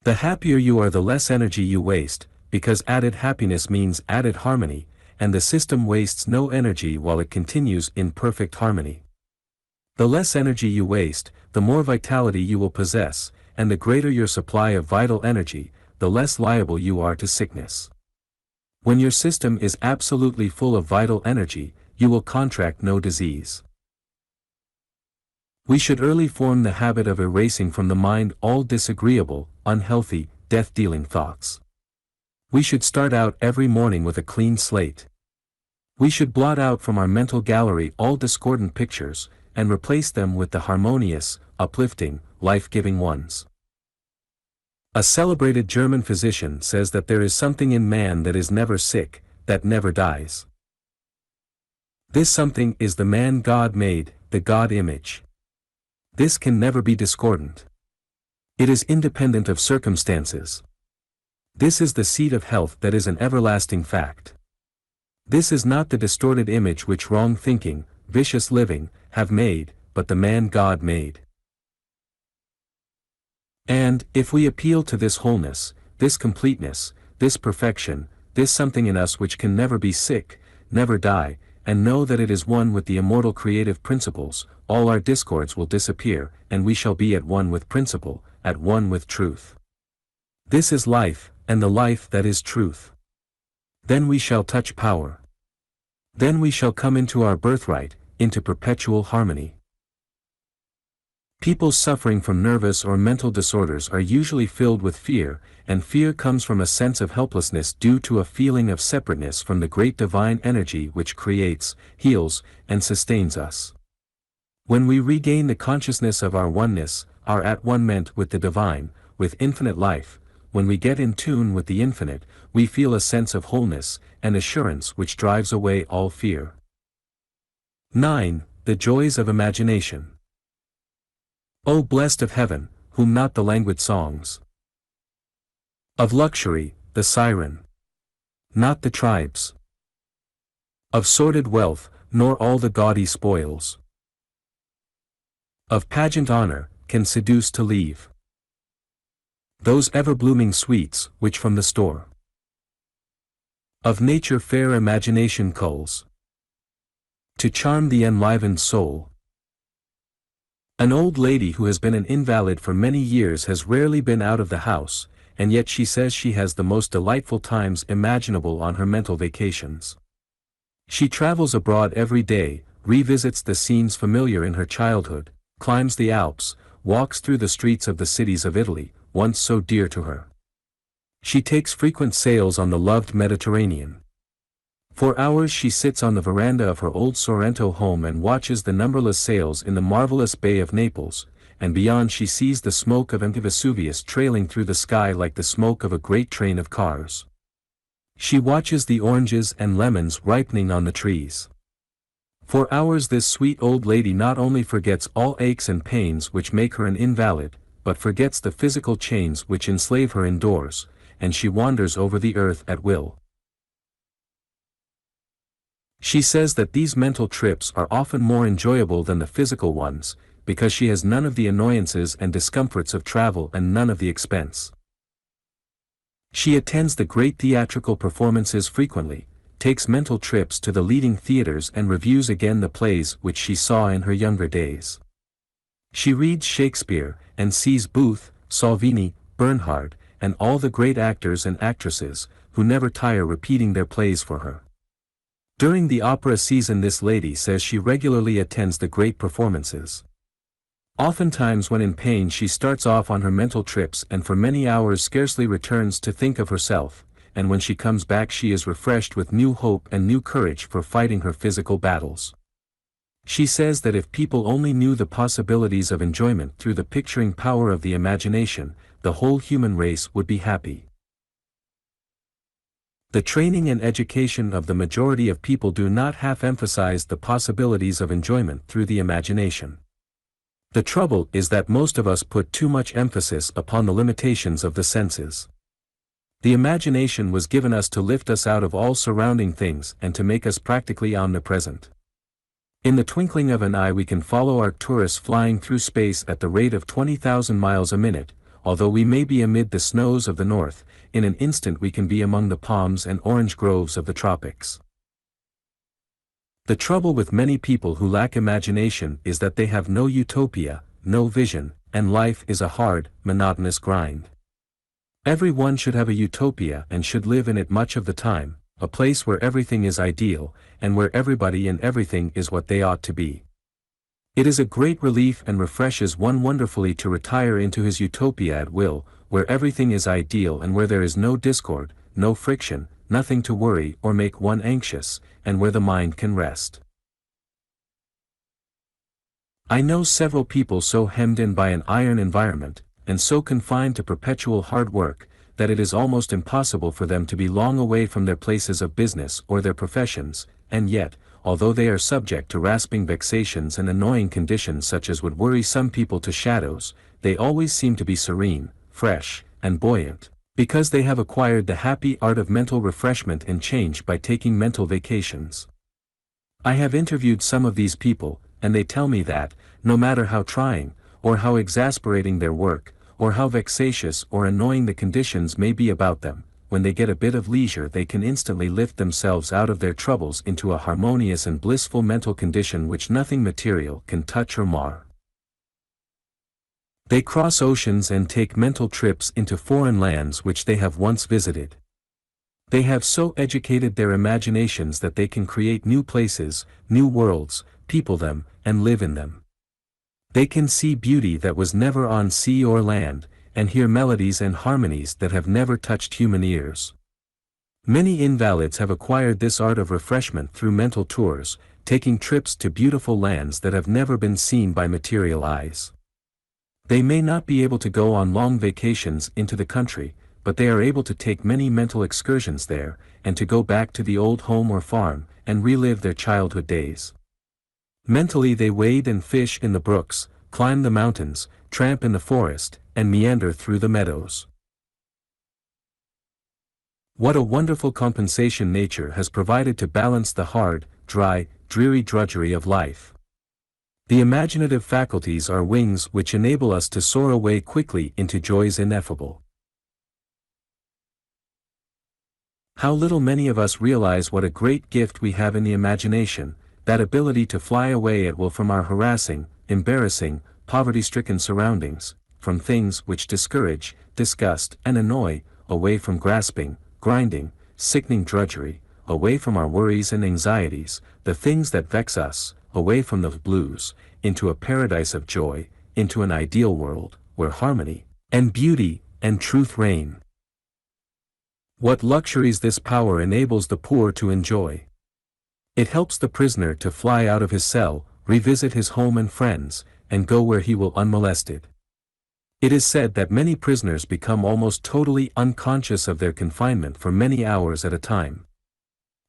The happier you are, the less energy you waste, because added happiness means added harmony, and the system wastes no energy while it continues in perfect harmony. The less energy you waste, the more vitality you will possess, and the greater your supply of vital energy, the less liable you are to sickness. When your system is absolutely full of vital energy, you will contract no disease. We should early form the habit of erasing from the mind all disagreeable, unhealthy, death-dealing thoughts. We should start out every morning with a clean slate. We should blot out from our mental gallery all discordant pictures, and replace them with the harmonious, uplifting, life-giving ones. A celebrated German physician says that there is something in man that is never sick, that never dies. This something is the man God made, the God image. This can never be discordant. It is independent of circumstances. This is the seat of health that is an everlasting fact. This is not the distorted image which wrong thinking, vicious living, have made, but the man God made. And, if we appeal to this wholeness, this completeness, this perfection, this something in us which can never be sick, never die, and know that it is one with the immortal creative principles, all our discords will disappear, and we shall be at one with principle, at one with truth. This is life, and the life that is truth. Then we shall touch power. Then we shall come into our birthright, into perpetual harmony. People suffering from nervous or mental disorders are usually filled with fear, and fear comes from a sense of helplessness due to a feeling of separateness from the great divine energy which creates, heals, and sustains us. When we regain the consciousness of our oneness, our at-one-ment with the divine, with infinite life, when we get in tune with the infinite, we feel a sense of wholeness, and assurance which drives away all fear. 9. The joys of imagination. O blessed of heaven, whom not the languid songs of luxury, the siren, not the tribes of sordid wealth, nor all the gaudy spoils of pageant honor, can seduce to leave those ever-blooming sweets, which from the store of nature fair imagination culls, to charm the enlivened soul. An old lady who has been an invalid for many years has rarely been out of the house, and yet she says she has the most delightful times imaginable on her mental vacations. She travels abroad every day, revisits the scenes familiar in her childhood, climbs the Alps, walks through the streets of the cities of Italy, once so dear to her. She takes frequent sails on the loved Mediterranean. For hours she sits on the veranda of her old Sorrento home and watches the numberless sails in the marvelous Bay of Naples, and beyond she sees the smoke of empty Vesuvius trailing through the sky like the smoke of a great train of cars. She watches the oranges and lemons ripening on the trees. For hours this sweet old lady not only forgets all aches and pains which make her an invalid, but forgets the physical chains which enslave her indoors, and she wanders over the earth at will. She says that these mental trips are often more enjoyable than the physical ones, because she has none of the annoyances and discomforts of travel and none of the expense. She attends the great theatrical performances frequently, takes mental trips to the leading theaters and reviews again the plays which she saw in her younger days. She reads Shakespeare, and sees Booth, Salvini, Bernhardt, and all the great actors and actresses, who never tire repeating their plays for her. During the opera season this lady says she regularly attends the great performances. Oftentimes when in pain she starts off on her mental trips and for many hours scarcely returns to think of herself, and when she comes back she is refreshed with new hope and new courage for fighting her physical battles. She says that if people only knew the possibilities of enjoyment through the picturing power of the imagination, the whole human race would be happy. The training and education of the majority of people do not half emphasize the possibilities of enjoyment through the imagination. The trouble is that most of us put too much emphasis upon the limitations of the senses. The imagination was given us to lift us out of all surrounding things and to make us practically omnipresent. In the twinkling of an eye we can follow Arcturus flying through space at the rate of 20,000 miles a minute, although we may be amid the snows of the north, in an instant we can be among the palms and orange groves of the tropics. The trouble with many people who lack imagination is that they have no utopia, no vision, and life is a hard, monotonous grind. Everyone should have a utopia and should live in it much of the time, a place where everything is ideal, and where everybody and everything is what they ought to be. It is a great relief and refreshes one wonderfully to retire into his utopia at will, where everything is ideal and where there is no discord, no friction, nothing to worry or make one anxious, and where the mind can rest. I know several people so hemmed in by an iron environment, and so confined to perpetual hard work, that it is almost impossible for them to be long away from their places of business or their professions, and yet, although they are subject to rasping vexations and annoying conditions such as would worry some people to shadows, they always seem to be serene, fresh, and buoyant, because they have acquired the happy art of mental refreshment and change by taking mental vacations. I have interviewed some of these people, and they tell me that, no matter how trying, or how exasperating their work, or how vexatious or annoying the conditions may be about them, when they get a bit of leisure they can instantly lift themselves out of their troubles into a harmonious and blissful mental condition which nothing material can touch or mar. They cross oceans and take mental trips into foreign lands which they have once visited. They have so educated their imaginations that they can create new places, new worlds, people them, and live in them. They can see beauty that was never on sea or land, and hear melodies and harmonies that have never touched human ears. Many invalids have acquired this art of refreshment through mental tours, taking trips to beautiful lands that have never been seen by material eyes. They may not be able to go on long vacations into the country, but they are able to take many mental excursions there, and to go back to the old home or farm, and relive their childhood days. Mentally they wade and fish in the brooks, climb the mountains, tramp in the forest, and meander through the meadows. What a wonderful compensation nature has provided to balance the hard, dry, dreary drudgery of life. The imaginative faculties are wings which enable us to soar away quickly into joys ineffable. How little many of us realize what a great gift we have in the imagination, that ability to fly away at will from our harassing, embarrassing, poverty-stricken surroundings, from things which discourage, disgust, and annoy, away from grasping, grinding, sickening drudgery, away from our worries and anxieties, the things that vex us, away from the blues, into a paradise of joy, into an ideal world, where harmony, and beauty, and truth reign. What luxuries this power enables the poor to enjoy! It helps the prisoner to fly out of his cell, revisit his home and friends, and go where he will unmolested. It is said that many prisoners become almost totally unconscious of their confinement for many hours at a time.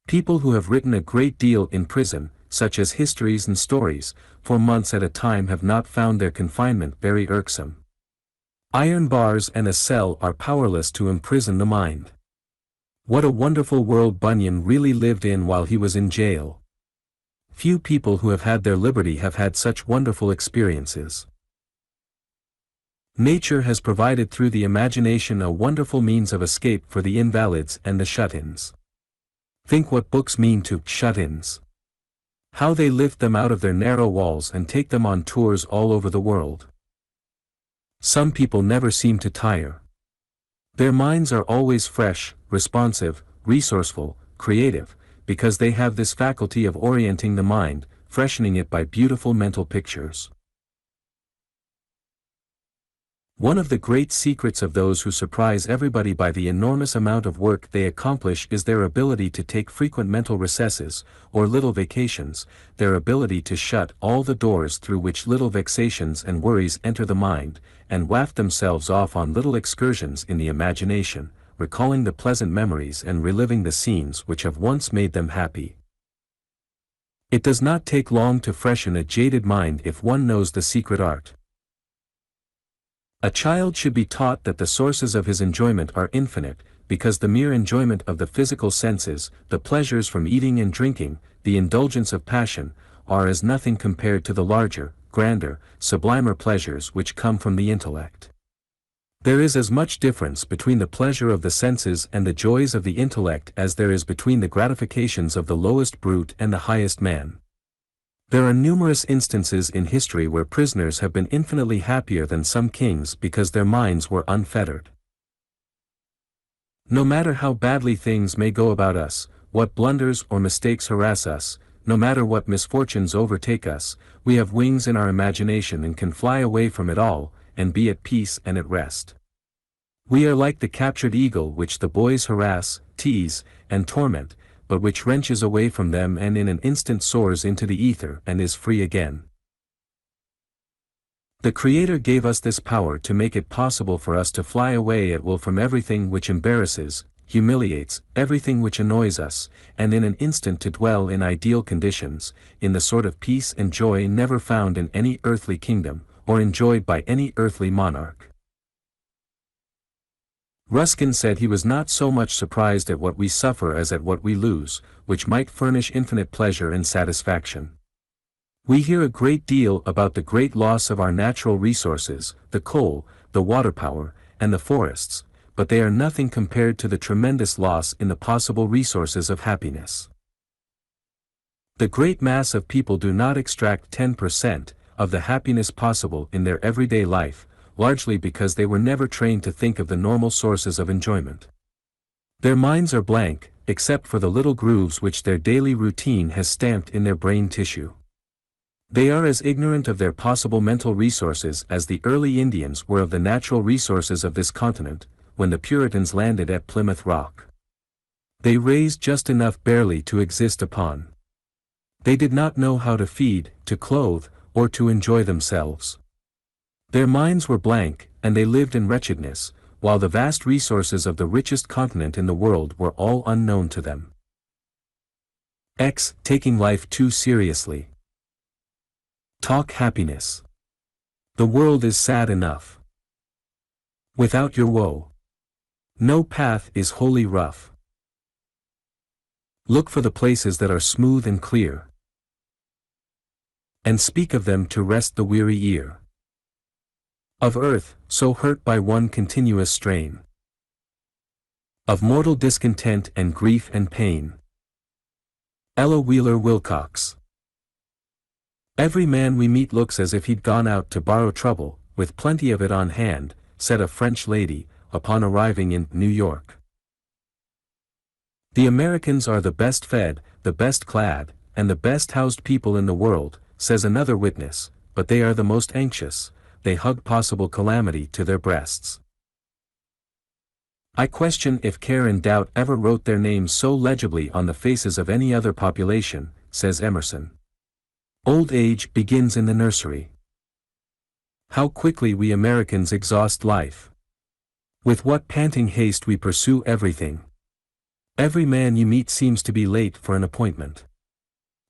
People who have written a great deal in prison, such as histories and stories, for months at a time have not found their confinement very irksome. Iron bars and a cell are powerless to imprison the mind. What a wonderful world Bunyan really lived in while he was in jail. Few people who have had their liberty have had such wonderful experiences. Nature has provided through the imagination a wonderful means of escape for the invalids and the shut-ins. Think what books mean to shut-ins. How they lift them out of their narrow walls and take them on tours all over the world. Some people never seem to tire. Their minds are always fresh, responsive, resourceful, creative, because they have this faculty of orienting the mind, freshening it by beautiful mental pictures. One of the great secrets of those who surprise everybody by the enormous amount of work they accomplish is their ability to take frequent mental recesses, or little vacations, their ability to shut all the doors through which little vexations and worries enter the mind, and waft themselves off on little excursions in the imagination, recalling the pleasant memories and reliving the scenes which have once made them happy. It does not take long to freshen a jaded mind if one knows the secret art. A child should be taught that the sources of his enjoyment are infinite, because the mere enjoyment of the physical senses, the pleasures from eating and drinking, the indulgence of passion, are as nothing compared to the larger, grander, sublimer pleasures which come from the intellect. There is as much difference between the pleasure of the senses and the joys of the intellect as there is between the gratifications of the lowest brute and the highest man. There are numerous instances in history where prisoners have been infinitely happier than some kings because their minds were unfettered. No matter how badly things may go about us, what blunders or mistakes harass us, no matter what misfortunes overtake us, we have wings in our imagination and can fly away from it all, and be at peace and at rest. We are like the captured eagle which the boys harass, tease, and torment, but which wrenches away from them and in an instant soars into the ether and is free again. The Creator gave us this power to make it possible for us to fly away at will from everything which embarrasses, humiliates, everything which annoys us, and in an instant to dwell in ideal conditions, in the sort of peace and joy never found in any earthly kingdom, or enjoyed by any earthly monarch. Ruskin said he was not so much surprised at what we suffer as at what we lose, which might furnish infinite pleasure and satisfaction. We hear a great deal about the great loss of our natural resources, the coal, the water power, and the forests, but they are nothing compared to the tremendous loss in the possible resources of happiness. The great mass of people do not extract 10% of the happiness possible in their everyday life, largely because they were never trained to think of the normal sources of enjoyment. Their minds are blank, except for the little grooves which their daily routine has stamped in their brain tissue. They are as ignorant of their possible mental resources as the early Indians were of the natural resources of this continent, when the Puritans landed at Plymouth Rock. They raised just enough barely to exist upon. They did not know how to feed, to clothe, or to enjoy themselves. Their minds were blank, and they lived in wretchedness, while the vast resources of the richest continent in the world were all unknown to them. X. Taking life too seriously. Talk happiness. The world is sad enough without your woe. No path is wholly rough. Look for the places that are smooth and clear, and speak of them to rest the weary ear. Of earth, so hurt by one continuous strain, of mortal discontent and grief and pain. Ella Wheeler Wilcox. Every man we meet looks as if he'd gone out to borrow trouble, with plenty of it on hand, said a French lady, upon arriving in New York. The Americans are the best fed, the best clad, and the best housed people in the world, says another witness, but they are the most anxious. They hug possible calamity to their breasts. I question if care and doubt ever wrote their names so legibly on the faces of any other population, says Emerson. Old age begins in the nursery. How quickly we Americans exhaust life. With what panting haste we pursue everything. Every man you meet seems to be late for an appointment.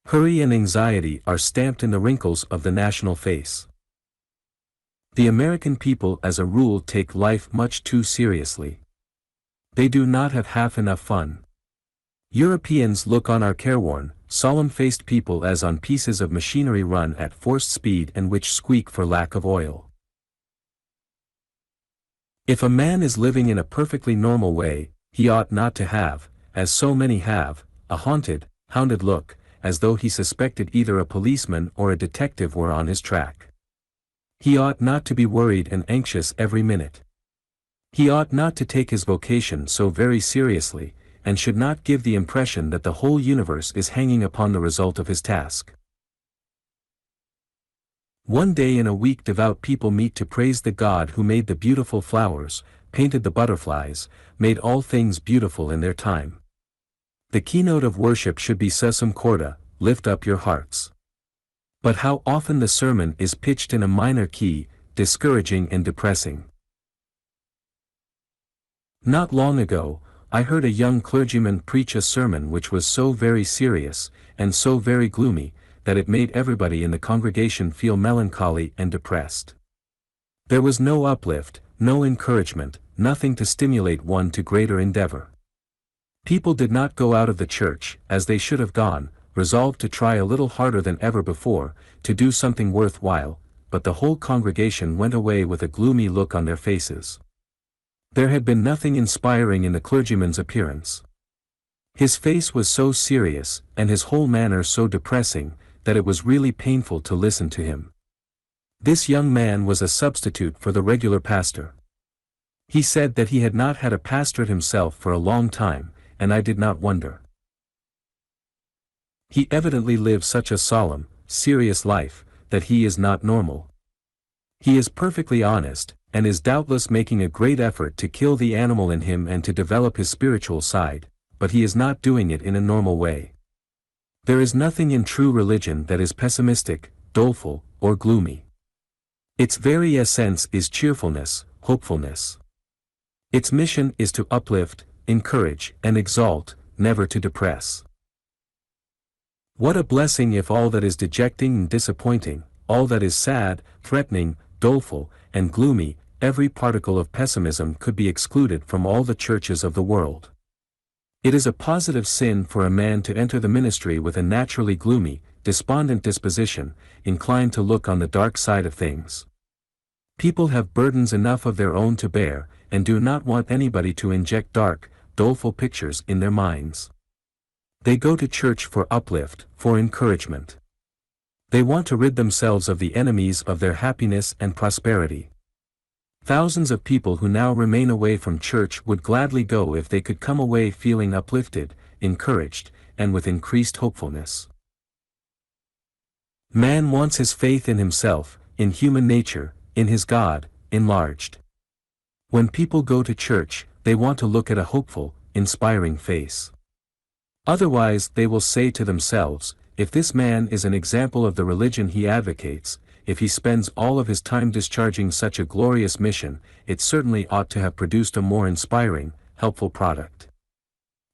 Hurry and anxiety are stamped in the wrinkles of the national face. The American people as a rule take life much too seriously. They do not have half enough fun. Europeans look on our careworn, solemn-faced people as on pieces of machinery run at forced speed and which squeak for lack of oil. If a man is living in a perfectly normal way, he ought not to have, as so many have, a hounded look, as though he suspected either a policeman or a detective were on his track. He ought not to be worried and anxious every minute. He ought not to take his vocation so very seriously, and should not give the impression that the whole universe is hanging upon the result of his task. One day in a week devout people meet to praise the God who made the beautiful flowers, painted the butterflies, made all things beautiful in their time. The keynote of worship should be Sursum corda, lift up your hearts. But how often the sermon is pitched in a minor key, discouraging and depressing. Not long ago, I heard a young clergyman preach a sermon which was so very serious, and so very gloomy, that it made everybody in the congregation feel melancholy and depressed. There was no uplift, no encouragement, nothing to stimulate one to greater endeavor. People did not go out of the church, as they should have gone, resolved to try a little harder than ever before, to do something worthwhile, but the whole congregation went away with a gloomy look on their faces. There had been nothing inspiring in the clergyman's appearance. His face was so serious, and his whole manner so depressing, that it was really painful to listen to him. This young man was a substitute for the regular pastor. He said that he had not had a pastorate himself for a long time, and I did not wonder. He evidently lives such a solemn, serious life, that he is not normal. He is perfectly honest, and is doubtless making a great effort to kill the animal in him and to develop his spiritual side, but he is not doing it in a normal way. There is nothing in true religion that is pessimistic, doleful, or gloomy. Its very essence is cheerfulness, hopefulness. Its mission is to uplift, encourage, and exalt, never to depress. What a blessing if all that is dejecting and disappointing, all that is sad, threatening, doleful, and gloomy, every particle of pessimism could be excluded from all the churches of the world. It is a positive sin for a man to enter the ministry with a naturally gloomy, despondent disposition, inclined to look on the dark side of things. People have burdens enough of their own to bear, and do not want anybody to inject dark, doleful pictures in their minds. They go to church for uplift, for encouragement. They want to rid themselves of the enemies of their happiness and prosperity. Thousands of people who now remain away from church would gladly go if they could come away feeling uplifted, encouraged, and with increased hopefulness. Man wants his faith in himself, in human nature, in his God, enlarged. When people go to church, they want to look at a hopeful, inspiring face. Otherwise, they will say to themselves, if this man is an example of the religion he advocates, if he spends all of his time discharging such a glorious mission, it certainly ought to have produced a more inspiring, helpful product.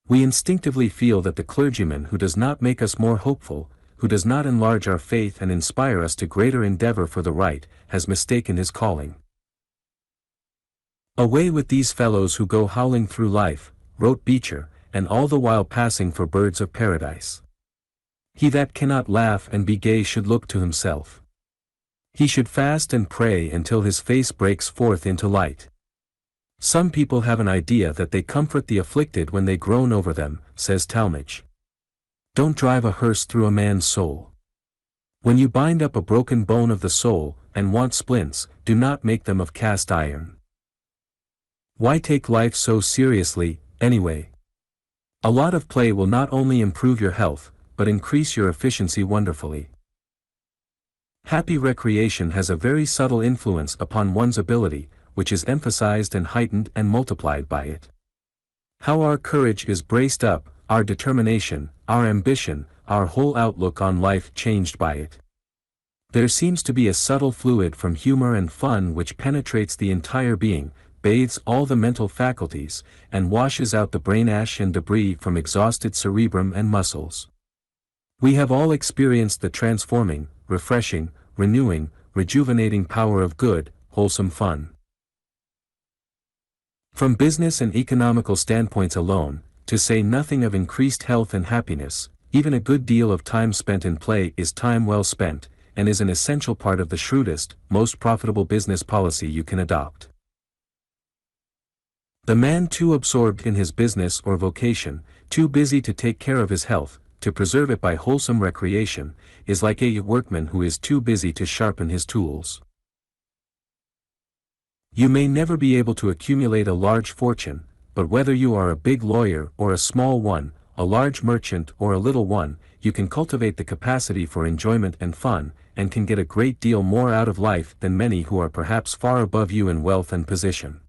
We instinctively feel that the clergyman who does not make us more hopeful, who does not enlarge our faith and inspire us to greater endeavor for the right, has mistaken his calling. Away with these fellows who go howling through life, wrote Beecher, and all the while passing for birds of paradise. He that cannot laugh and be gay should look to himself. He should fast and pray until his face breaks forth into light. Some people have an idea that they comfort the afflicted when they groan over them, says Talmage. Don't drive a hearse through a man's soul. When you bind up a broken bone of the soul, and want splints, do not make them of cast iron. Why take life so seriously, anyway? A lot of play will not only improve your health, but increase your efficiency wonderfully. Happy recreation has a very subtle influence upon one's ability, which is emphasized and heightened and multiplied by it. How our courage is braced up, our determination, our ambition, our whole outlook on life changed by it. There seems to be a subtle fluid from humor and fun which penetrates the entire being, bathes all the mental faculties, and washes out the brain ash and debris from exhausted cerebrum and muscles. We have all experienced the transforming, refreshing, renewing, rejuvenating power of good, wholesome fun. From business and economical standpoints alone, to say nothing of increased health and happiness, even a good deal of time spent in play is time well spent, and is an essential part of the shrewdest, most profitable business policy you can adopt. The man too absorbed in his business or vocation, too busy to take care of his health, to preserve it by wholesome recreation, is like a workman who is too busy to sharpen his tools. You may never be able to accumulate a large fortune, but whether you are a big lawyer or a small one, a large merchant or a little one, you can cultivate the capacity for enjoyment and fun, and can get a great deal more out of life than many who are perhaps far above you in wealth and position.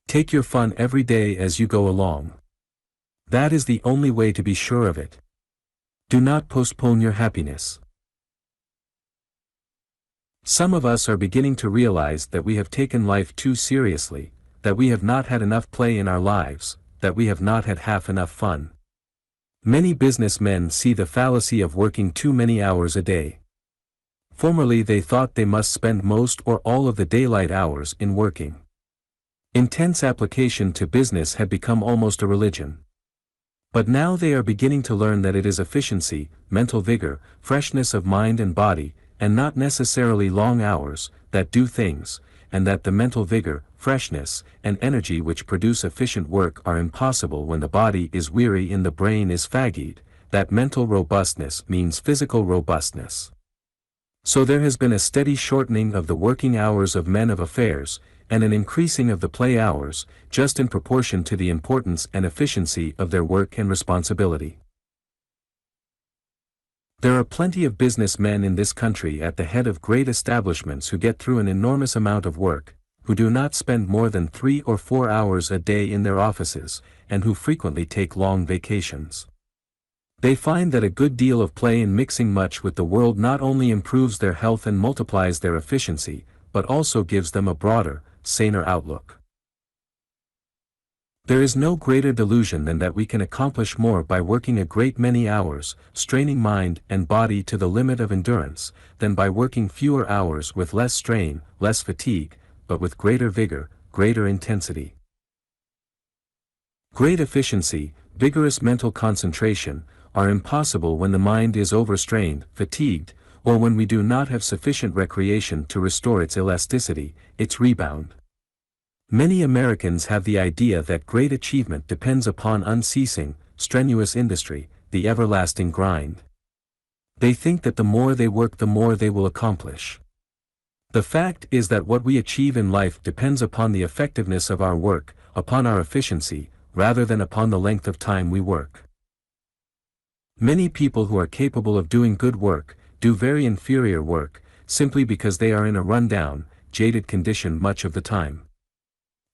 Take your fun every day as you go along. That is the only way to be sure of it. Do not postpone your happiness. Some of us are beginning to realize that we have taken life too seriously, that we have not had enough play in our lives, that we have not had half enough fun. Many businessmen see the fallacy of working too many hours a day. Formerly they thought they must spend most or all of the daylight hours in working. Intense application to business had become almost a religion. But now they are beginning to learn that it is efficiency, mental vigor, freshness of mind and body, and not necessarily long hours, that do things, and that the mental vigor, freshness, and energy which produce efficient work are impossible when the body is weary and the brain is fagged, that mental robustness means physical robustness. So there has been a steady shortening of the working hours of men of affairs, and an increasing of the play hours, just in proportion to the importance and efficiency of their work and responsibility. There are plenty of business men in this country at the head of great establishments who get through an enormous amount of work, who do not spend more than 3 or 4 hours a day in their offices, and who frequently take long vacations. They find that a good deal of play and mixing much with the world not only improves their health and multiplies their efficiency, but also gives them a broader, saner outlook. There is no greater delusion than that we can accomplish more by working a great many hours, straining mind and body to the limit of endurance, than by working fewer hours with less strain, less fatigue, but with greater vigor, greater intensity. Great efficiency, vigorous mental concentration, are impossible when the mind is overstrained, fatigued, or when we do not have sufficient recreation to restore its elasticity, its rebound. Many Americans have the idea that great achievement depends upon unceasing, strenuous industry, the everlasting grind. They think that the more they work the more they will accomplish. The fact is that what we achieve in life depends upon the effectiveness of our work, upon our efficiency, rather than upon the length of time we work. Many people who are capable of doing good work, do very inferior work, simply because they are in a run-down, jaded condition much of the time.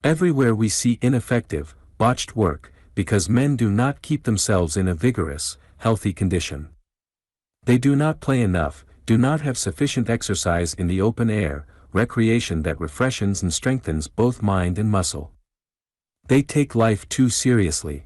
Everywhere we see ineffective, botched work, because men do not keep themselves in a vigorous, healthy condition. They do not play enough, do not have sufficient exercise in the open air, recreation that refreshes and strengthens both mind and muscle. They take life too seriously.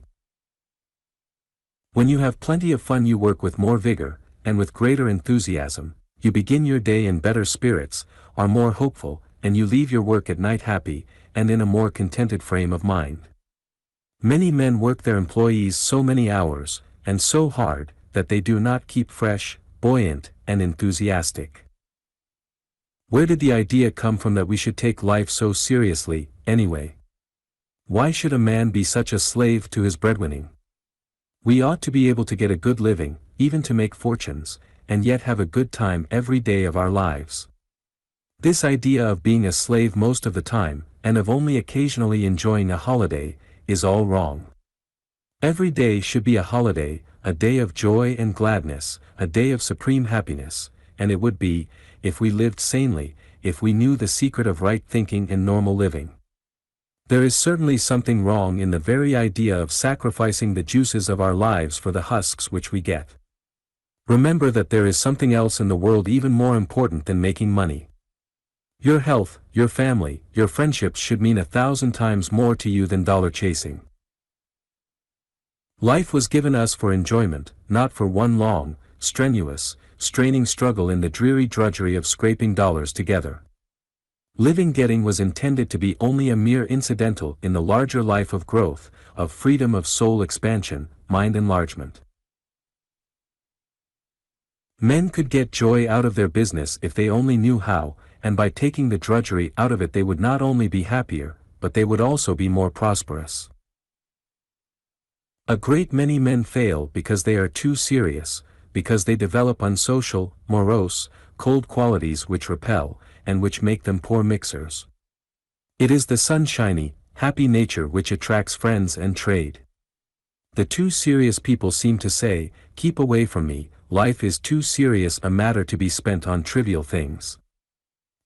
When you have plenty of fun, you work with more vigor, and with greater enthusiasm. You begin your day in better spirits, are more hopeful, and you leave your work at night happy, and in a more contented frame of mind. Many men work their employees so many hours, and so hard, that they do not keep fresh, buoyant, and enthusiastic. Where did the idea come from that we should take life so seriously, anyway? Why should a man be such a slave to his breadwinning? We ought to be able to get a good living, even to make fortunes, and yet have a good time every day of our lives. This idea of being a slave most of the time, and of only occasionally enjoying a holiday, is all wrong. Every day should be a holiday, a day of joy and gladness, a day of supreme happiness, and it would be, if we lived sanely, if we knew the secret of right thinking and normal living. There is certainly something wrong in the very idea of sacrificing the juices of our lives for the husks which we get. Remember that there is something else in the world even more important than making money. Your health, your family, your friendships should mean 1,000 times more to you than dollar chasing. Life was given us for enjoyment, not for one long, strenuous, straining struggle in the dreary drudgery of scraping dollars together. Living getting was intended to be only a mere incidental in the larger life of growth, of freedom of soul expansion, mind enlargement. Men could get joy out of their business if they only knew how, and by taking the drudgery out of it they would not only be happier, but they would also be more prosperous. A great many men fail because they are too serious, because they develop unsocial, morose, cold qualities which repel, and which make them poor mixers. It is the sunshiny, happy nature which attracts friends and trade. The too serious people seem to say, "Keep away from me, life is too serious a matter to be spent on trivial things."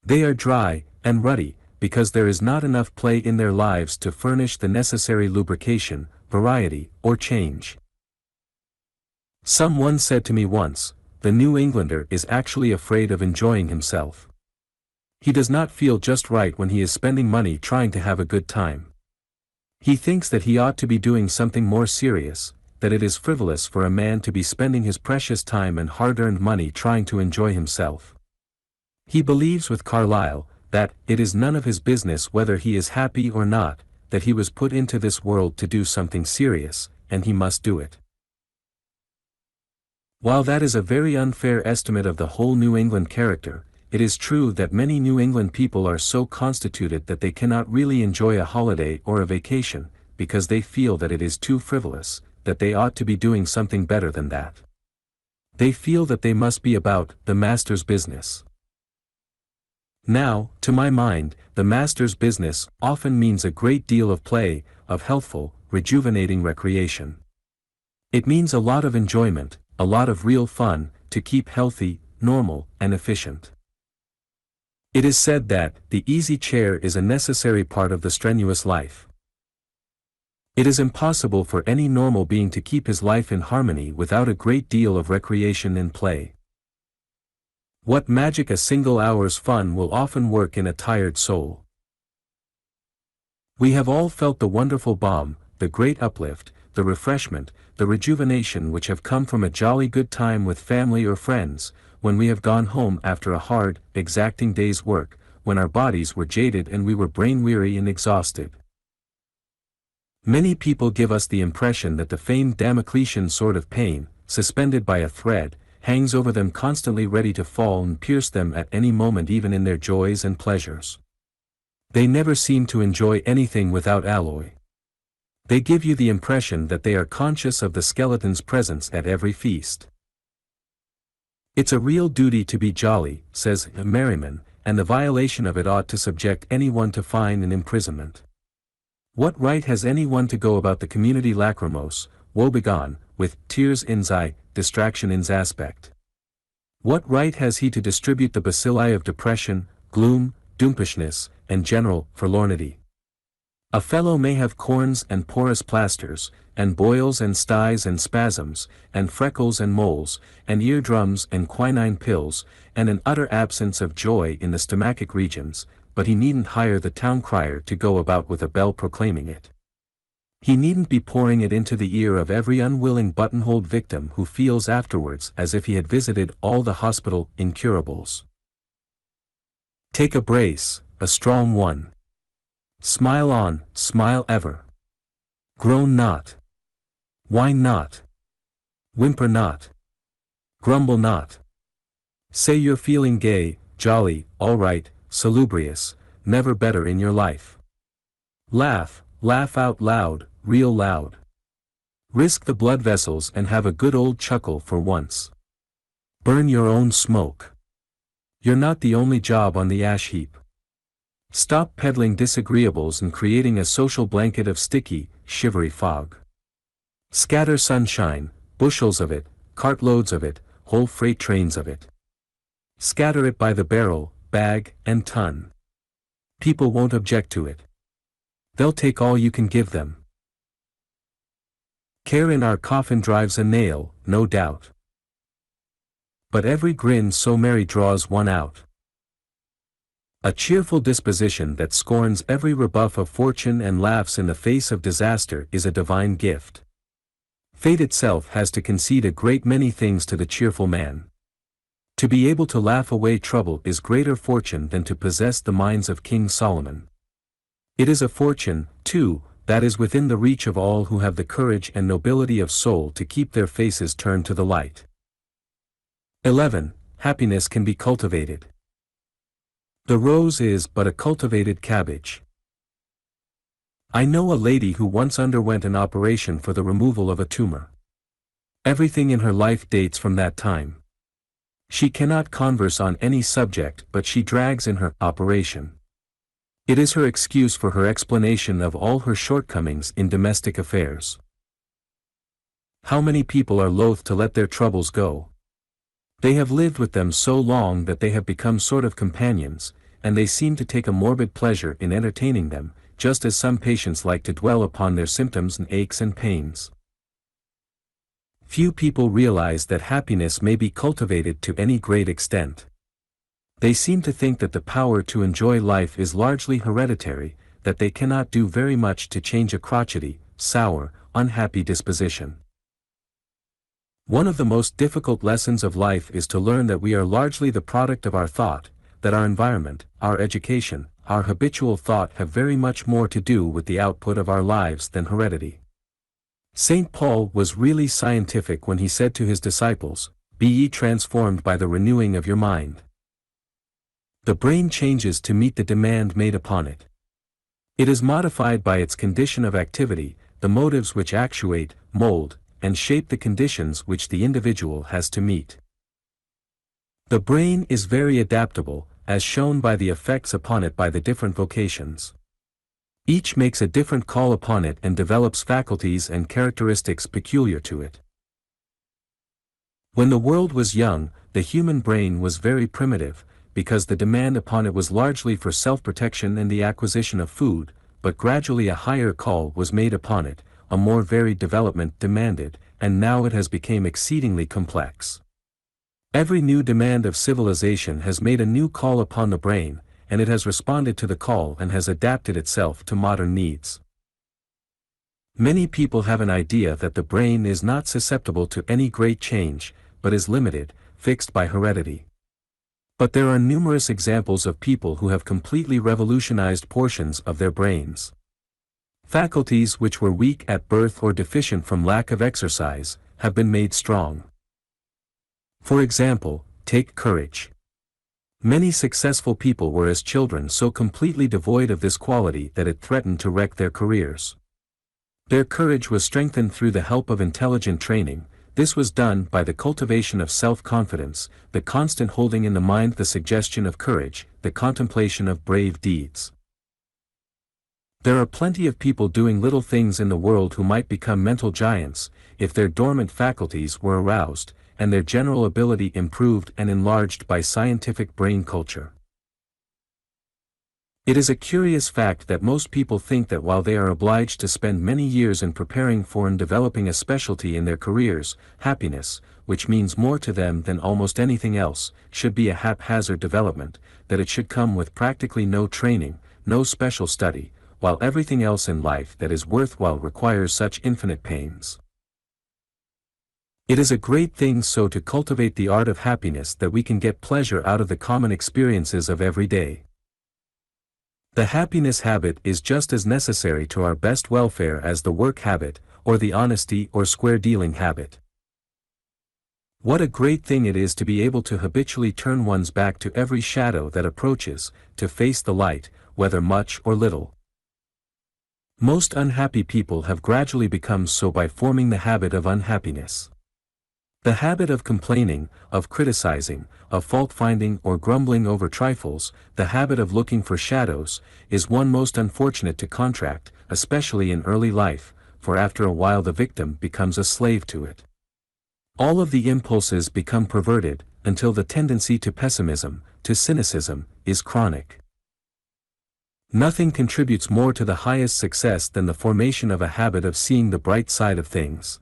They are dry, and ruddy, because there is not enough play in their lives to furnish the necessary lubrication, variety, or change. Someone said to me once, "The New Englander is actually afraid of enjoying himself. He does not feel just right when he is spending money trying to have a good time. He thinks that he ought to be doing something more serious, that it is frivolous for a man to be spending his precious time and hard-earned money trying to enjoy himself." He believes with Carlyle, that it is none of his business whether he is happy or not, that he was put into this world to do something serious, and he must do it. While that is a very unfair estimate of the whole New England character, it is true that many New England people are so constituted that they cannot really enjoy a holiday or a vacation, because they feel that it is too frivolous, that they ought to be doing something better than that. They feel that they must be about the master's business. Now, to my mind, the master's business often means a great deal of play, of healthful, rejuvenating recreation. It means a lot of enjoyment, a lot of real fun, to keep healthy, normal, and efficient. It is said that the easy chair is a necessary part of the strenuous life. It is impossible for any normal being to keep his life in harmony without a great deal of recreation and play. What magic a single hour's fun will often work in a tired soul. We have all felt the wonderful balm, the great uplift, the refreshment, the rejuvenation which have come from a jolly good time with family or friends, when we have gone home after a hard, exacting day's work, when our bodies were jaded and we were brain-weary and exhausted. Many people give us the impression that the famed Damocletian sword of pain, suspended by a thread, hangs over them constantly ready to fall and pierce them at any moment even in their joys and pleasures. They never seem to enjoy anything without alloy. They give you the impression that they are conscious of the skeleton's presence at every feast. It's a real duty to be jolly, says Merriman, and the violation of it ought to subject anyone to fine and imprisonment. What right has anyone to go about the community lachrymose, woebegone, with tears in's eye, distraction in's aspect? What right has he to distribute the bacilli of depression, gloom, doompishness, and general forlornity? A fellow may have corns and porous plasters, and boils and styes and spasms, and freckles and moles, and eardrums and quinine pills, and an utter absence of joy in the stomachic regions, but he needn't hire the town crier to go about with a bell proclaiming it. He needn't be pouring it into the ear of every unwilling buttonholed victim who feels afterwards as if he had visited all the hospital incurables. Take a brace, a strong one. Smile on, smile ever. Groan not. Whine not. Whimper not. Grumble not. Say you're feeling gay, jolly, all right, salubrious, never better in your life. Laugh, laugh out loud, real loud. Risk the blood vessels and have a good old chuckle for once. Burn your own smoke. You're not the only job on the ash heap. Stop peddling disagreeables and creating a social blanket of sticky, shivery fog. Scatter sunshine, bushels of it, cartloads of it, whole freight trains of it. Scatter it by the barrel, bag, and ton. People won't object to it. They'll take all you can give them. Care in our coffin drives a nail, no doubt. But every grin so merry draws one out. A cheerful disposition that scorns every rebuff of fortune and laughs in the face of disaster is a divine gift. Fate itself has to concede a great many things to the cheerful man. To be able to laugh away trouble is greater fortune than to possess the minds of King Solomon. It is a fortune, too, that is within the reach of all who have the courage and nobility of soul to keep their faces turned to the light. 11. Happiness can be cultivated. The rose is but a cultivated cabbage. I know a lady who once underwent an operation for the removal of a tumor. Everything in her life dates from that time. She cannot converse on any subject but she drags in her operation. It is her excuse for her explanation of all her shortcomings in domestic affairs. How many people are loath to let their troubles go? They have lived with them so long that they have become sort of companions, and they seem to take a morbid pleasure in entertaining them, just as some patients like to dwell upon their symptoms and aches and pains. Few people realize that happiness may be cultivated to any great extent. They seem to think that the power to enjoy life is largely hereditary, that they cannot do very much to change a crotchety, sour, unhappy disposition. One of the most difficult lessons of life is to learn that we are largely the product of our thought, that our environment, our education, our habitual thought have very much more to do with the output of our lives than heredity. St. Paul was really scientific when he said to his disciples, "Be ye transformed by the renewing of your mind." The brain changes to meet the demand made upon it. It is modified by its condition of activity, the motives which actuate, mold, and shape the conditions which the individual has to meet. The brain is very adaptable, as shown by the effects upon it by the different vocations. Each makes a different call upon it and develops faculties and characteristics peculiar to it. When the world was young, the human brain was very primitive, because the demand upon it was largely for self-protection and the acquisition of food, but gradually a higher call was made upon it, a more varied development demanded, and now it has become exceedingly complex. Every new demand of civilization has made a new call upon the brain, and it has responded to the call and has adapted itself to modern needs. Many people have an idea that the brain is not susceptible to any great change, but is limited, fixed by heredity. But there are numerous examples of people who have completely revolutionized portions of their brains. Faculties which were weak at birth or deficient from lack of exercise, have been made strong. For example, take courage. Many successful people were as children so completely devoid of this quality that it threatened to wreck their careers. Their courage was strengthened through the help of intelligent training. This was done by the cultivation of self-confidence, the constant holding in the mind the suggestion of courage, the contemplation of brave deeds. There are plenty of people doing little things in the world who might become mental giants, if their dormant faculties were aroused, and their general ability improved and enlarged by scientific brain culture. It is a curious fact that most people think that while they are obliged to spend many years in preparing for and developing a specialty in their careers, happiness, which means more to them than almost anything else, should be a haphazard development, that it should come with practically no training, no special study, while everything else in life that is worthwhile requires such infinite pains. It is a great thing so to cultivate the art of happiness that we can get pleasure out of the common experiences of every day. The happiness habit is just as necessary to our best welfare as the work habit, or the honesty or square-dealing habit. What a great thing it is to be able to habitually turn one's back to every shadow that approaches, to face the light, whether much or little. Most unhappy people have gradually become so by forming the habit of unhappiness. The habit of complaining, of criticizing, of fault-finding or grumbling over trifles, the habit of looking for shadows, is one most unfortunate to contract, especially in early life, for after a while the victim becomes a slave to it. All of the impulses become perverted, until the tendency to pessimism, to cynicism, is chronic. Nothing contributes more to the highest success than the formation of a habit of seeing the bright side of things.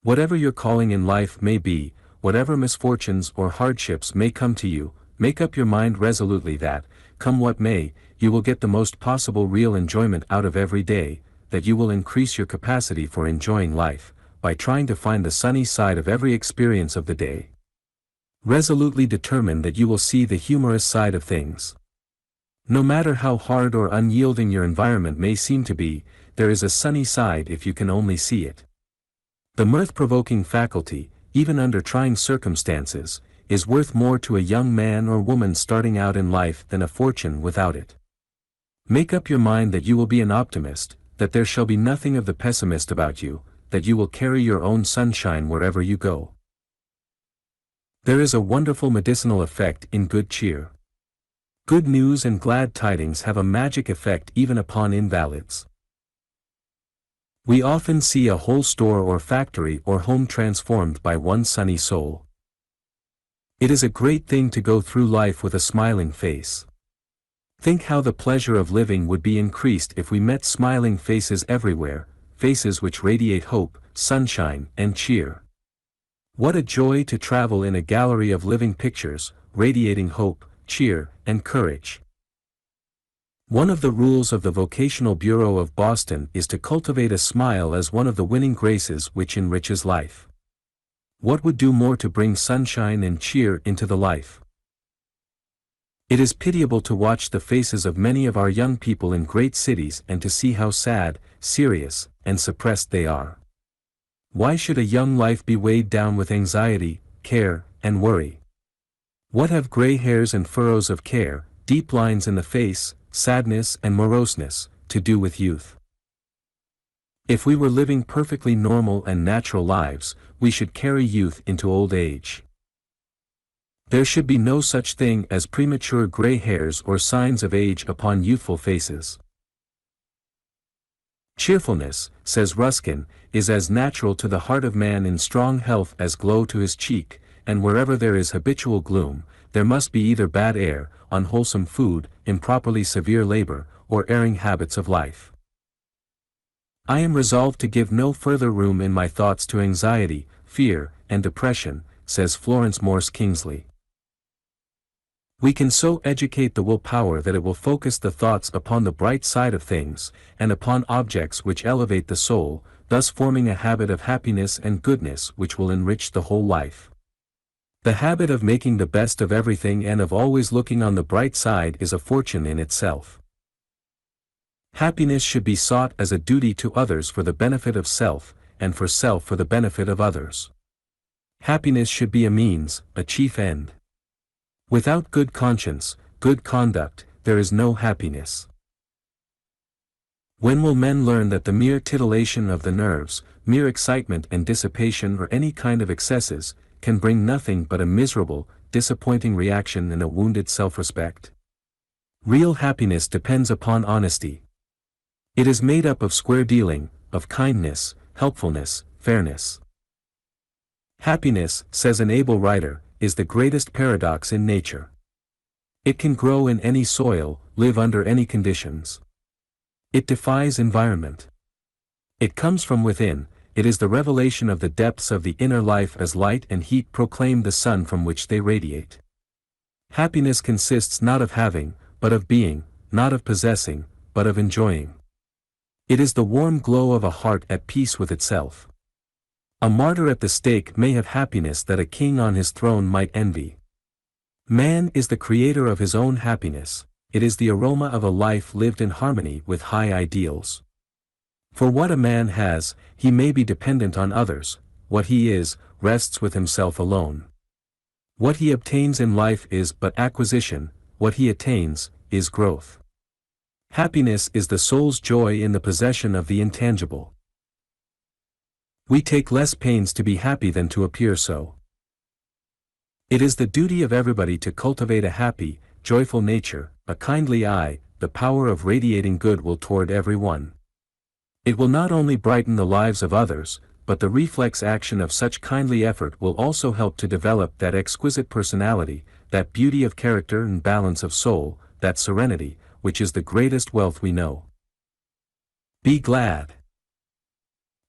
Whatever your calling in life may be, whatever misfortunes or hardships may come to you, make up your mind resolutely that, come what may, you will get the most possible real enjoyment out of every day, that you will increase your capacity for enjoying life, by trying to find the sunny side of every experience of the day. Resolutely determine that you will see the humorous side of things. No matter how hard or unyielding your environment may seem to be, there is a sunny side if you can only see it. The mirth-provoking faculty, even under trying circumstances, is worth more to a young man or woman starting out in life than a fortune without it. Make up your mind that you will be an optimist, that there shall be nothing of the pessimist about you, that you will carry your own sunshine wherever you go. There is a wonderful medicinal effect in good cheer. Good news and glad tidings have a magic effect even upon invalids. We often see a whole store or factory or home transformed by one sunny soul. It is a great thing to go through life with a smiling face. Think how the pleasure of living would be increased if we met smiling faces everywhere, faces which radiate hope, sunshine, and cheer. What a joy to travel in a gallery of living pictures, radiating hope, cheer, and courage. One of the rules of the Vocational Bureau of Boston is to cultivate a smile as one of the winning graces which enriches life. What would do more to bring sunshine and cheer into the life? It is pitiable to watch the faces of many of our young people in great cities and to see how sad, serious, and suppressed they are. Why should a young life be weighed down with anxiety, care, and worry? What have gray hairs and furrows of care, deep lines in the face, sadness and moroseness, to do with youth? If we were living perfectly normal and natural lives, we should carry youth into old age. There should be no such thing as premature gray hairs or signs of age upon youthful faces. Cheerfulness, says Ruskin, is as natural to the heart of man in strong health as glow to his cheek, and wherever there is habitual gloom, there must be either bad air, unwholesome food, improperly severe labor, or erring habits of life. I am resolved to give no further room in my thoughts to anxiety, fear, and depression, says Florence Morse Kingsley. We can so educate the willpower that it will focus the thoughts upon the bright side of things, and upon objects which elevate the soul, thus forming a habit of happiness and goodness which will enrich the whole life. The habit of making the best of everything and of always looking on the bright side is a fortune in itself. Happiness should be sought as a duty to others for the benefit of self, and for self for the benefit of others. Happiness should be a means, a chief end. Without good conscience, good conduct, there is no happiness. When will men learn that the mere titillation of the nerves, mere excitement and dissipation or any kind of excesses, can bring nothing but a miserable, disappointing reaction and a wounded self-respect? Real happiness depends upon honesty. It is made up of square dealing, of kindness, helpfulness, fairness. Happiness, says an able writer, is the greatest paradox in nature. It can grow in any soil, live under any conditions. It defies environment. It comes from within, it is the revelation of the depths of the inner life as light and heat proclaim the sun from which they radiate. Happiness consists not of having, but of being, not of possessing, but of enjoying. It is the warm glow of a heart at peace with itself. A martyr at the stake may have happiness that a king on his throne might envy. Man is the creator of his own happiness, it is the aroma of a life lived in harmony with high ideals. For what a man has, he may be dependent on others, what he is, rests with himself alone. What he obtains in life is but acquisition, what he attains, is growth. Happiness is the soul's joy in the possession of the intangible. We take less pains to be happy than to appear so. It is the duty of everybody to cultivate a happy, joyful nature, a kindly eye, the power of radiating goodwill toward every one. It will not only brighten the lives of others, but the reflex action of such kindly effort will also help to develop that exquisite personality, that beauty of character and balance of soul, that serenity, which is the greatest wealth we know. Be glad.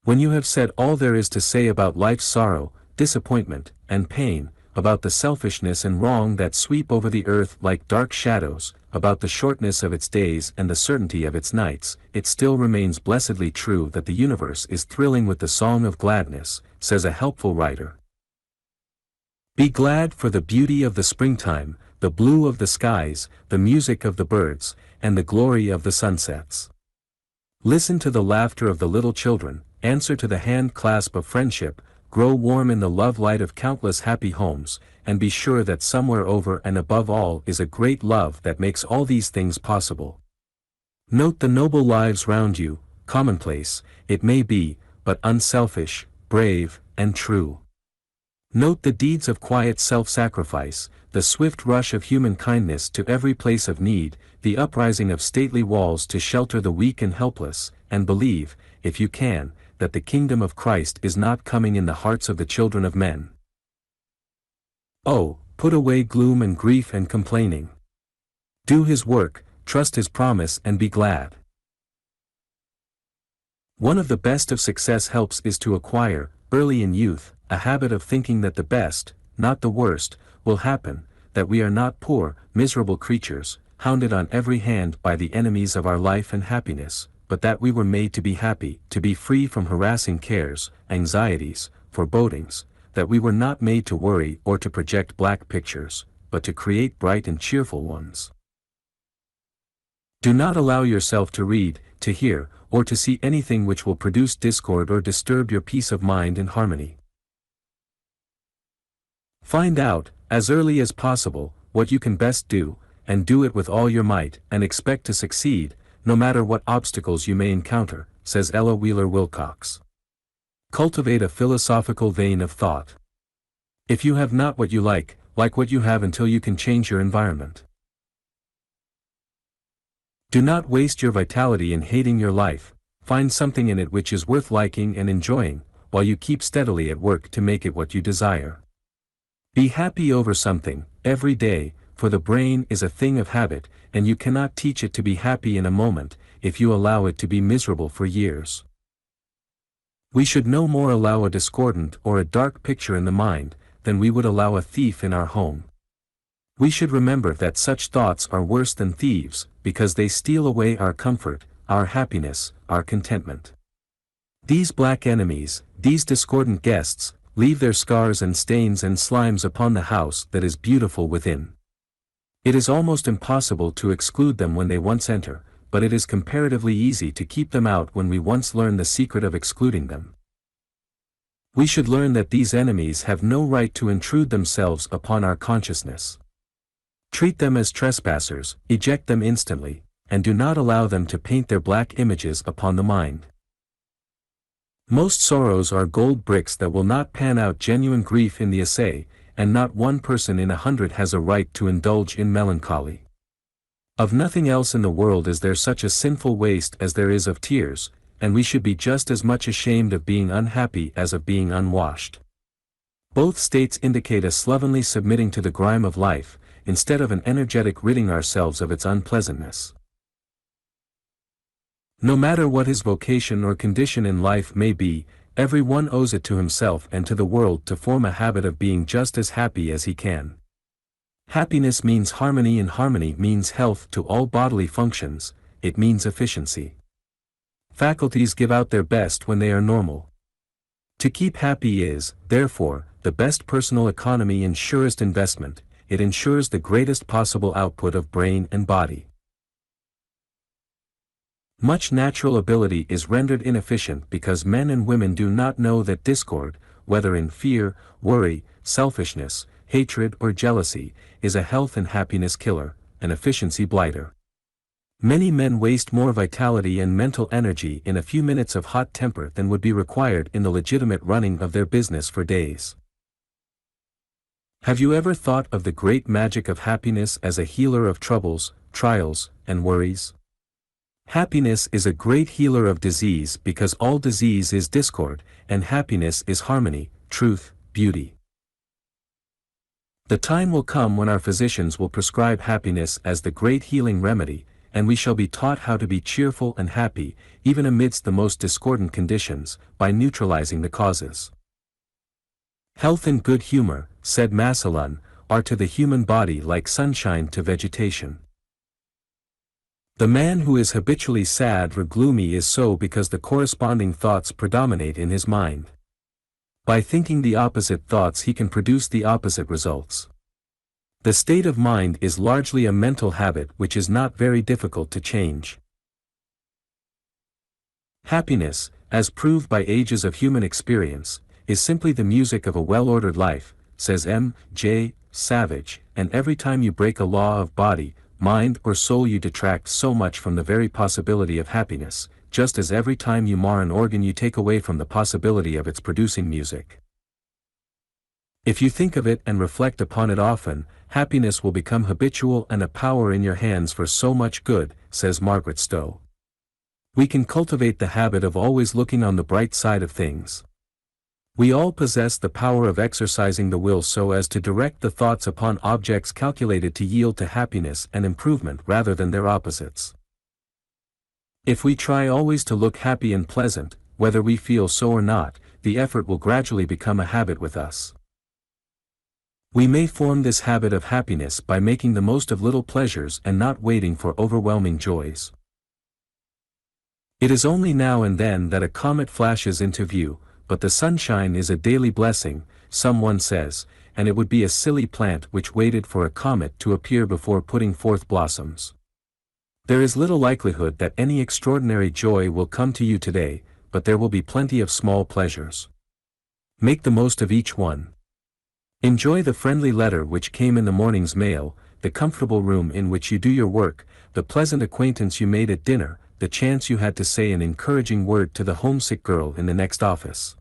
When you have said all there is to say about life's sorrow, disappointment, and pain, about the selfishness and wrong that sweep over the earth like dark shadows, about the shortness of its days and the certainty of its nights, it still remains blessedly true that the universe is thrilling with the song of gladness, says a helpful writer. Be glad for the beauty of the springtime, the blue of the skies, the music of the birds, and the glory of the sunsets. Listen to the laughter of the little children, answer to the hand clasp of friendship, grow warm in the love light of countless happy homes, and be sure that somewhere over and above all is a great love that makes all these things possible. Note the noble lives round you, commonplace, it may be, but unselfish, brave, and true. Note the deeds of quiet self-sacrifice, the swift rush of human kindness to every place of need, the uprising of stately walls to shelter the weak and helpless, and believe, if you can, that the kingdom of Christ is not coming in the hearts of the children of men. Oh, put away gloom and grief and complaining. Do His work, trust His promise and be glad. One of the best of success helps is to acquire, early in youth, a habit of thinking that the best, not the worst, will happen, that we are not poor, miserable creatures, hounded on every hand by the enemies of our life and happiness, but that we were made to be happy, to be free from harassing cares, anxieties, forebodings, that we were not made to worry or to project black pictures, but to create bright and cheerful ones. Do not allow yourself to read, to hear, or to see anything which will produce discord or disturb your peace of mind and harmony. Find out, as early as possible, what you can best do, and do it with all your might, and expect to succeed, no matter what obstacles you may encounter, says Ella Wheeler Wilcox. Cultivate a philosophical vein of thought. If you have not what you like what you have until you can change your environment. Do not waste your vitality in hating your life, find something in it which is worth liking and enjoying, while you keep steadily at work to make it what you desire. Be happy over something, every day, for the brain is a thing of habit, and you cannot teach it to be happy in a moment, if you allow it to be miserable for years. We should no more allow a discordant or a dark picture in the mind, than we would allow a thief in our home. We should remember that such thoughts are worse than thieves, because they steal away our comfort, our happiness, our contentment. These black enemies, these discordant guests, leave their scars and stains and slimes upon the house that is beautiful within. It is almost impossible to exclude them when they once enter, but it is comparatively easy to keep them out when we once learn the secret of excluding them. We should learn that these enemies have no right to intrude themselves upon our consciousness. Treat them as trespassers, eject them instantly, and do not allow them to paint their black images upon the mind. Most sorrows are gold bricks that will not pan out genuine grief in the assay, and not one person in 100 has a right to indulge in melancholy. Of nothing else in the world is there such a sinful waste as there is of tears, and we should be just as much ashamed of being unhappy as of being unwashed. Both states indicate a slovenly submitting to the grime of life, instead of an energetic ridding ourselves of its unpleasantness. No matter what his vocation or condition in life may be, every one owes it to himself and to the world to form a habit of being just as happy as he can. Happiness means harmony, and harmony means health to all bodily functions. It means efficiency. Faculties give out their best when they are normal. To keep happy is, therefore, the best personal economy and surest investment. It ensures the greatest possible output of brain and body. Much natural ability is rendered inefficient because men and women do not know that discord, whether in fear, worry, selfishness, hatred or jealousy, is a health and happiness killer, an efficiency blighter. Many men waste more vitality and mental energy in a few minutes of hot temper than would be required in the legitimate running of their business for days. Have you ever thought of the great magic of happiness as a healer of troubles, trials, and worries? Happiness is a great healer of disease because all disease is discord, and happiness is harmony, truth, beauty. The time will come when our physicians will prescribe happiness as the great healing remedy, and we shall be taught how to be cheerful and happy, even amidst the most discordant conditions, by neutralizing the causes. Health and good humor, said Massillon, are to the human body like sunshine to vegetation. The man who is habitually sad or gloomy is so because the corresponding thoughts predominate in his mind. By thinking the opposite thoughts he can produce the opposite results. The state of mind is largely a mental habit which is not very difficult to change. Happiness, as proved by ages of human experience, is simply the music of a well-ordered life, says M. J. Savage, and every time you break a law of body, mind or soul you detract so much from the very possibility of happiness, just as every time you mar an organ you take away from the possibility of its producing music. If you think of it and reflect upon it often, happiness will become habitual and a power in your hands for so much good, says Margaret Stowe. We can cultivate the habit of always looking on the bright side of things. We all possess the power of exercising the will so as to direct the thoughts upon objects calculated to yield to happiness and improvement rather than their opposites. If we try always to look happy and pleasant, whether we feel so or not, the effort will gradually become a habit with us. We may form this habit of happiness by making the most of little pleasures and not waiting for overwhelming joys. It is only now and then that a comet flashes into view, but the sunshine is a daily blessing, someone says, and it would be a silly plant which waited for a comet to appear before putting forth blossoms. There is little likelihood that any extraordinary joy will come to you today, but there will be plenty of small pleasures. Make the most of each one. Enjoy the friendly letter which came in the morning's mail, the comfortable room in which you do your work, the pleasant acquaintance you made at dinner, the chance you had to say an encouraging word to the homesick girl in the next office.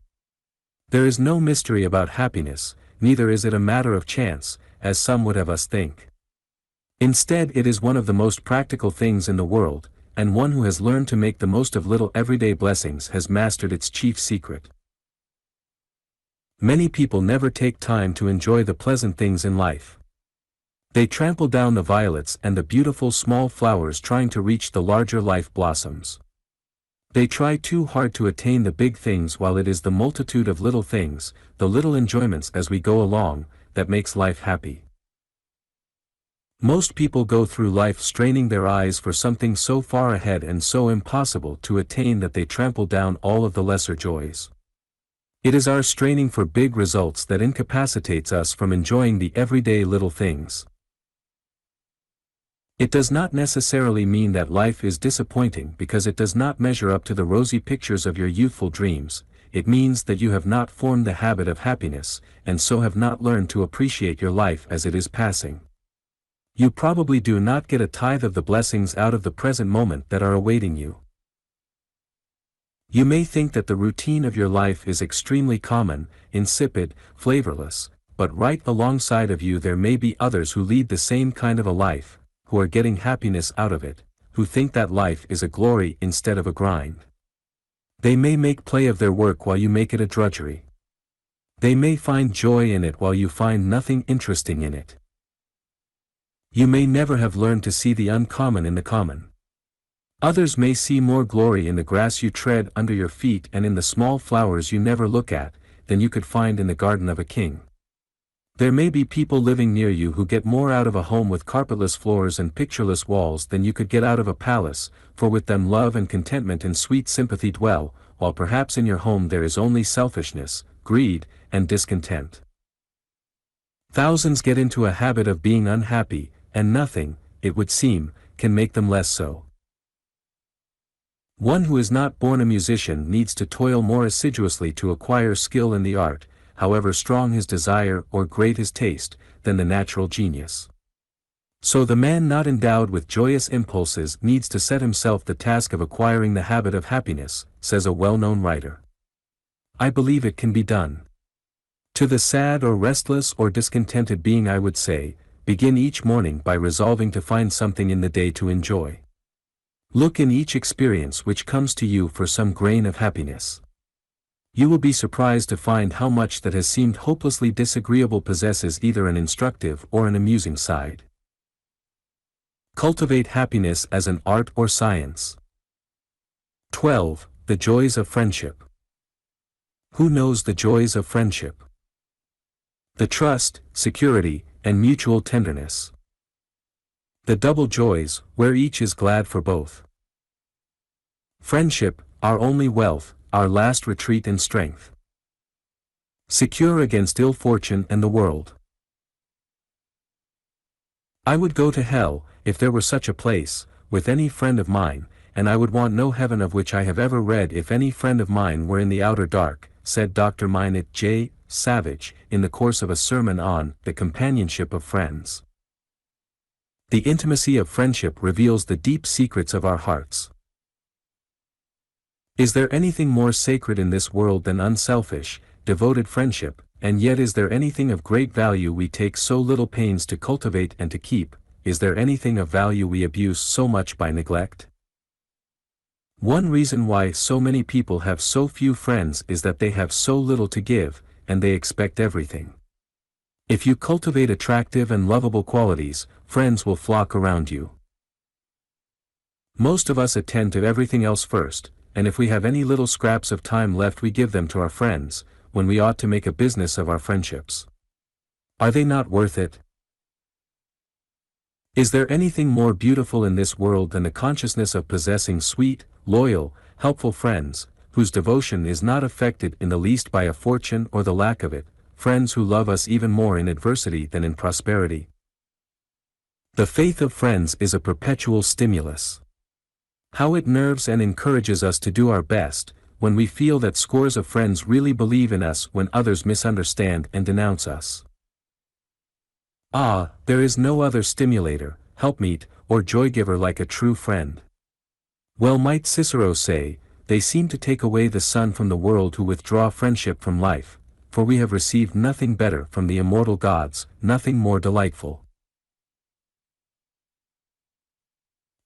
There is no mystery about happiness, neither is it a matter of chance, as some would have us think. Instead, it is one of the most practical things in the world, and one who has learned to make the most of little everyday blessings has mastered its chief secret. Many people never take time to enjoy the pleasant things in life. They trample down the violets and the beautiful small flowers trying to reach the larger life blossoms. They try too hard to attain the big things while it is the multitude of little things, the little enjoyments as we go along, that makes life happy. Most people go through life straining their eyes for something so far ahead and so impossible to attain that they trample down all of the lesser joys. It is our straining for big results that incapacitates us from enjoying the everyday little things. It does not necessarily mean that life is disappointing because it does not measure up to the rosy pictures of your youthful dreams. It means that you have not formed the habit of happiness, and so have not learned to appreciate your life as it is passing. You probably do not get a tithe of the blessings out of the present moment that are awaiting you. You may think that the routine of your life is extremely common, insipid, flavorless, but right alongside of you there may be others who lead the same kind of a life, who are getting happiness out of it, who think that life is a glory instead of a grind. They may make play of their work while you make it a drudgery. They may find joy in it while you find nothing interesting in it. You may never have learned to see the uncommon in the common. Others may see more glory in the grass you tread under your feet and in the small flowers you never look at, than you could find in the garden of a king. There may be people living near you who get more out of a home with carpetless floors and pictureless walls than you could get out of a palace, for with them love and contentment and sweet sympathy dwell, while perhaps in your home there is only selfishness, greed, and discontent. Thousands get into a habit of being unhappy, and nothing, it would seem, can make them less so. One who is not born a musician needs to toil more assiduously to acquire skill in the art, however strong his desire or great his taste, than the natural genius. So the man not endowed with joyous impulses needs to set himself the task of acquiring the habit of happiness, says a well-known writer. I believe it can be done. To the sad or restless or discontented being I would say, begin each morning by resolving to find something in the day to enjoy. Look in each experience which comes to you for some grain of happiness. You will be surprised to find how much that has seemed hopelessly disagreeable possesses either an instructive or an amusing side. Cultivate happiness as an art or science. 12. The joys of friendship. Who knows the joys of friendship? The trust, security, and mutual tenderness. The double joys, where each is glad for both. Friendship, our only wealth, our last retreat in strength. Secure against ill fortune and the world. I would go to hell, if there were such a place, with any friend of mine, and I would want no heaven of which I have ever read if any friend of mine were in the outer dark, said Dr. Minot J. Savage, in the course of a sermon on the companionship of friends. The intimacy of friendship reveals the deep secrets of our hearts. Is there anything more sacred in this world than unselfish, devoted friendship, and yet is there anything of great value we take so little pains to cultivate and to keep, is there anything of value we abuse so much by neglect? One reason why so many people have so few friends is that they have so little to give, and they expect everything. If you cultivate attractive and lovable qualities, friends will flock around you. Most of us attend to everything else first, and if we have any little scraps of time left we give them to our friends, when we ought to make a business of our friendships. Are they not worth it? Is there anything more beautiful in this world than the consciousness of possessing sweet, loyal, helpful friends, whose devotion is not affected in the least by a fortune or the lack of it, friends who love us even more in adversity than in prosperity? The faith of friends is a perpetual stimulus. How it nerves and encourages us to do our best, when we feel that scores of friends really believe in us when others misunderstand and denounce us. Ah, there is no other stimulator, helpmeet, or joy-giver like a true friend. Well might Cicero say, they seem to take away the sun from the world who withdraw friendship from life, for we have received nothing better from the immortal gods, nothing more delightful.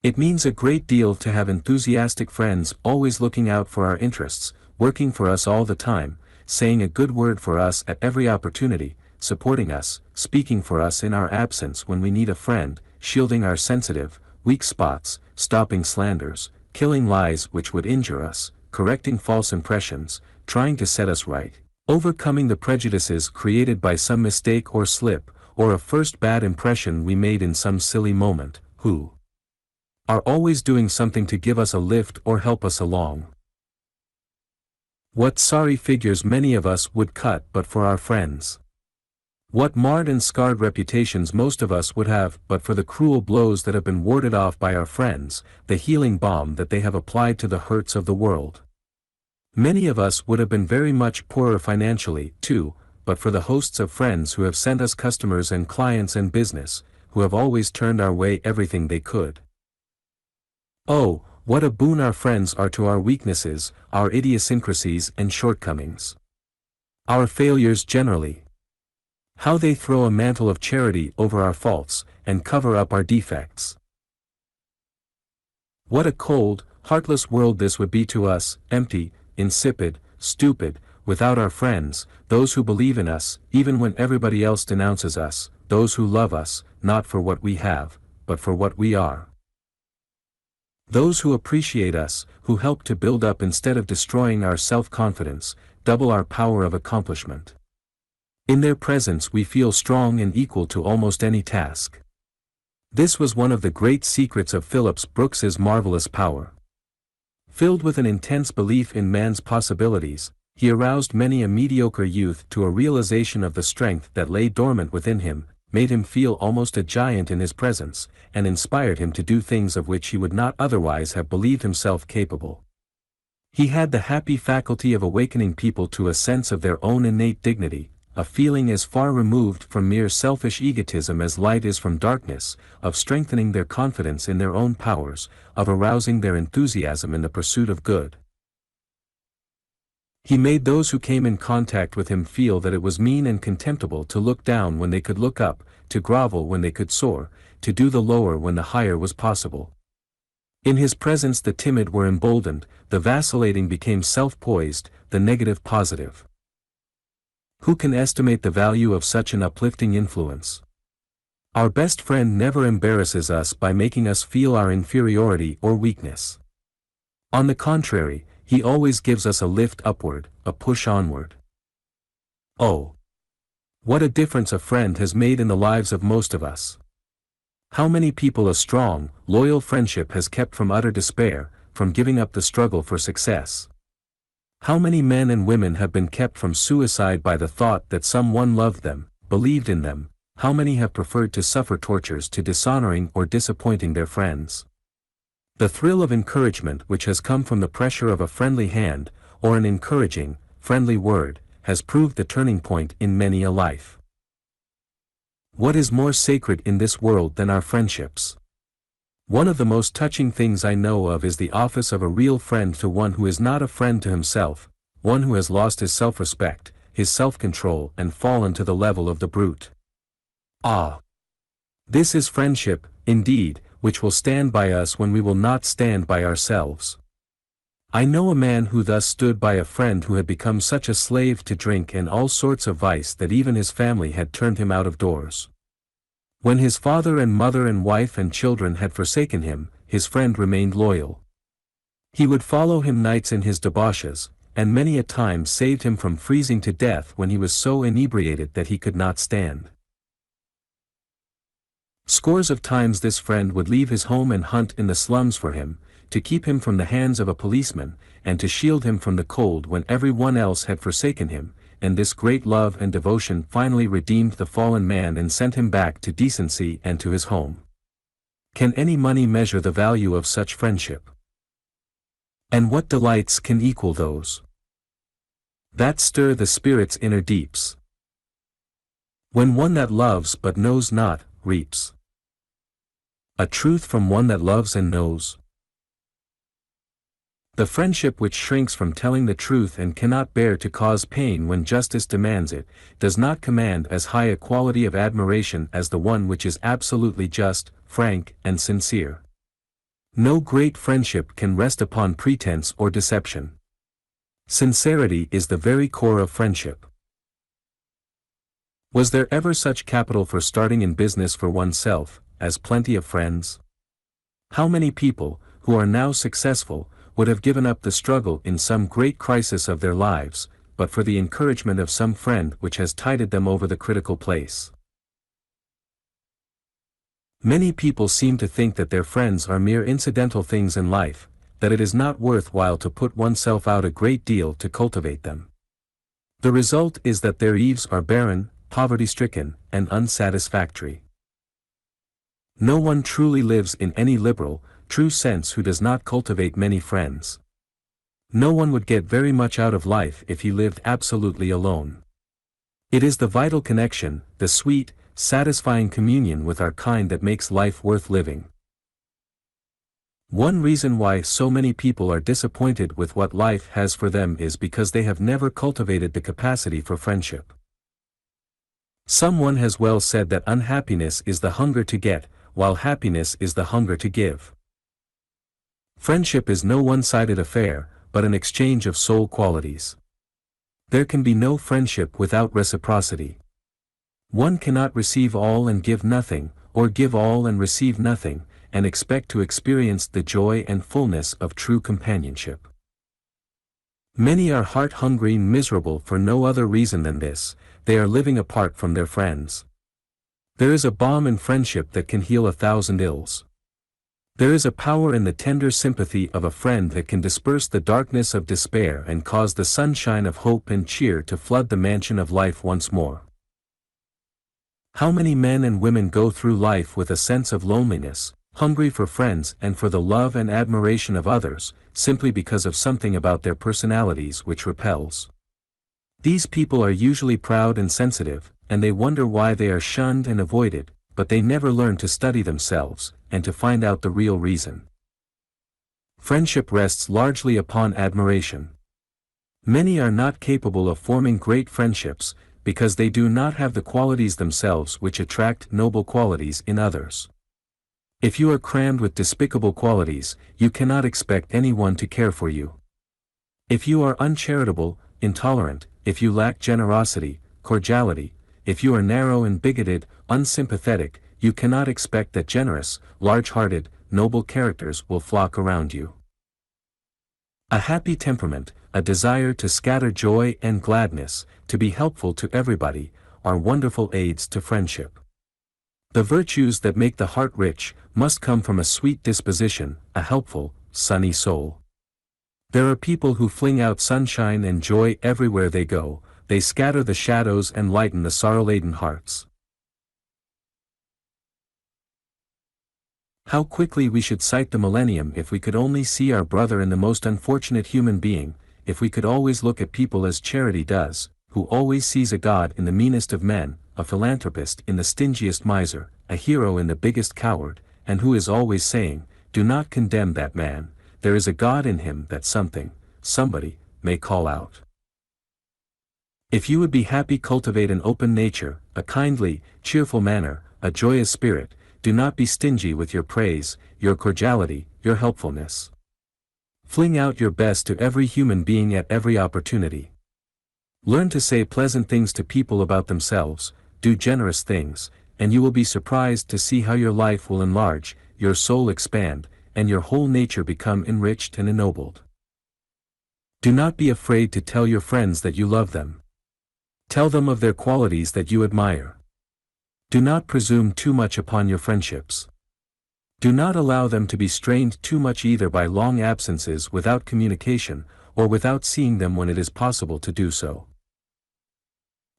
It means a great deal to have enthusiastic friends always looking out for our interests, working for us all the time, saying a good word for us at every opportunity, supporting us, speaking for us in our absence when we need a friend, shielding our sensitive, weak spots, stopping slanders, killing lies which would injure us, correcting false impressions, trying to set us right, overcoming the prejudices created by some mistake or slip, or a first bad impression we made in some silly moment, who are always doing something to give us a lift or help us along. What sorry figures many of us would cut but for our friends. What marred and scarred reputations most of us would have but for the cruel blows that have been warded off by our friends, the healing balm that they have applied to the hurts of the world. Many of us would have been very much poorer financially, too, but for the hosts of friends who have sent us customers and clients and business, who have always turned our way everything they could. Oh, what a boon our friends are to our weaknesses, our idiosyncrasies and shortcomings. Our failures generally. How they throw a mantle of charity over our faults, and cover up our defects. What a cold, heartless world this would be to us, empty, insipid, stupid, without our friends, those who believe in us, even when everybody else denounces us, those who love us, not for what we have, but for what we are. Those who appreciate us, who help to build up instead of destroying our self-confidence, double our power of accomplishment. In their presence we feel strong and equal to almost any task. This was one of the great secrets of Phillips Brooks's marvelous power. Filled with an intense belief in man's possibilities, he aroused many a mediocre youth to a realization of the strength that lay dormant within him, made him feel almost a giant in his presence, and inspired him to do things of which he would not otherwise have believed himself capable. He had the happy faculty of awakening people to a sense of their own innate dignity, a feeling as far removed from mere selfish egotism as light is from darkness, of strengthening their confidence in their own powers, of arousing their enthusiasm in the pursuit of good. He made those who came in contact with him feel that it was mean and contemptible to look down when they could look up, to grovel when they could soar, to do the lower when the higher was possible. In his presence the timid were emboldened, the vacillating became self-poised, the negative positive. Who can estimate the value of such an uplifting influence? Our best friend never embarrasses us by making us feel our inferiority or weakness. On the contrary, he always gives us a lift upward, a push onward. Oh! What a difference a friend has made in the lives of most of us. How many people a strong, loyal friendship has kept from utter despair, from giving up the struggle for success. How many men and women have been kept from suicide by the thought that someone loved them, believed in them, how many have preferred to suffer tortures to dishonoring or disappointing their friends. The thrill of encouragement which has come from the pressure of a friendly hand, or an encouraging, friendly word, has proved the turning point in many a life. What is more sacred in this world than our friendships? One of the most touching things I know of is the office of a real friend to one who is not a friend to himself, one who has lost his self-respect, his self-control and fallen to the level of the brute. Ah! This is friendship, indeed, which will stand by us when we will not stand by ourselves. I know a man who thus stood by a friend who had become such a slave to drink and all sorts of vice that even his family had turned him out of doors. When his father and mother and wife and children had forsaken him, his friend remained loyal. He would follow him nights in his debauches, and many a time saved him from freezing to death when he was so inebriated that he could not stand. Scores of times this friend would leave his home and hunt in the slums for him, to keep him from the hands of a policeman, and to shield him from the cold when every one else had forsaken him, and this great love and devotion finally redeemed the fallen man and sent him back to decency and to his home. Can any money measure the value of such friendship? And what delights can equal those that stir the spirit's inner deeps? When one that loves but knows not, reaps a truth from one that loves and knows. The friendship which shrinks from telling the truth and cannot bear to cause pain when justice demands it, does not command as high a quality of admiration as the one which is absolutely just, frank, and sincere. No great friendship can rest upon pretense or deception. Sincerity is the very core of friendship. Was there ever such capital for starting in business for oneself, as plenty of friends? How many people, who are now successful, would have given up the struggle in some great crisis of their lives, but for the encouragement of some friend which has tided them over the critical place? Many people seem to think that their friends are mere incidental things in life, that it is not worth while to put oneself out a great deal to cultivate them. The result is that their lives are barren, poverty-stricken, and unsatisfactory. No one truly lives in any liberal, true sense who does not cultivate many friends. No one would get very much out of life if he lived absolutely alone. It is the vital connection, the sweet, satisfying communion with our kind that makes life worth living. One reason why so many people are disappointed with what life has for them is because they have never cultivated the capacity for friendship. Someone has well said that unhappiness is the hunger to get, while happiness is the hunger to give. Friendship is no one-sided affair, but an exchange of soul qualities. There can be no friendship without reciprocity. One cannot receive all and give nothing, or give all and receive nothing, and expect to experience the joy and fullness of true companionship. Many are heart-hungry and miserable for no other reason than this: they are living apart from their friends. There is a balm in friendship that can heal 1,000 ills. There is a power in the tender sympathy of a friend that can disperse the darkness of despair and cause the sunshine of hope and cheer to flood the mansion of life once more. How many men and women go through life with a sense of loneliness, hungry for friends and for the love and admiration of others, simply because of something about their personalities which repels. These people are usually proud and sensitive, and they wonder why they are shunned and avoided, but they never learn to study themselves, and to find out the real reason. Friendship rests largely upon admiration. Many are not capable of forming great friendships, because they do not have the qualities themselves which attract noble qualities in others. If you are crammed with despicable qualities, you cannot expect anyone to care for you. If you are uncharitable, intolerant, if you lack generosity, cordiality, if you are narrow and bigoted, unsympathetic, you cannot expect that generous, large-hearted, noble characters will flock around you. A happy temperament, a desire to scatter joy and gladness, to be helpful to everybody, are wonderful aids to friendship. The virtues that make the heart rich must come from a sweet disposition, a helpful, sunny soul. There are people who fling out sunshine and joy everywhere they go. They scatter the shadows and lighten the sorrow-laden hearts. How quickly we should sight the millennium if we could only see our brother in the most unfortunate human being, if we could always look at people as charity does, who always sees a God in the meanest of men, a philanthropist in the stingiest miser, a hero in the biggest coward, and who is always saying, "Do not condemn that man, there is a God in him that something, somebody, may call out." If you would be happy, cultivate an open nature, a kindly, cheerful manner, a joyous spirit. Do not be stingy with your praise, your cordiality, your helpfulness. Fling out your best to every human being at every opportunity. Learn to say pleasant things to people about themselves, do generous things, and you will be surprised to see how your life will enlarge, your soul expand, and your whole nature become enriched and ennobled. Do not be afraid to tell your friends that you love them. Tell them of their qualities that you admire. Do not presume too much upon your friendships. Do not allow them to be strained too much either by long absences without communication, or without seeing them when it is possible to do so.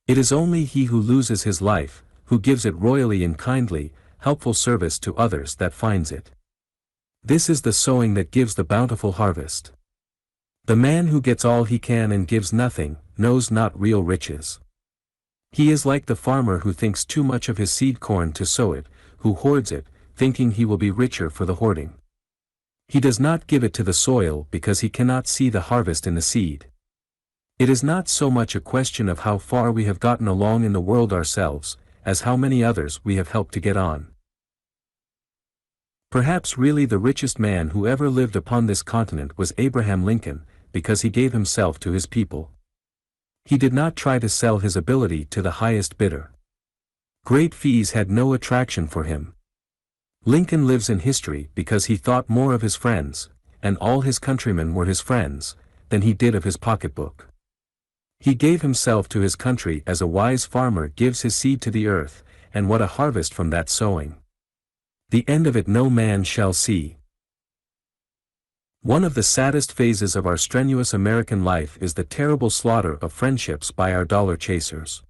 It is only he who loses his life, who gives it royally in kindly, helpful service to others, that finds it. This is the sowing that gives the bountiful harvest. The man who gets all he can and gives nothing, knows not real riches. He is like the farmer who thinks too much of his seed corn to sow it, who hoards it, thinking he will be richer for the hoarding. He does not give it to the soil because he cannot see the harvest in the seed. It is not so much a question of how far we have gotten along in the world ourselves, as how many others we have helped to get on. Perhaps really the richest man who ever lived upon this continent was Abraham Lincoln, because he gave himself to his people. He did not try to sell his ability to the highest bidder. Great fees had no attraction for him. Lincoln lives in history because he thought more of his friends, and all his countrymen were his friends, than he did of his pocketbook. He gave himself to his country as a wise farmer gives his seed to the earth, and what a harvest from that sowing. The end of it no man shall see. One of the saddest phases of our strenuous American life is the terrible slaughter of friendships by our dollar chasers.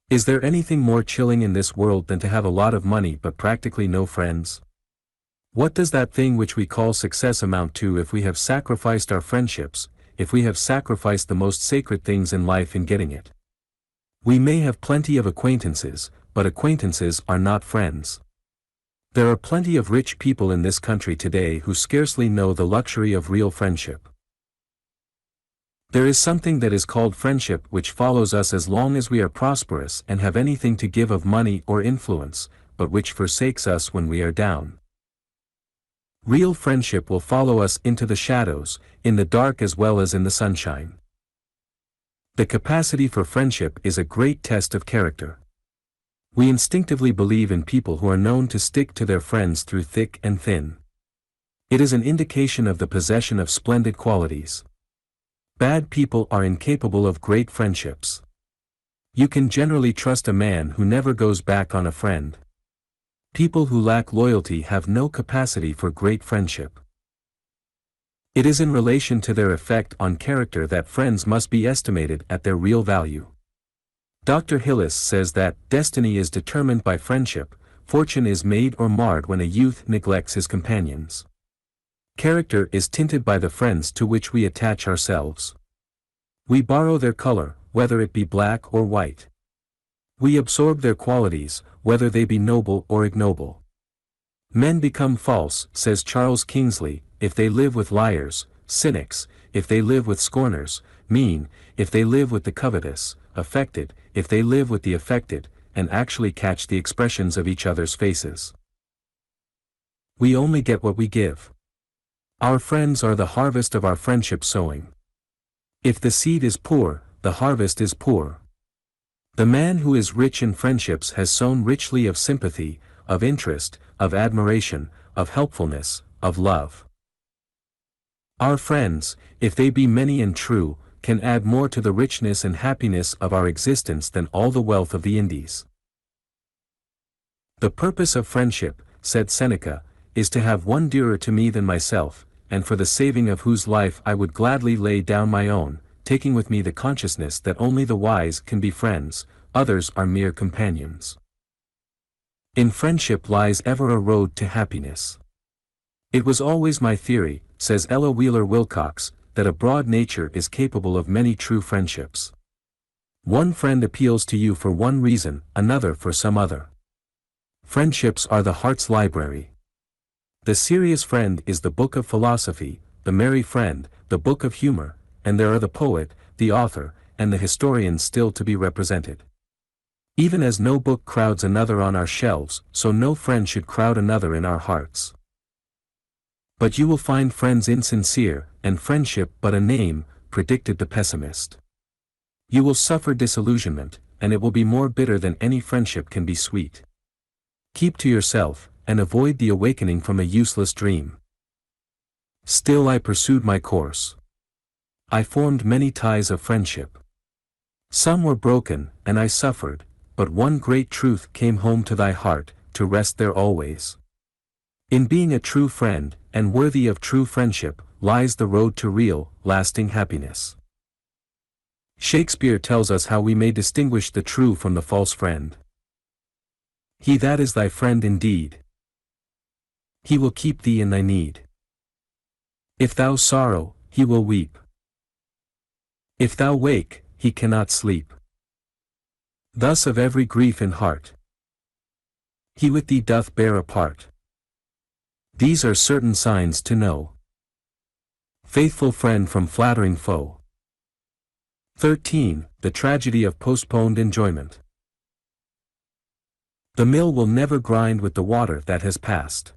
Is there anything more chilling in this world than to have a lot of money but practically no friends? What does that thing which we call success amount to if we have sacrificed our friendships, if we have sacrificed the most sacred things in life in getting it? We may have plenty of acquaintances, but acquaintances are not friends. There are plenty of rich people in this country today who scarcely know the luxury of real friendship. There is something that is called friendship which follows us as long as we are prosperous and have anything to give of money or influence, but which forsakes us when we are down. Real friendship will follow us into the shadows, in the dark as well as in the sunshine. The capacity for friendship is a great test of character. We instinctively believe in people who are known to stick to their friends through thick and thin. It is an indication of the possession of splendid qualities. Bad people are incapable of great friendships. You can generally trust a man who never goes back on a friend. People who lack loyalty have no capacity for great friendship. It is in relation to their effect on character that friends must be estimated at their real value. Dr. Hillis says that destiny is determined by friendship, fortune is made or marred when a youth neglects his companions. Character is tinted by the friends to which we attach ourselves. We borrow their color, whether it be black or white. We absorb their qualities, whether they be noble or ignoble. Men become false, says Charles Kingsley, if they live with liars, cynics, if they live with scorners, mean, if they live with the covetous, affected, if they live with the affected, and actually catch the expressions of each other's faces. We only get what we give. Our friends are the harvest of our friendship sowing. If the seed is poor, the harvest is poor. The man who is rich in friendships has sown richly of sympathy, of interest, of admiration, of helpfulness, of love. Our friends, if they be many and true, can add more to the richness and happiness of our existence than all the wealth of the Indies. The purpose of friendship, said Seneca, is to have one dearer to me than myself, and for the saving of whose life I would gladly lay down my own, taking with me the consciousness that only the wise can be friends, others are mere companions. In friendship lies ever a road to happiness. It was always my theory, says Ella Wheeler Wilcox, that a broad nature is capable of many true friendships. One friend appeals to you for one reason, another for some other. Friendships are the heart's library. The serious friend is the book of philosophy, the merry friend, the book of humor, and there are the poet, the author, and the historian still to be represented. Even as no book crowds another on our shelves, so no friend should crowd another in our hearts. But you will find friends insincere, and friendship but a name, predicted the pessimist. You will suffer disillusionment, and it will be more bitter than any friendship can be sweet. Keep to yourself, and avoid the awakening from a useless dream. Still I pursued my course. I formed many ties of friendship. Some were broken, and I suffered, but one great truth came home to thy heart, to rest there always. In being a true friend, and worthy of true friendship, lies the road to real, lasting happiness. Shakespeare tells us how we may distinguish the true from the false friend. He that is thy friend indeed, he will keep thee in thy need. If thou sorrow, he will weep. If thou wake, he cannot sleep. Thus of every grief in heart, he with thee doth bear a part. These are certain signs to know. Faithful friend from flattering foe. 13. The tragedy of postponed enjoyment. The mill will never grind with the water that has passed.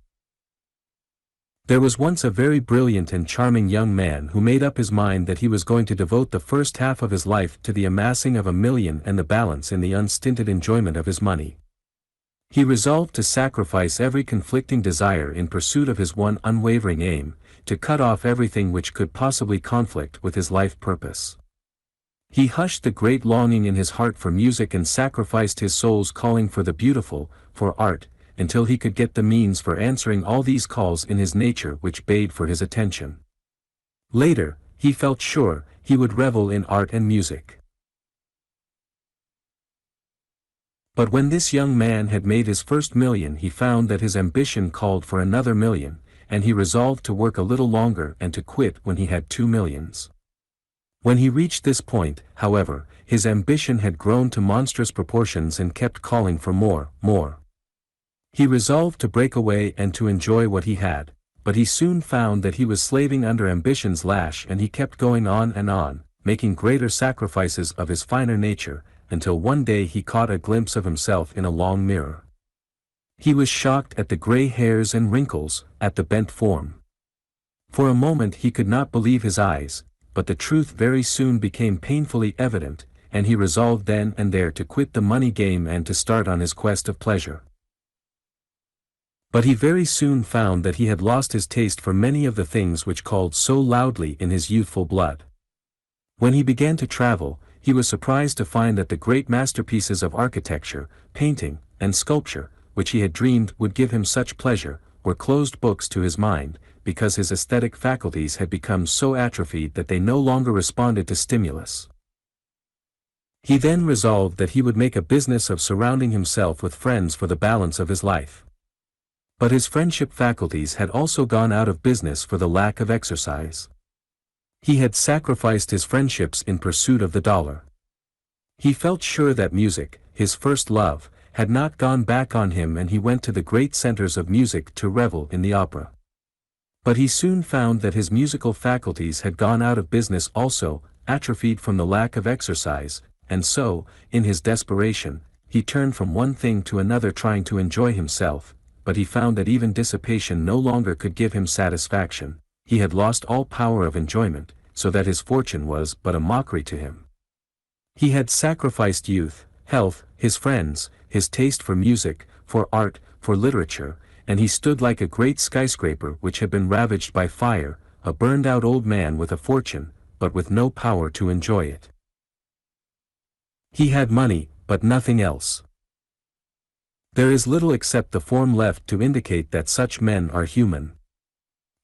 There was once a very brilliant and charming young man who made up his mind that he was going to devote the first half of his life to the amassing of 1,000,000 and the balance in the unstinted enjoyment of his money. He resolved to sacrifice every conflicting desire in pursuit of his one unwavering aim, to cut off everything which could possibly conflict with his life purpose. He hushed the great longing in his heart for music and sacrificed his soul's calling for the beautiful, for art, until he could get the means for answering all these calls in his nature which bade for his attention. Later, he felt sure, he would revel in art and music. But when this young man had made his first 1,000,000 he found that his ambition called for another 1,000,000, and he resolved to work a little longer and to quit when he had 2,000,000. When he reached this point, however, his ambition had grown to monstrous proportions and kept calling for more, more. He resolved to break away and to enjoy what he had, but he soon found that he was slaving under ambition's lash and he kept going on and on, making greater sacrifices of his finer nature, until one day he caught a glimpse of himself in a long mirror. He was shocked at the gray hairs and wrinkles, at the bent form. For a moment he could not believe his eyes, but the truth very soon became painfully evident, and he resolved then and there to quit the money game and to start on his quest of pleasure. But he very soon found that he had lost his taste for many of the things which called so loudly in his youthful blood. When he began to travel, he was surprised to find that the great masterpieces of architecture, painting, and sculpture, which he had dreamed would give him such pleasure, were closed books to his mind, because his aesthetic faculties had become so atrophied that they no longer responded to stimulus. He then resolved that he would make a business of surrounding himself with friends for the balance of his life. But his friendship faculties had also gone out of business for the lack of exercise. He had sacrificed his friendships in pursuit of the dollar. He felt sure that music, his first love, had not gone back on him, and he went to the great centers of music to revel in the opera. But he soon found that his musical faculties had gone out of business also, atrophied from the lack of exercise, and so, in his desperation, he turned from one thing to another trying to enjoy himself, but he found that even dissipation no longer could give him satisfaction. He had lost all power of enjoyment, so that his fortune was but a mockery to him. He had sacrificed youth, health, his friends, his taste for music, for art, for literature, and he stood like a great skyscraper which had been ravaged by fire, a burned-out old man with a fortune, but with no power to enjoy it. He had money, but nothing else. There is little except the form left to indicate that such men are human.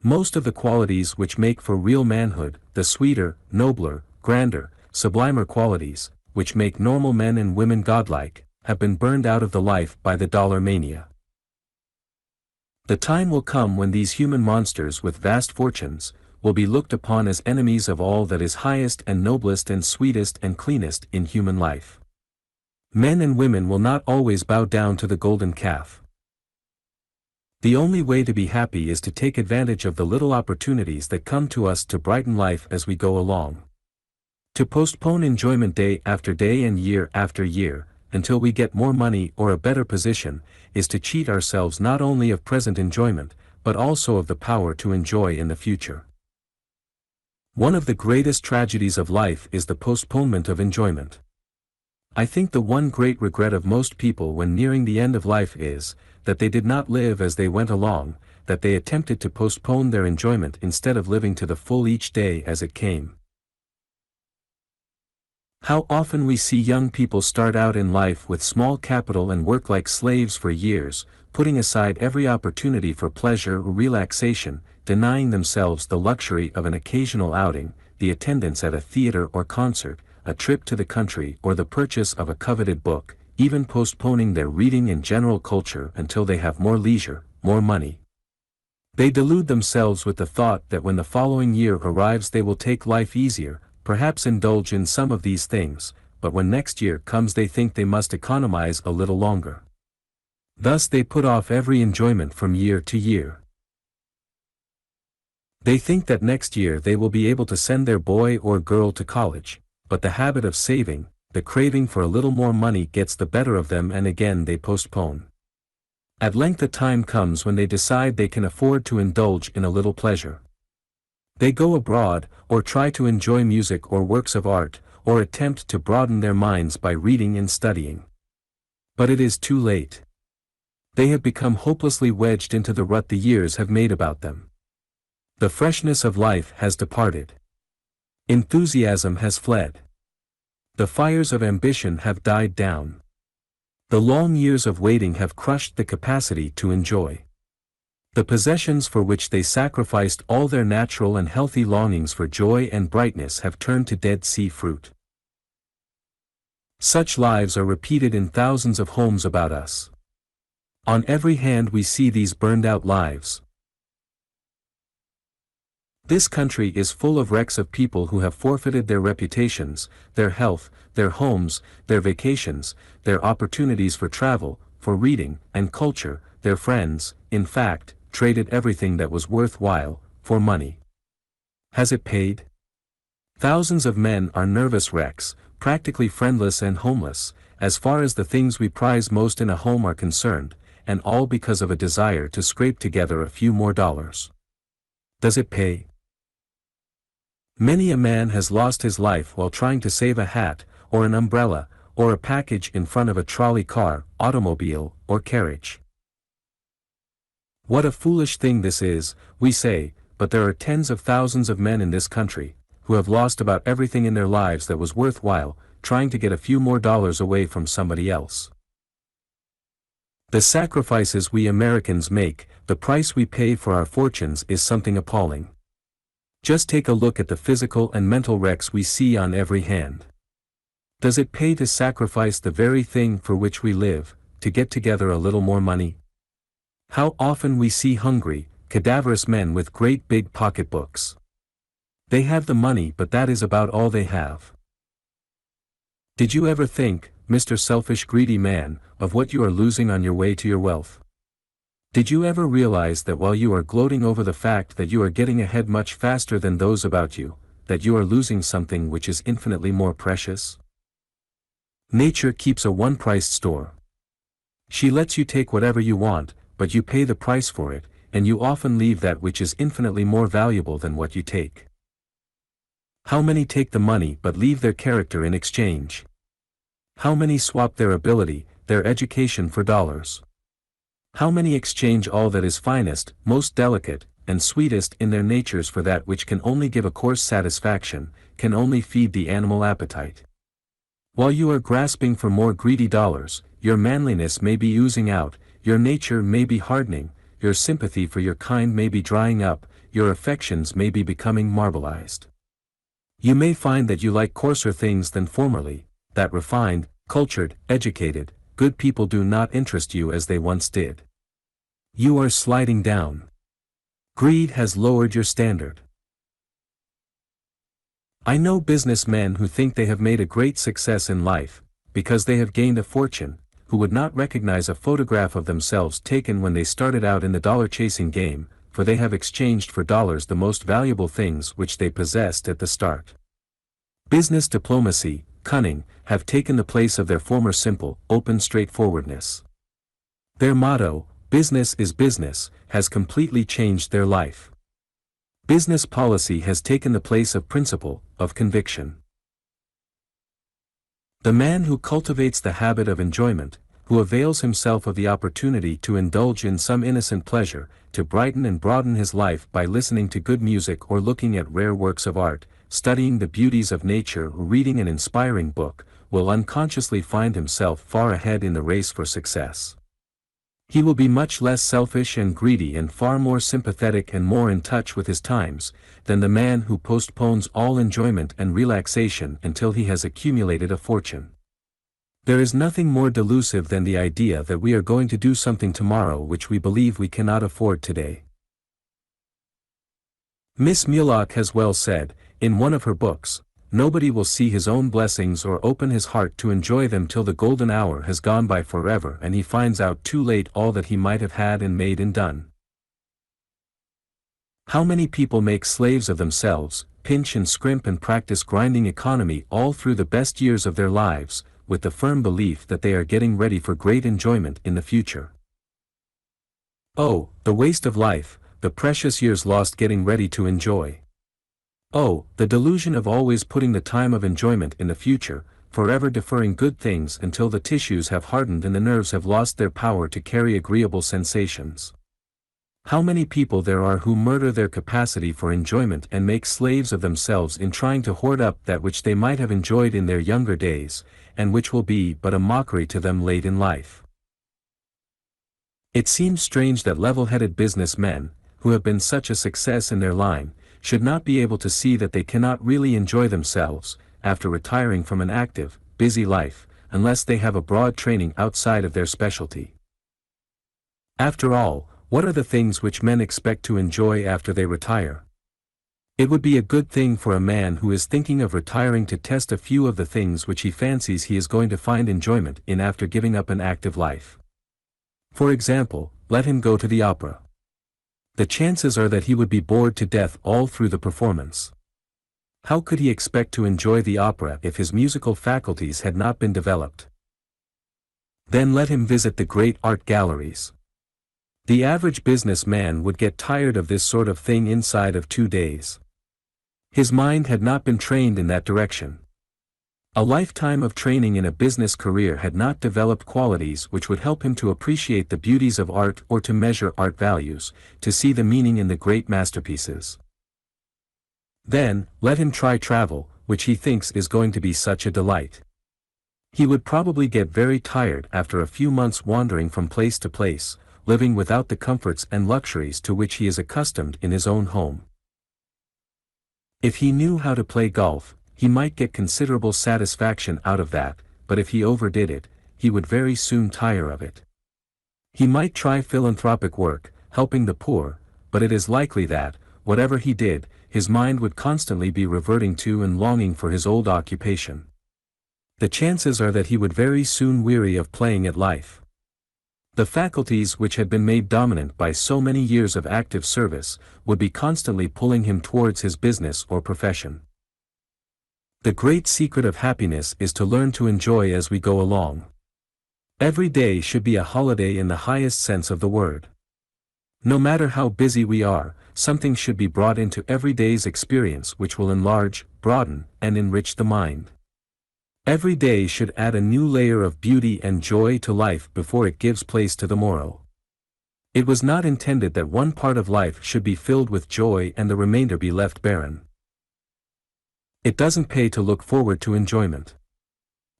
Most of the qualities which make for real manhood, the sweeter, nobler, grander, sublimer qualities, which make normal men and women godlike, have been burned out of the life by the dollar mania. The time will come when these human monsters with vast fortunes will be looked upon as enemies of all that is highest and noblest and sweetest and cleanest in human life. Men and women will not always bow down to the golden calf. The only way to be happy is to take advantage of the little opportunities that come to us to brighten life as we go along. To postpone enjoyment day after day and year after year, until we get more money or a better position, is to cheat ourselves not only of present enjoyment, but also of the power to enjoy in the future. One of the greatest tragedies of life is the postponement of enjoyment. I think the one great regret of most people when nearing the end of life is, that they did not live as they went along, that they attempted to postpone their enjoyment instead of living to the full each day as it came. How often we see young people start out in life with small capital and work like slaves for years, putting aside every opportunity for pleasure or relaxation, denying themselves the luxury of an occasional outing, the attendance at a theater or concert, a trip to the country or the purchase of a coveted book, even postponing their reading and general culture until they have more leisure, more money. They delude themselves with the thought that when the following year arrives they will take life easier, perhaps indulge in some of these things, but when next year comes they think they must economize a little longer. Thus they put off every enjoyment from year to year. They think that next year they will be able to send their boy or girl to college, but the habit of saving, the craving for a little more money gets the better of them and again they postpone. At length a time comes when they decide they can afford to indulge in a little pleasure. They go abroad, or try to enjoy music or works of art, or attempt to broaden their minds by reading and studying. But it is too late. They have become hopelessly wedged into the rut the years have made about them. The freshness of life has departed. Enthusiasm has fled. The fires of ambition have died down. The long years of waiting have crushed the capacity to enjoy. The possessions for which they sacrificed all their natural and healthy longings for joy and brightness have turned to Dead Sea fruit. Such lives are repeated in thousands of homes about us. On every hand we see these burned-out lives. This country is full of wrecks of people who have forfeited their reputations, their health, their homes, their vacations, their opportunities for travel, for reading and culture, their friends, in fact, traded everything that was worthwhile, for money. Has it paid? Thousands of men are nervous wrecks, practically friendless and homeless, as far as the things we prize most in a home are concerned, and all because of a desire to scrape together a few more dollars. Does it pay? Many a man has lost his life while trying to save a hat, or an umbrella, or a package in front of a trolley car, automobile, or carriage. What a foolish thing this is, we say, but there are tens of thousands of men in this country, who have lost about everything in their lives that was worthwhile, trying to get a few more dollars away from somebody else. The sacrifices we Americans make, the price we pay for our fortunes is something appalling. Just take a look at the physical and mental wrecks we see on every hand. Does it pay to sacrifice the very thing for which we live, to get together a little more money? How often we see hungry, cadaverous men with great big pocketbooks. They have the money, but that is about all they have. Did you ever think, Mr. Selfish Greedy Man, of what you are losing on your way to your wealth? Did you ever realize that while you are gloating over the fact that you are getting ahead much faster than those about you, that you are losing something which is infinitely more precious? Nature keeps a one-priced store. She lets you take whatever you want, but you pay the price for it, and you often leave that which is infinitely more valuable than what you take. How many take the money but leave their character in exchange? How many swap their ability, their education for dollars? How many exchange all that is finest, most delicate, and sweetest in their natures for that which can only give a coarse satisfaction, can only feed the animal appetite? While you are grasping for more greedy dollars, your manliness may be oozing out, your nature may be hardening, your sympathy for your kind may be drying up, your affections may be becoming marbleized. You may find that you like coarser things than formerly, that refined, cultured, educated, good people do not interest you as they once did. You are sliding down. Greed has lowered your standard. I know businessmen who think they have made a great success in life, because they have gained a fortune, who would not recognize a photograph of themselves taken when they started out in the dollar-chasing game, for they have exchanged for dollars the most valuable things which they possessed at the start. Business diplomacy, cunning, have taken the place of their former simple, open straightforwardness. Their motto, "Business is business," has completely changed their life. Business policy has taken the place of principle, of conviction. The man who cultivates the habit of enjoyment, who avails himself of the opportunity to indulge in some innocent pleasure, to brighten and broaden his life by listening to good music or looking at rare works of art, studying the beauties of nature or reading an inspiring book, will unconsciously find himself far ahead in the race for success. He will be much less selfish and greedy and far more sympathetic and more in touch with his times, than the man who postpones all enjoyment and relaxation until he has accumulated a fortune. There is nothing more delusive than the idea that we are going to do something tomorrow which we believe we cannot afford today. Miss Mulock has well said, in one of her books, nobody will see his own blessings or open his heart to enjoy them till the golden hour has gone by forever and he finds out too late all that he might have had and made and done. How many people make slaves of themselves, pinch and scrimp and practice grinding economy all through the best years of their lives, with the firm belief that they are getting ready for great enjoyment in the future. Oh, the waste of life, the precious years lost getting ready to enjoy. Oh, the delusion of always putting the time of enjoyment in the future, forever deferring good things until the tissues have hardened and the nerves have lost their power to carry agreeable sensations. How many people there are who murder their capacity for enjoyment and make slaves of themselves in trying to hoard up that which they might have enjoyed in their younger days, and which will be but a mockery to them late in life. It seems strange that level-headed businessmen, who have been such a success in their line, should not be able to see that they cannot really enjoy themselves, after retiring from an active, busy life, unless they have a broad training outside of their specialty. After all, what are the things which men expect to enjoy after they retire? It would be a good thing for a man who is thinking of retiring to test a few of the things which he fancies he is going to find enjoyment in after giving up an active life. For example, let him go to the opera. The chances are that he would be bored to death all through the performance. How could he expect to enjoy the opera if his musical faculties had not been developed? Then let him visit the great art galleries. The average businessman would get tired of this sort of thing inside of 2 days. His mind had not been trained in that direction. A lifetime of training in a business career had not developed qualities which would help him to appreciate the beauties of art or to measure art values, to see the meaning in the great masterpieces. Then, let him try travel, which he thinks is going to be such a delight. He would probably get very tired after a few months wandering from place to place, living without the comforts and luxuries to which he is accustomed in his own home. If he knew how to play golf, he might get considerable satisfaction out of that, but if he overdid it, he would very soon tire of it. He might try philanthropic work, helping the poor, but it is likely that, whatever he did, his mind would constantly be reverting to and longing for his old occupation. The chances are that he would very soon weary of playing at life. The faculties which had been made dominant by so many years of active service, would be constantly pulling him towards his business or profession. The great secret of happiness is to learn to enjoy as we go along. Every day should be a holiday in the highest sense of the word. No matter how busy we are, something should be brought into every day's experience which will enlarge, broaden, and enrich the mind. Every day should add a new layer of beauty and joy to life before it gives place to the morrow. It was not intended that one part of life should be filled with joy and the remainder be left barren. It doesn't pay to look forward to enjoyment.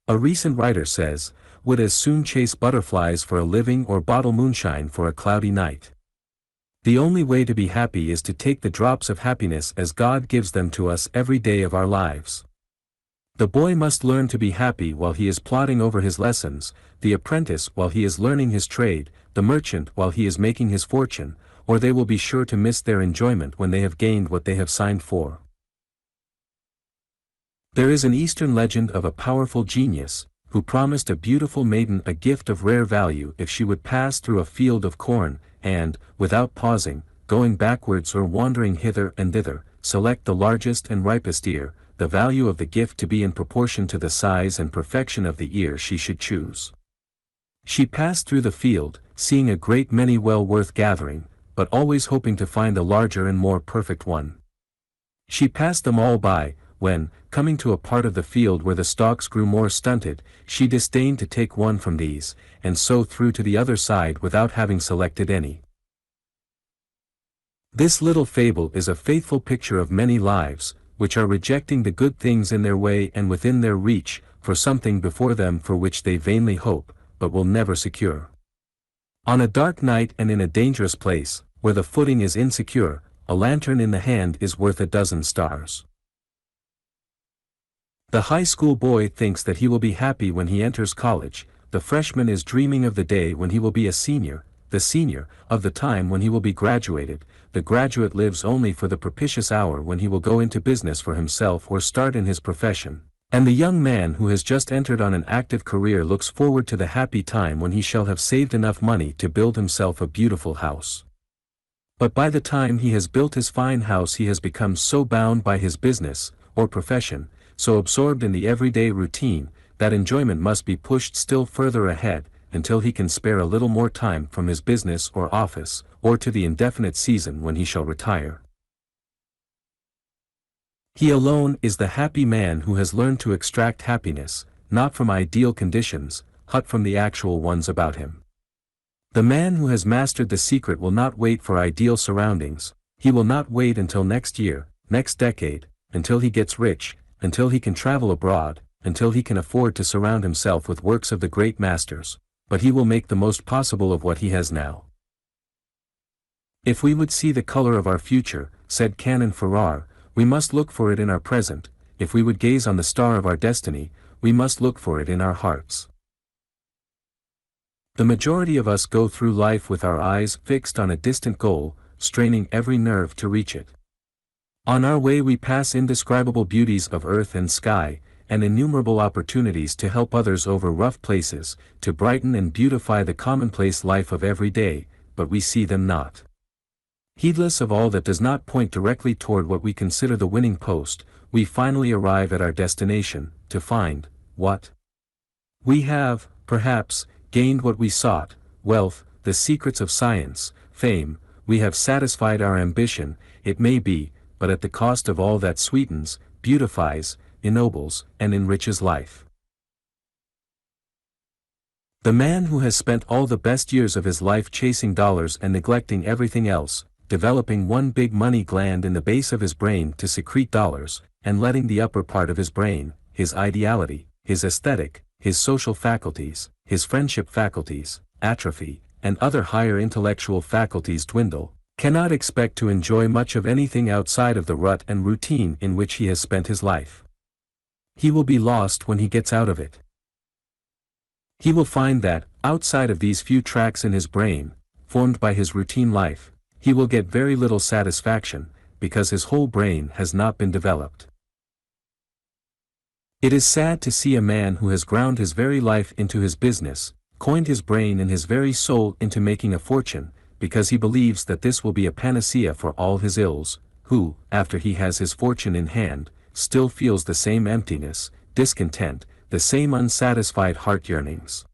A recent writer says, would as soon chase butterflies for a living or bottle moonshine for a cloudy night. The only way to be happy is to take the drops of happiness as God gives them to us every day of our lives. The boy must learn to be happy while he is plodding over his lessons, the apprentice while he is learning his trade, the merchant while he is making his fortune, or they will be sure to miss their enjoyment when they have gained what they have signed for. There is an Eastern legend of a powerful genius, who promised a beautiful maiden a gift of rare value if she would pass through a field of corn, and, without pausing, going backwards or wandering hither and thither, select the largest and ripest ear, the value of the gift to be in proportion to the size and perfection of the ear she should choose. She passed through the field, seeing a great many well worth gathering, but always hoping to find a larger and more perfect one. She passed them all by, when, coming to a part of the field where the stalks grew more stunted, she disdained to take one from these, and so threw to the other side without having selected any. This little fable is a faithful picture of many lives, which are rejecting the good things in their way and within their reach, for something before them for which they vainly hope, but will never secure. On a dark night and in a dangerous place, where the footing is insecure, a lantern in the hand is worth a dozen stars. The high school boy thinks that he will be happy when he enters college, the freshman is dreaming of the day when he will be a senior, the senior, of the time when he will be graduated, the graduate lives only for the propitious hour when he will go into business for himself or start in his profession, and the young man who has just entered on an active career looks forward to the happy time when he shall have saved enough money to build himself a beautiful house. But by the time he has built his fine house he has become so bound by his business, or profession, so absorbed in the everyday routine, that enjoyment must be pushed still further ahead, until he can spare a little more time from his business or office, or to the indefinite season when he shall retire. He alone is the happy man who has learned to extract happiness, not from ideal conditions, but from the actual ones about him. The man who has mastered the secret will not wait for ideal surroundings, he will not wait until next year, next decade, until he gets rich, until he can travel abroad, until he can afford to surround himself with works of the great masters, but he will make the most possible of what he has now. If we would see the color of our future, said Canon Farrar, we must look for it in our present, if we would gaze on the star of our destiny, we must look for it in our hearts. The majority of us go through life with our eyes fixed on a distant goal, straining every nerve to reach it. On our way we pass indescribable beauties of earth and sky, and innumerable opportunities to help others over rough places, to brighten and beautify the commonplace life of every day, but we see them not. Heedless of all that does not point directly toward what we consider the winning post, we finally arrive at our destination, to find, what? We have, perhaps, gained what we sought, wealth, the secrets of science, fame, we have satisfied our ambition, it may be, but at the cost of all that sweetens, beautifies, ennobles, and enriches life. The man who has spent all the best years of his life chasing dollars and neglecting everything else, developing one big money gland in the base of his brain to secrete dollars, and letting the upper part of his brain, his ideality, his aesthetic, his social faculties, his friendship faculties, atrophy, and other higher intellectual faculties dwindle, cannot expect to enjoy much of anything outside of the rut and routine in which he has spent his life. He will be lost when he gets out of it. He will find that, outside of these few tracks in his brain, formed by his routine life, he will get very little satisfaction, because his whole brain has not been developed. It is sad to see a man who has ground his very life into his business, coined his brain and his very soul into making a fortune, because he believes that this will be a panacea for all his ills, who, after he has his fortune in hand, still feels the same emptiness, discontent, the same unsatisfied heart yearnings.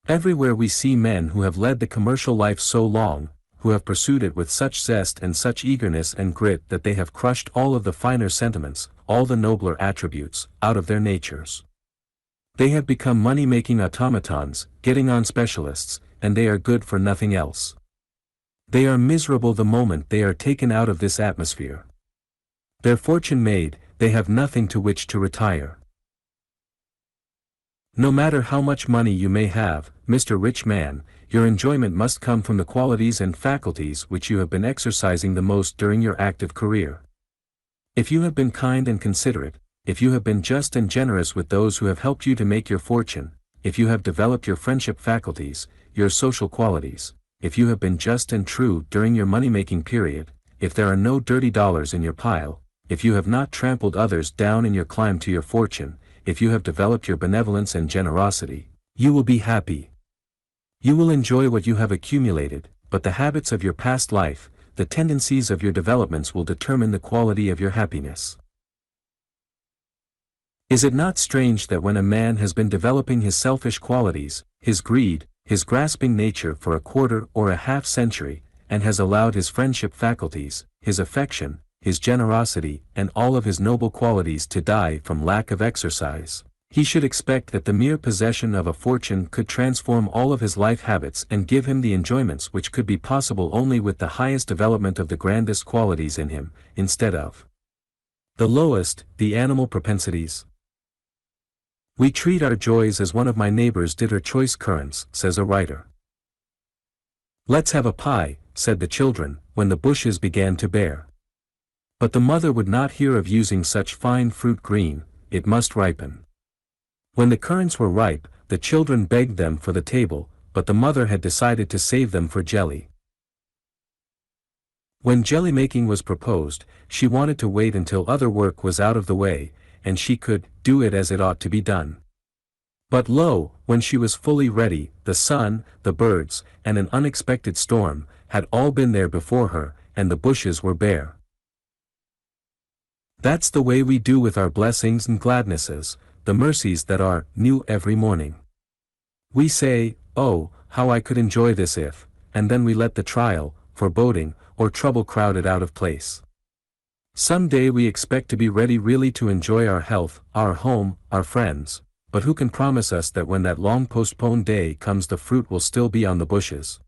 Everywhere we see men who have led the commercial life so long, who have pursued it with such zest and such eagerness and grit that they have crushed all of the finer sentiments, all the nobler attributes, out of their natures. They have become money-making automatons, getting on specialists, and they are good for nothing else. They are miserable the moment they are taken out of this atmosphere. Their fortune made, they have nothing to which to retire. No matter how much money you may have, Mr. Rich Man, your enjoyment must come from the qualities and faculties which you have been exercising the most during your active career. If you have been kind and considerate, if you have been just and generous with those who have helped you to make your fortune, if you have developed your friendship faculties, your social qualities, if you have been just and true during your money-making period, if there are no dirty dollars in your pile, if you have not trampled others down in your climb to your fortune, if you have developed your benevolence and generosity, you will be happy. You will enjoy what you have accumulated, but the habits of your past life, the tendencies of your developments will determine the quality of your happiness. Is it not strange that when a man has been developing his selfish qualities, his greed, his grasping nature for a quarter or a half century, and has allowed his friendship faculties, his affection, his generosity, and all of his noble qualities to die from lack of exercise, he should expect that the mere possession of a fortune could transform all of his life habits and give him the enjoyments which could be possible only with the highest development of the grandest qualities in him, instead of the lowest, the animal propensities? We treat our joys as one of my neighbors did her choice currants, says a writer. Let's have a pie, said the children, when the bushes began to bear. But the mother would not hear of using such fine fruit green, it must ripen. When the currants were ripe, the children begged them for the table, but the mother had decided to save them for jelly. When jelly making was proposed, she wanted to wait until other work was out of the way, and she could do it as it ought to be done. But lo, when she was fully ready, the sun, the birds, and an unexpected storm, had all been there before her, and the bushes were bare. That's the way we do with our blessings and gladnesses, the mercies that are new every morning. We say, oh, how I could enjoy this if, and then we let the trial, foreboding, or trouble crowd it out of place. Some day we expect to be ready really to enjoy our health, our home, our friends, but who can promise us that when that long postponed day comes the fruit will still be on the bushes?